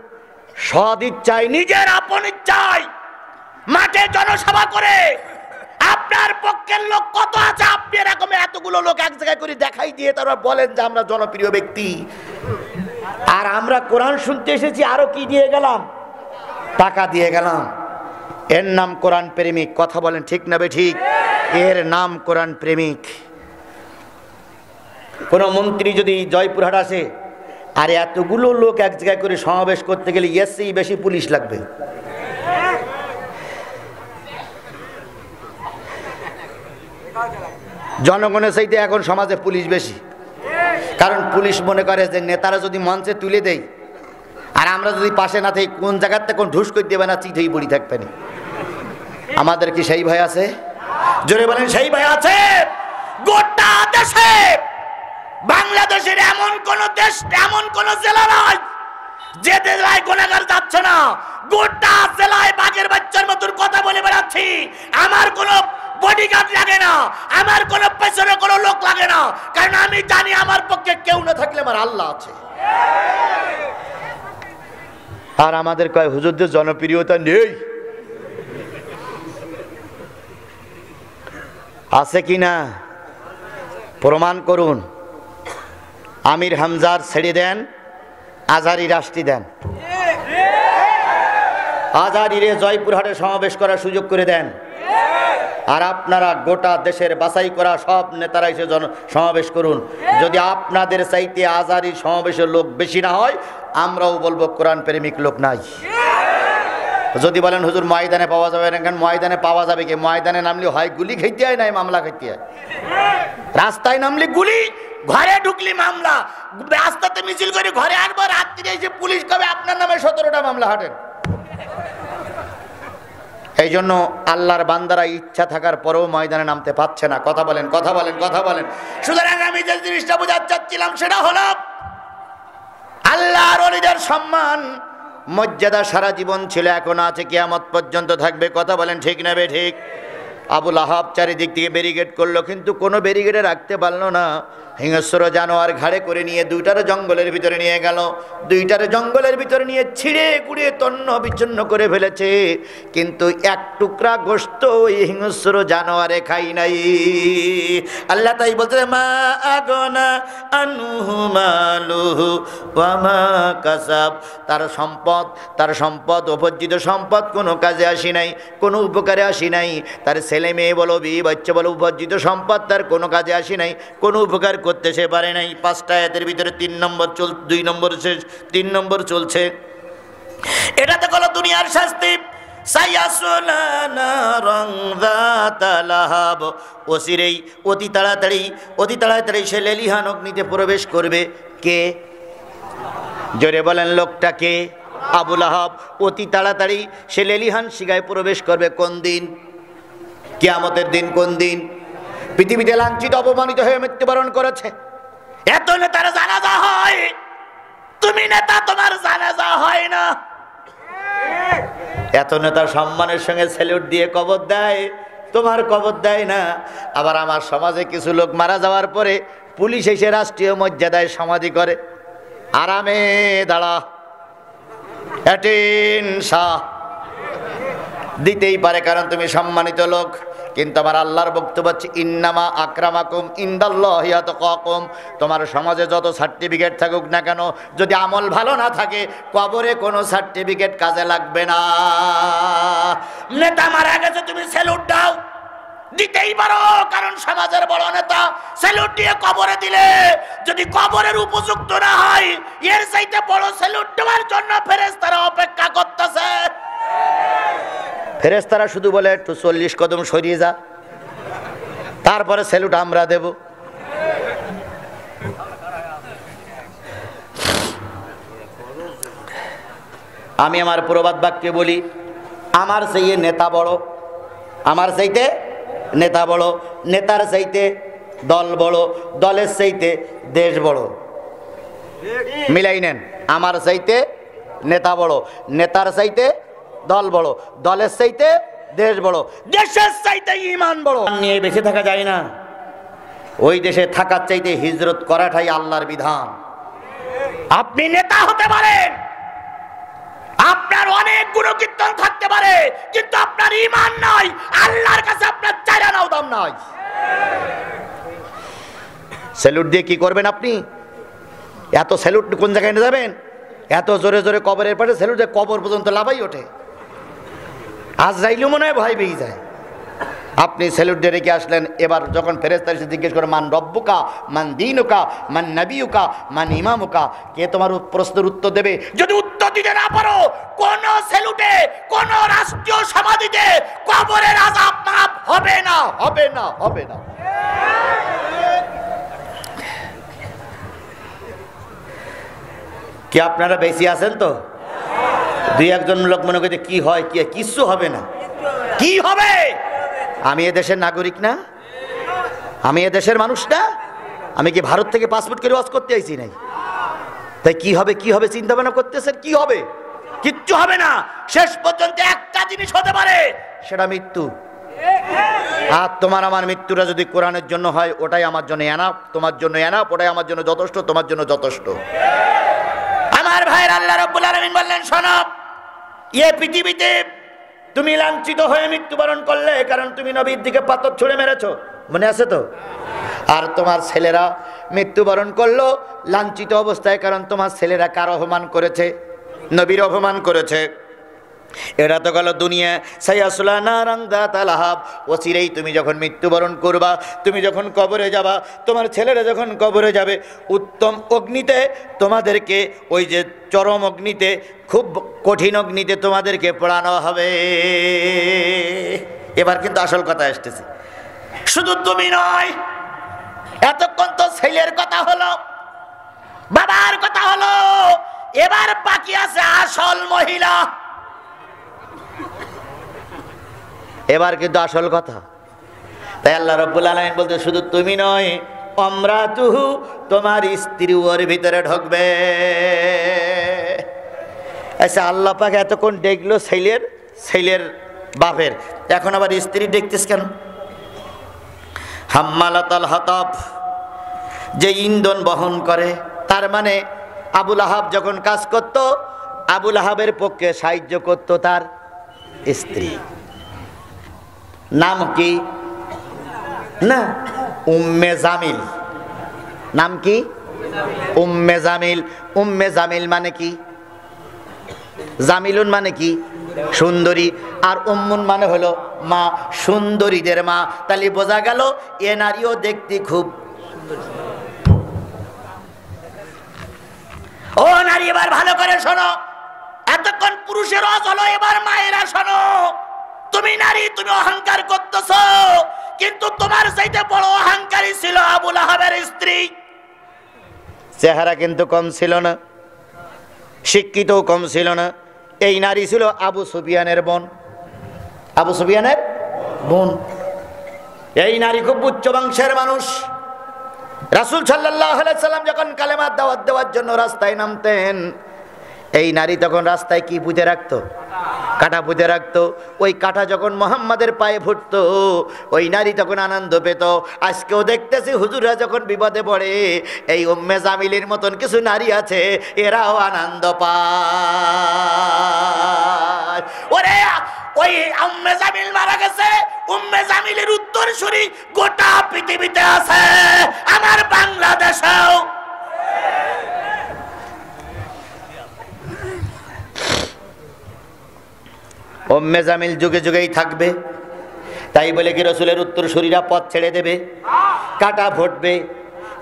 সদ ইচ্ছায়, নিজের আপন ইচ্ছায় মাঠে জনসভা করে আপনার পক্ষের লোক কত আছে, আপনি এরকম এতগুলো লোক এক জায়গায় করে দেখাই দিয়ে তারপর বলেন যে আমরা জনপ্রিয় ব্যক্তি। আর আমরা কোরআন শুনতে এসেছি, আরো কি দিয়ে গেলাম? টাকা দিয়ে গেলাম। এর নাম কোরআন প্রেমিক। কথা বলেন ঠিক না ঠিক? এর নাম কোরআন প্রেমিক। কোন মন্ত্রী যদি জয়পুরহাট আসে আর এতগুলো লোক এক জায়গায় করে সমাবেশ করতে গেলে এর চেয়ে বেশি পুলিশ লাগবে। জনগণের চাইতে এখন সমাজে পুলিশ বেশি, কারণ পুলিশ মনে করে যে নেতারা যদি মঞ্চে তুলে দেয় আর আমরা যদি পাশে না থাকি, কোন জায়গার থেকে কোন ঢুস করে দেবে না, চিঠেই বড়ি থাকবে না। আমাদের কি সেই ভয় আছে? জোরে বলেন, সেই ভয় আছে? গোটা দেশে, বাংলাদেশের এমন কোন দেশ, এমন কোন জেলা নয় যে জেলায় গুনাহগার যাচ্ছে না। গোটা জেলায় বাঘের বাচ্চার মতন কথা বলে বেড়াচ্ছি। আমার কোনো বডিগার্ড লাগে না, আমার কোনো পেছনে কোনো লোক লাগে না, কারণ আমি জানি আমার পক্ষে কেউ না থাকলে আমার আল্লাহ আছে। আর আমাদের কয় হুজুরদের জনপ্রিয়তা নেই। আছে কি না প্রমাণ করুন। আমির হামজার ছেড়ে দেন, আজারি রাষ্ট্রী দেন, আজারিরে জয়পুরহাটে সমাবেশ করার সুযোগ করে দেন, আর আপনারা গোটা দেশের বাছাই করা সব নেতারা এসে সমাবেশ করুন। যদি আপনাদের চাইতে আজারির সমাবেশের লোক বেশি না হয়, আমরাও বলবো কোরআন প্রেমিক লোক নাই। যদি বলেন হুজুর ময়দানে পাওয়া যাবে না, কেন ময়দানে পাওয়া যাবে কি? ময়দানে নামলে হয় গুলি খাইতে হয়, নাই মামলা খাইতে হয়। রাস্তায় নামলে গুলি, ঘরে ঢুকলি মামলা, রাস্তাতে মিছিল করে ঘরে আনবো, রাত্রিরে এসে পুলিশ কবে আপনার নামে 17টা মামলা হাঁটেন। এই জন্য আল্লাহর বান্দারা ইচ্ছা থাকার পরেও ময়দানে নামতে পারছে না। কথা বলেন, কথা বলেন, কথা বলেন। সুতরাং আমি যে জিনিসটা বোঝাতে চাচ্ছিলাম সেটা হলো আল্লাহর ওলিদের সম্মান মর্যাদা সারা জীবন ছিল, এখন আছে, কিয়ামত পর্যন্ত থাকবে। কথা বলেন ঠিক না বে ঠিক? আবুল আহাব চারিদিক থেকে ব্যারিকেড করলো, কিন্তু কোনো ব্যারিকেডে রাখতে পারলো না। হিংস্র জানোয়ার ঘাড়ে করে নিয়ে দুইটারে জঙ্গলের ভিতরে নিয়ে গেল, দুইটারে জঙ্গলের ভিতরে নিয়ে ছিঁড়ে গুড়িয়ে তন্ন বিচ্ছিন্ন করে ফেলেছে, কিন্তু এক টুকরা গোশত ওই হিংস্র জানোয়ারে খাই নাই। আল্লাহ তাই বলতে, মা আগনা আনহু মালুহু ওয়া মা কাসাব, তার সম্পদ অপর্জিত সম্পদ কোনো কাজে আসি নাই, কোনো উপকারে আসি নাই। তার ছেলে মেয়ে বলো, বিয়ে বাচ্চা বলো, উপর্জিত সম্পদ তার কোনো কাজে আসি নাই, কোনো উপকার করতে সে পারে নাই। 5টা আয়াতের ভিতরে 2 নম্বর শেষ, 3 নম্বর চলছে। এটাতে হলো দুনিয়ার শাস্তি। অতি তাড়াতাড়ি সে লেলিহান অগ্নিতে প্রবেশ করবে। কে? জোরে বলেন, লোকটা কে? আবুল আহাব। অতি তাড়াতাড়ি সে লেলিহান শিগায় প্রবেশ করবে। কোন দিন? কিয়ামতের দিন। কোন দিন? পৃথিবীতে লাঞ্ছিত অপমানিত হয়ে মৃত্যুবরণ করেছে। এত নেতার জানাজা হয়, তুমি নেতা, তোমার জানাজা হয় না। এত নেতার সম্মানের সঙ্গে স্যালুট দিয়ে কবর দেয়, তোমার কবর দেয় না। আবার আমার সমাজে কিছু লোক মারা যাওয়ার পরে পুলিশ এসে রাষ্ট্রীয় মর্যাদায় সমাধি করে। আরামে দাঁড়া, শাহ দিতেই পারে, কারণ তুমি সম্মানিত লোক। কিন্তু আমার আল্লাহর বক্তব্য হচ্ছে, ইন্নামা আকরামাকুম ইনদাল্লাহি আতকাকুম। তোমার সমাজে যত সার্টিফিকেট থাকুক না কেন, যদি আমল ভালো না থাকে, কবরে কোনো সার্টিফিকেট কাজে লাগবে না। নেতা মারা গেছে, তুমি স্যালুট দাও, দিতেই পারো, কারণ সমাজের বড় নেতা। স্যালুট দিয়ে কবরে দিলে যদি কবরের উপযুক্ত না হয়, এর চাইতে বড় স্যালুট দেওয়ার জন্য ফেরেশতারা অপেক্ষা করতেছে। ফেরেশতারা শুধু বলে একটু 40 কদম সরিয়ে যা, তারপরে স্যালুট আমরা দেব। আমি আমার প্রবাদ বাক্যে বলি, আমার চাইতে নেতা বড়, আমার চাইতে নেতা বড়, নেতার চাইতে দল বড়, দলের চাইতে দেশ বড়। মিলাই নেন, আমার চাইতে নেতা বড়, নেতার চাইতে দল বড়, দলের চাইতে দেশ বড়, দেশের চাইতে ঈমান বড়। নিয়ে বেঁচে থাকা যায় না। ওই দেশে থাকার চাইতে হিজরত করাটাই আল্লাহর বিধান। আপনি নেতা হতে পারেন, আপনার অনেক গুণকীর্তন থাকতে পারে, কিন্তু আপনার ঈমান নাই, আল্লাহর কাছে আপনার চাইরা নাও দাম নাই। স্যালুট দিয়ে কি করবেন আপনি? এত স্যালুট কোন জায়গায় নিয়ে যাবেন? এত জোরে জোরে কবরের পাশে স্যালুট, কবর পর্যন্ত লাভাই ওঠে। আজরাইলও মনে হয় ভয় পেয়ে যায়। আপনি স্যালুট দিয়ে রেখে আসলেন, এবার যখন ফেরেশতা এসে জিজ্ঞেস করে, মান রব্বুকা, মান দীনুকা, মান নবিয়ুকা, মান ইমামুকা, কে তোমার প্রশ্নের উত্তর দেবে? যদি উত্তর দিতে না পারো, কোন স্যালুটে, কোন রাষ্ট্রীয় সমাধিতে কবরের আযাব মাফ হবে না, হবে না, হবে না। কি আপনারা বেশি আছেন তো? 2-1 লোক মনে করছে কি হয়, কি কিচ্ছু হবে না। কি হবে? আমি এদেশের নাগরিক না, আমি এদেশের মানুষ না, আমি কি ভারত থেকে পাসপোর্ট করে ওয়াজ করতে আইছি নাই? তাই কি হবে, কি হবে চিন্তা ভাবনা করতেছেন? কি হবে? কিচ্ছু হবে না। শেষ পর্যন্ত একটা জিনিস হতে পারে, সেটা মৃত্যু। আর তোমার আমার মৃত্যুটা যদি কোরআনের জন্য হয়, ওটাই আমার জন্য এনাফ, তোমার জন্য এনাফ, ওটাই আমার জন্য যথেষ্ট, তোমার জন্য যথেষ্ট। আমার ভাইয়ের, আল্লাহ রাব্বুল আলামিন বললেন, শোনো, এই পৃথিবীতে তুমি লাঞ্ছিত হয়ে মৃত্যুবরণ করলে, কারণ তুমি নবীর দিকে পাথর ছুঁড়ে মেরেছো। মনে আছে তো? আর তোমার ছেলেরা মৃত্যুবরণ করলো লাঞ্ছিত অবস্থায়, কারণ তোমার ছেলেরা কার অপমান করেছে? নবীর অপমান করেছে। এটা তো গেল দুনিয়া। সাইয়াসলা নারাং যাতা লাহাব, অচিরেই তুমি যখন মৃত্যুবরণ করবা, তুমি যখন কবরে যাবা, তোমার ছেলেরা যখন কবরে যাবে, উত্তম অগ্নিতে তোমাদেরকে, ওই যে চরম অগ্নিতে, খুব কঠিন অগ্নিতে তোমাদেরকে পোড়ানো হবে। এবার কিন্তু আসল কথা আসতেছে। শুধু তুমি নয়, এতক্ষণ তো ছেলের কথা হলো, বাবার কথা হলো, এবার বাকি আছে আসল মহিলা। এবার কিন্তু আসল কথা। তাই আল্লাহ রাব্বুল আলামিন বলতে শুধু তুমি নয়, আমরাতুহু, তোমার স্ত্রী ওর ভিতরে ঢুকবে। আচ্ছা, আল্লাহ পাক এতক্ষণ দেখলো ছেলের বাপের, এখন আবার স্ত্রী দেখতেছ কেন? হাম্মালাতাল হাতাব, যে ইন্ধন বহন করে, তার মানে আবুল আহাব যখন কাজ করত, আবুল আহাবের পক্ষে সাহায্য করত তার স্ত্রী। নাম কি? না, উম্মে জামিল। নাম কি? উম্মে জামিল। উম্মে জামিল মানে কি? জামিলুন মানে কি? সুন্দরী। আর উম্মুন মানে হলো মা, সুন্দরীদের মা। তাহলে বোঝা গেল এ নারীও দেখতে খুব। ও নারী, এবার ভালো করে শোনো। এতক্ষণ পুরুষের ওয়াজ হলো, এবার মায়েরা শোনো। তুমি নারী, তুমি অহংকার করতেছ, কিন্তু তোমার চাইতে বড় অহংকারী ছিল আবুল আহাবের স্ত্রী। চেহারা কিন্তু কম ছিল না, শিক্ষিতও কম ছিল না। এই নারী ছিল আবু সুফিয়ানের বোন। আবু সুফিয়ানের বোন। এই নারী খুব উচ্চ বংশের মানুষ। রাসূল সাল্লাল্লাহু আলাইহি সাল্লাম যখন কালেমার দাওয়াত দেওয়ার জন্য রাস্তায় নামতেন, এই নারী তখন রাস্তায় কি পুঁতে রাখতো? কাঁটা পুঁতে রাখতো। ওই কাঁটা যখন মুহাম্মাদের পায়ে ফুটতো, ওই নারী তখন আনন্দ পেত। আজকেও দেখতেছি হুজুররা যখন বিপদে পড়ে, এই উম্মে জামিলের মতন কিছু নারী আছে, এরাও আনন্দ পায়। ওরে, ওই উম্মে জামিল মারা গেছে, উম্মে জামিলের উত্তরসূরি গোটা পৃথিবীতে আছে, আমার বাংলাদেশেও। উম্মে জামিল যুগে যুগেই থাকবে। তাই বলে কি রাসূলের উত্তরসূরিরা পথ ছেড়ে দেবে? কাঁটা ফুটবে,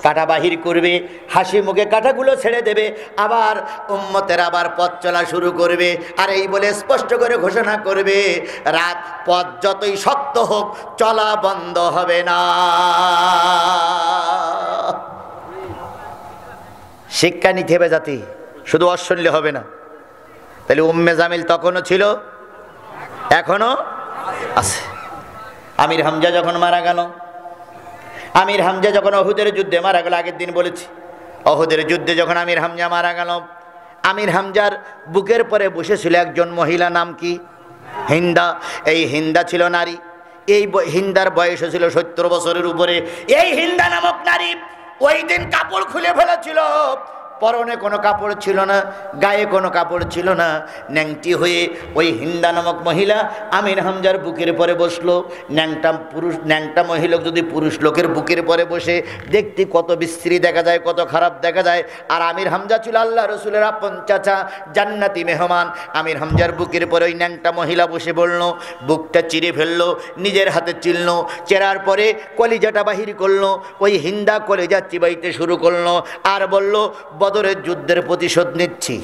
কাঁটা বাহির করবে, হাসি মুখে কাঁটাগুলো ছেড়ে দেবে, আবার উম্মতের আবার পথ চলা শুরু করবে। আর এই বলে স্পষ্ট করে ঘোষণা করবে, রাত পথ যতই শক্ত হোক, চলা বন্ধ হবে না। শিক্ষা নিতে হবে জাতি, শুধু অশুনলে হবে না। তাহলে উম্মে জামিল তখনও ছিল, এখনো আছে। আমির হামজা যখন মারা গেল, আমির হামজা যখন অহুদের যুদ্ধে মারা গেল, আগের দিন বলেছি, অহুদের যুদ্ধে যখন আমির হামজা মারা গেল, আমির হামজার বুকের পরে বসেছিল একজন মহিলা, নাম কি? হিন্দা। এই হিন্দা ছিল নারী। এই হিন্দার বয়স ছিল 70 বছরের উপরে। এই হিন্দা নামক নারী ওই দিন কাপড় খুলে ফেলেছিল। পরনে কোনো কাপড় ছিল না, গায়ে কোনো কাপড় ছিল না, ন্যাংটি হয়ে ওই হিন্দা নামক মহিলা আমির হামজার বুকের পরে বসলো। ন্যাংটা মহিলা যদি পুরুষ লোকের বুকের পরে বসে, দেখতে কত বিশ্রী দেখা যায়, কত খারাপ দেখা যায়। আর আমির হামজা ছিল আল্লাহ রসুলের আপন চাচা, জান্নাতি মেহমান। আমির হামজার বুকের পরে ওই ন্যাংটা মহিলা বসে বলল, বুকটা চিরে ফেললো, নিজের হাতে চিনল, চেরার পরে কলিজাটা বাহির করলো। ওই হিন্দা কলিজা চিবাইতে শুরু করলো আর বলল, বদরের যুদ্ধের প্রতিশোধ নিচ্ছি।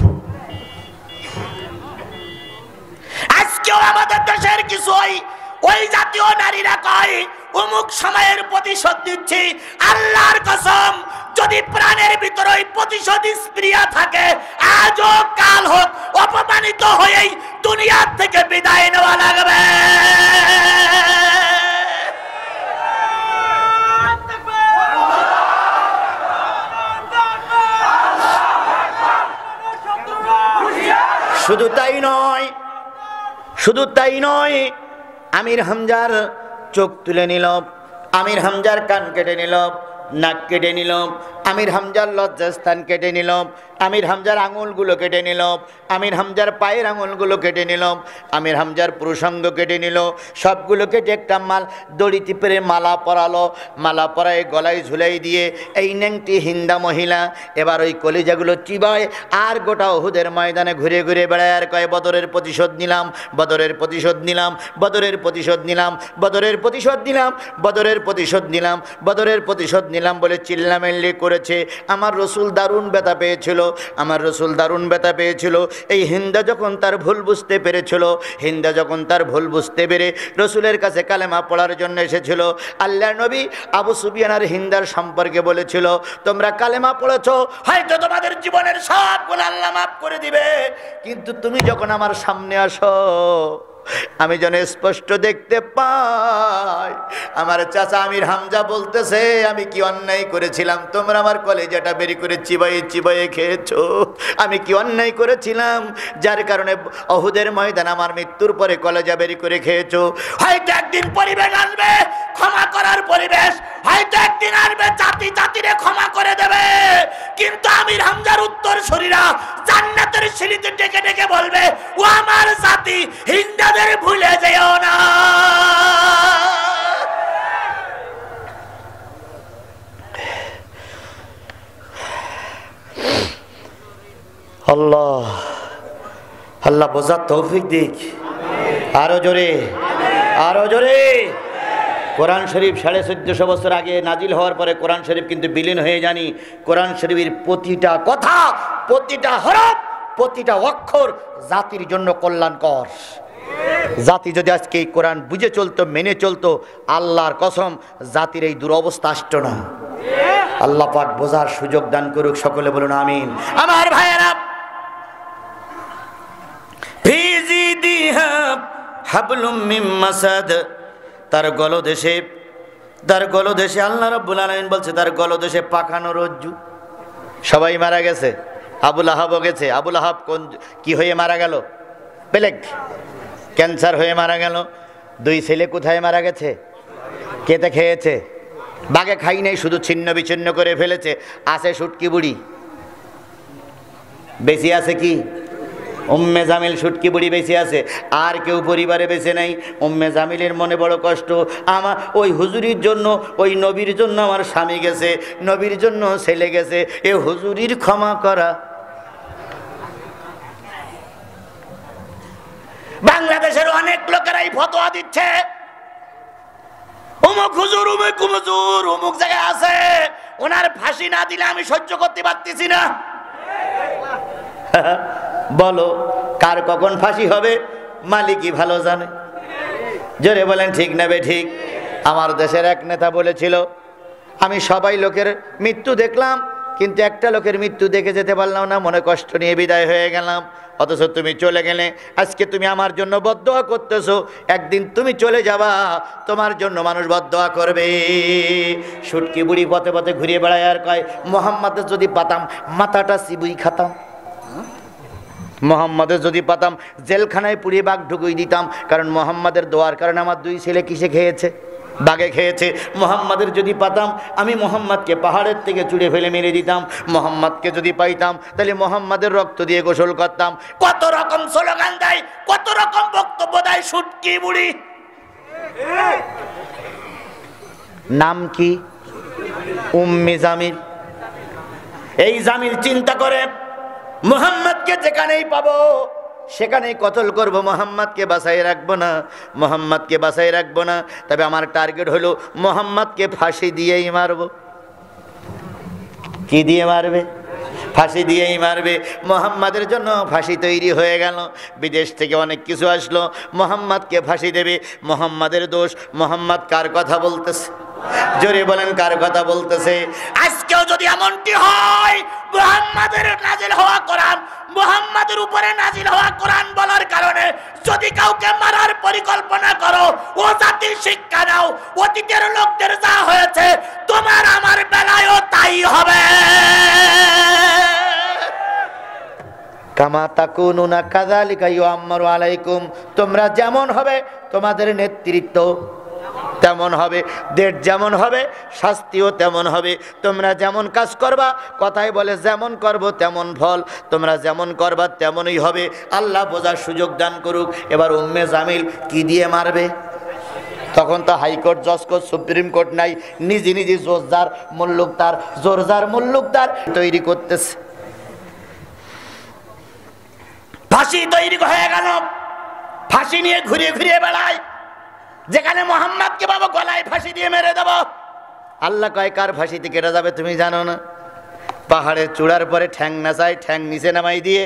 আজকেও আমাদের দেশের কিছু ওই জাতীয় নারীরা কয়, অমুক সময়ের প্রতিশোধ নিচ্ছি। আল্লাহর কসম, যদি প্রাণের ভিতরে ওই প্রতিশোধ স্প্রিয়া থাকে, আজও কাল হোক অপমানিত হয়েই দুনিয়ার থেকে বিদায় নেওয়া লাগবে। শুধু তাই নয়, শুধু তাই নয়, আমির হামজার চোখ তুলে নিল, আমির হামজার কান কেটে নিল, নাক কেটে নিল, আমির হামজার লজ্জাস্থান কেটে নিল, আমির হামজার আঙুলগুলো কেটে নিল, আমির হামজার পায়ের আঙুলগুলো কেটে নিল, আমির হামজার পুরুষাঙ্গ কেটে নিল, সবগুলো কেটে একটা দড়িতে পেরে মালা পরালো। মালা পরায় গলায় ঝুলাই দিয়ে এই ন্যাংটি হিন্দা মহিলা এবার ওই কলিজাগুলো চিবায় আর গোটা উহুদের ময়দানে ঘুরে ঘুরে বেড়ায় আর কয়, বদরের প্রতিশোধ নিলাম, বদরের প্রতিশোধ নিলাম, বদরের প্রতিশোধ নিলাম, বদরের প্রতিশোধ নিলাম, বদরের প্রতিশোধ নিলাম, বদরের প্রতিশোধ নিলাম বলে চিল্লামিল্লি করেছে। আমার রসুল দারুণ ব্যথা পেয়েছিল, আমার রসুল দারুণ ব্যথা পেয়েছিল। এই হিন্দা যখন তার ভুল বুঝতে পেরেছিল, হিন্দা যখন তার ভুল বুঝতে পেরে রসুলের কাছে কালেমা পড়ার জন্য এসেছিল, আল্লাহর নবী আবু সুফিয়ান আর হিন্দার সম্পর্কে বলেছিল, তোমরা কালেমা পড়েছ, হয়তো তোমাদের জীবনের সব গুনাহ আল্লাহ মাফ করে দিবে, কিন্তু তুমি যখন আমার সামনে আসো আমি যেন স্পষ্ট দেখতে পাই আমার চাচা আমির হামজা বলতেছে আমি কি অন্যায় করেছিলাম, তোমরা আমার কলেজাটা বেরি করে চিবাইয়ে চিবাইয়ে খেয়েছো, আমি কি অন্যায় করেছিলাম যার কারণে উহুদের ময়দান আমার মৃত্যুর পরে কলেজা বেরি করে খেয়েছো। হয়তো একদিন পরিবেশ আসবে ক্ষমা করার পরিবেশ, হয়তো একদিন আসবে জাতি জাতিরে ক্ষমা করে দেবে, কিন্তু আমির হামজার উত্তর শরীরা জান্নাতের সিঁড়িতে ডেকে ডেকে বলবে, ও আমার জাতি হিন্দাদের ভুলে যেও না। আল্লাহ আল্লাহ বোঝার তৌফিক দিক। আরো জোরে, আরো জোরে। কোরআন শরীফ 1450 বছর আগে নাজিল হওয়ার পরে কোরআন শরীফ কিন্তু বিলীন হয়ে জানি। কোরআন শরীফের প্রতিটা কথা, প্রতিটা হরফ, প্রতিটা অক্ষর জাতির জন্য কল্যাণকর। জাতি যদি আজকে এই কোরআন বুঝে চলতো, মেনে চলতো, আল্লাহর কসম জাতির এই দুরবস্থা আসতো না। আল্লাহ পাক বোঝার সুযোগ দান করুক, সকলে বলুন আমিন। আমার ভাইয়েরা, হাবলুম মিন মাসাদ, তার গলদেশে, তার গলদেশে আল্লাহ রাব্বুল আলামিন বলছে তার গলদেশে পাখানো রজ্জু। সবাই মারা গেছে, আবুল আহাবও গেছে। আবুল আহাব কোন কি হয়ে মারা গেল? প্লেগ, ক্যান্সার হয়ে মারা গেল। দুই ছেলে কোথায় মারা গেছে? কেতে খেয়েছে? বাগে খাই নাই, শুধু ছিন্ন বিচ্ছিন্ন করে ফেলেছে। আছে শুটকি বুড়ি, বেশি আছে কি? উম্মে জামিল শুটকি বুড়ি বেঁচে আছে, আর কেউ পরিবারে বেঁচে নাই। উম্মে জামিলের মনে বড় কষ্ট, আমার ওই হুজুরির জন্য, ওই নবীর জন্য আমার স্বামী গেছে, নবীর জন্য ছেলে গেছে, এ হুজুরির ক্ষমা করা। বাংলাদেশের অনেক লোকেরাই ফতোয়া দিচ্ছে, অমুক হুজুর, অমুক হুজুর অমুক জায়গায় আছে, ওনার ফাঁসি না দিলে আমি সহ্য করতে পারতেছি না। বলো কার কখন ফাঁসি হবে মালিকই ভালো জানে। জোরে বলেন ঠিক না বে ঠিক? আমার দেশের এক নেতা বলেছিল, আমি সবাই লোকের মৃত্যু দেখলাম কিন্তু একটা লোকের মৃত্যু দেখে যেতে পারলাম না, মনে কষ্ট নিয়ে বিদায় হয়ে গেলাম। অথচ তুমি চলে গেলে, আজকে তুমি আমার জন্য বদদোয়া করতেছো, একদিন তুমি চলে যাবা, তোমার জন্য মানুষ বদদোয়া করবে। শুটকি বুড়ি পথে পথে ঘুরিয়ে বেড়ায় আর কয়, মোহাম্মদের যদি পাতাম মাথাটা চিবুই খাতাম, মোহাম্মদের যদি পাতাম জেলখানায় পুড়িয়ে বাঘ ঢুকুই দিতাম। কারণ মোহাম্মদের দোয়ার কারণে আমার দুই ছেলে কিসে খেয়েছে? বাঘে খেয়েছে। মোহাম্মদের যদি পাতাম আমি মোহাম্মদকে পাহাড়ের থেকে চুড়ে ফেলে মেরে দিতাম। মোহাম্মদকে যদি পাইতাম তাহলে মোহাম্মদের রক্ত দিয়ে গোসল করতাম। কত রকম স্লোগান দেয়, কত রকম বক্তব্য দেয় শুটকি বুড়ি। নাম কি? উম্মে জামিল। এই জামিল চিন্তা করে মোহাম্মদকে যেখানেই পাবো সেখানেই কতল করব, মোহাম্মদকে বাঁচাই রাখবো না, মোহাম্মদকে বাঁচাই রাখবো না। তবে আমার টার্গেট হলো মোহাম্মদকে ফাঁসি দিয়েই মারব। কি দিয়ে মারবে? ফাঁসি দিয়েই মারবে। মোহাম্মদের জন্য ফাঁসি তৈরি হয়ে গেল। বিদেশ থেকে অনেক কিছু আসলো, মোহাম্মদকে ফাঁসি দেবে। মোহাম্মদের দোষ। মোহাম্মদ কার কথা বলতেছে? জোরে বলেন কার কথা বলতেছে? আজকেও যদি এমনটি হয়, মুহাম্মাদের নাজিল হওয়া কোরআন, মুহাম্মাদের উপরে নাজিল হওয়া কোরআন বলার কারণে যদি কাউকে মারার পরিকল্পনা করো, ও জাতির শিক্ষা নাও, অতীতের লোকদের যা হয়েছে তোমার আমার বেলায়ও তাই হবে। কামা তাকুনুনা কাযালিকা ইউআম্মারু আলাইকুম, তোমরা যেমন হবে তোমাদের নেতৃত্ব তেমন হবে, ডেট যেমন হবে শাস্তিও তেমন হবে। তোমরা যেমন কাজ করবা, কথায় বলে যেমন করব তেমন ফল, তোমরা যেমন করবা তেমনই হবে। আল্লাহ বোঝার সুযোগ দান করুক। এবার উম্মে জামিল কি দিয়ে মারবে? তখন তো হাইকোর্ট, জজ কোর্ট, সুপ্রিম কোর্ট নাই, নিজে নিজে জোরদার মুল্লুকদার, জোরদার মুল্লুকদার তৈরি করতেছে। ফাঁসি তৈরি হয়ে গেল, ফাঁসি নিয়ে ঘুরিয়ে ঘুরিয়ে বেড়ায়। যেখানে মোহাম্মদকে বাবা গলায় ফাঁসি দিয়ে মেরে দেব, আল্লাহ কয় কার ফাঁসিতে কেটে যাবে তুমি জানো না? পাহাড়ের চূড়ার পরে ঠ্যাং নাচায়, ঠ্যাং নিচে নামাই দিয়ে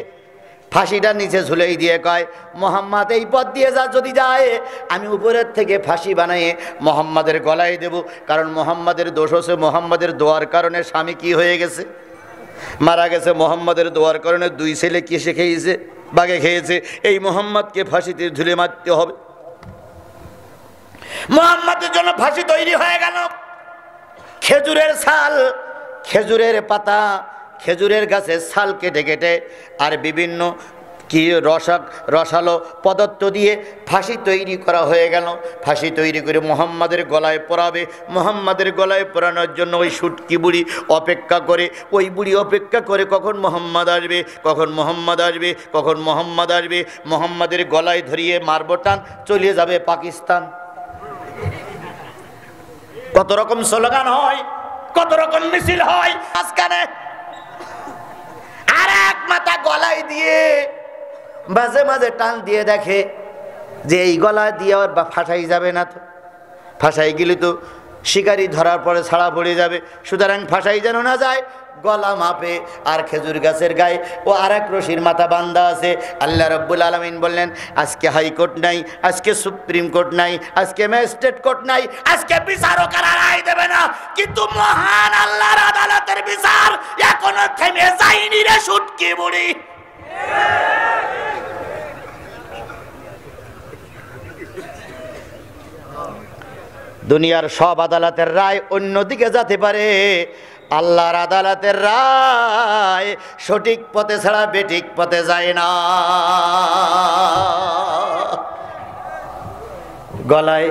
ফাঁসিটা নিচে ঝুলেই দিয়ে কয় মোহাম্মদ এই পথ দিয়ে যা, যদি যায় আমি উপরের থেকে ফাঁসি বানাইয়ে মোহাম্মদের গলায় দেব। কারণ মোহাম্মদের দোষ হচ্ছে মোহাম্মদের দোয়ার কারণে স্বামী কি হয়ে গেছে, মারা গেছে। মোহাম্মদের দোয়ার কারণে 2 ছেলে কিসে খেয়েছে, বাঘে খেয়েছে। এই মোহাম্মদকে ফাঁসিতে ঝুলে মারতে হবে। মোহাম্মদের জন্য ফাঁসি তৈরি হয়ে গেল। খেজুরের ছাল, খেজুরের পাতা, খেজুরের গাছের ছাল কেটে কেটে আর বিভিন্ন কি রসালো পদার্থ দিয়ে ফাঁসি তৈরি করা হয়ে গেল। ফাঁসি তৈরি করে মোহাম্মদের গলায় পরাবে। মোহাম্মদের গলায় পরানোর জন্য ওই সুটকি বুড়ি অপেক্ষা করে, ওই বুড়ি অপেক্ষা করে কখন মোহাম্মদ আসবে, কখন মোহাম্মদ আসবে, কখন মোহাম্মদ আসবে। মোহাম্মদের গলায় ধরিয়ে মারব টান, চলে যাবে পাকিস্তান। কত রকম স্লোগান হয়, কত রকম মিছিল হয়। আজকানে আর এক মাথা গলায় দিয়ে মাঝে মাঝে টান দিয়ে দেখে যে এই গলায় দিয়ে আর ফাঁসাই যাবে না। তো ফাঁসাই গেলে তো শিকারি ধরার পরে ছাড়া পড়ে যাবে, সুতরাং ফাঁসাই যেন না যায় গলা মাপে। আর খেজুর গাছের গায়ে ও আর এক রশির মাথা বান্ধা আছে। আল্লাহ রাব্বুল আলামিন বললেন আজকে হাইকোর্ট নাই, আজকে সুপ্রিম কোর্ট নাই, আজকে ম্যাজিস্ট্রেট কোর্ট নাই, আজকে বিচারকেরা রায় দেবে না, কিন্তু মহান আল্লাহর আদালতের বিচার এখনো থেমে যায়নি রে সুটকি বুড়ি। দুনিয়ার সব আদালতের রায় অন্যদিকে যেতে পারে, আল্লাহর আদালতের রায় সঠিক পথে ছাড়া বেঠিক পথে যায় না। গলায়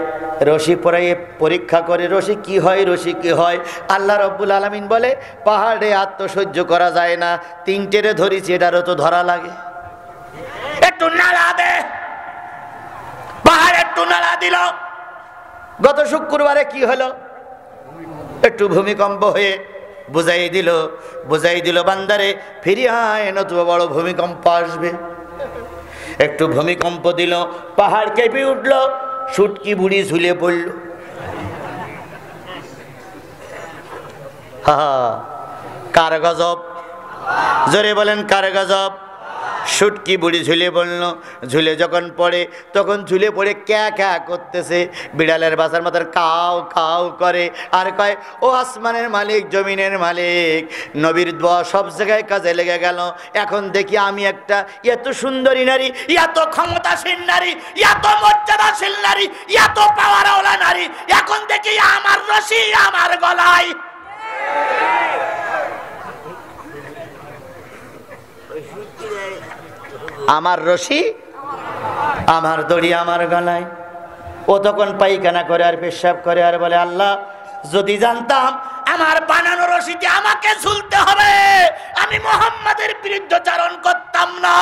রশি পরাইয়ে পরীক্ষা করে রশি কি হয়, রশি কি হয়। আল্লাহ রাব্বুল আলামিন বলে পাহাড়ে আত্মসহ্য করা যায় না, 3টেরে ধরেছি, এটারও তো ধরা লাগে, একটু নাড়া দে। পাহাড় একটু নাড়া দিল। গত শুক্রবারে কি হলো, একটু ভূমিকম্প হয়ে বুঝাই দিল বান্দারে ফিরিয়ে আয়, নতুবা বড় ভূমিকম্প আসবে। একটু ভূমিকম্প দিল, পাহাড় কেঁপে উঠল, সুটকি বুড়ি ঝুলে পড়ল। হা কার গজব, জোরে বলেন কার গজব। সুটকি বুড়ি ঝুলে পড়ল। ঝুলে যখন পড়ে তখন ঝুলে পড়ে ক্যা ক্যা করতেছে, বিড়ালের বাসার মতো কাউ কাউ করে আর কয় ও আসমানের মালিক, জমিনের মালিক, নবীর দোয়া সব জায়গায় কাজে লেগে গেল। এখন দেখি আমি একটা এত সুন্দরী নারী, এত ক্ষমতাশীল নারী, এত মর্যাদাশীল নারী, এত পাওয়ারওয়ালা নারী, এখন দেখি আমার রশি আমার গলায়। আমার রশি আমার দড়ি আমার গলায়। ও তখন পায়খানা করে আর পেশাব করে আর বলে আল্লাহ যদি জানতাম আমার বানানো রশিতে আমাকে ঝুলতে হবে, আমি মুহাম্মাদের বিরুদ্ধাচরণ করতাম না।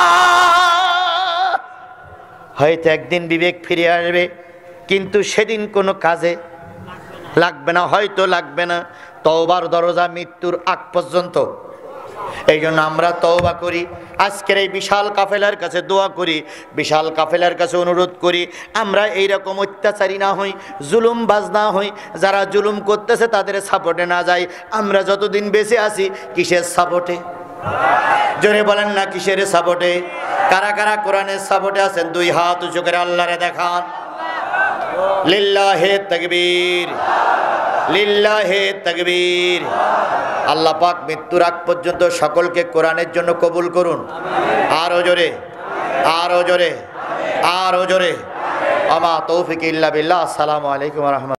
হয়তো একদিন বিবেক ফিরে আসবে, কিন্তু সেদিন কোনো কাজে লাগবে না, হয়তো লাগবে না। তওবার দরজা মৃত্যুর আগ পর্যন্ত। এই জন্য আমরা তওবা করি, আজকের এই বিশাল কাফেলার কাছে দোয়া করি, বিশাল কাফেলার কাছে অনুরোধ করি আমরা এইরকম অত্যাচারী না হই, জুলুমবাজ না হই, যারা জুলুম করতেছে তাদের সাপোর্টে না যাই। আমরা যতদিন বেঁচে আছি কিসের সাপোর্টে? জোরে বলেন না কিসের সাপোর্টে? কারা কারা কোরআনের সাপোর্টে আছেন? 2 হাত উঁচু করে আল্লাহরে দেখান। লিল্লাহে তাকবীর, লিল্লাহে তাকবীর। আল্লাহ পাক মৃত্যুর আগ পর্যন্ত সকলকে কোরআনের জন্য কবুল করুন। আরো জোরে, আরো জোরে, আরো জোরে। আমা তৌফিক ইল্লা বিল্লাহ। আসসালামু আলাইকুম ওয়া রাহমাতুল্লাহ।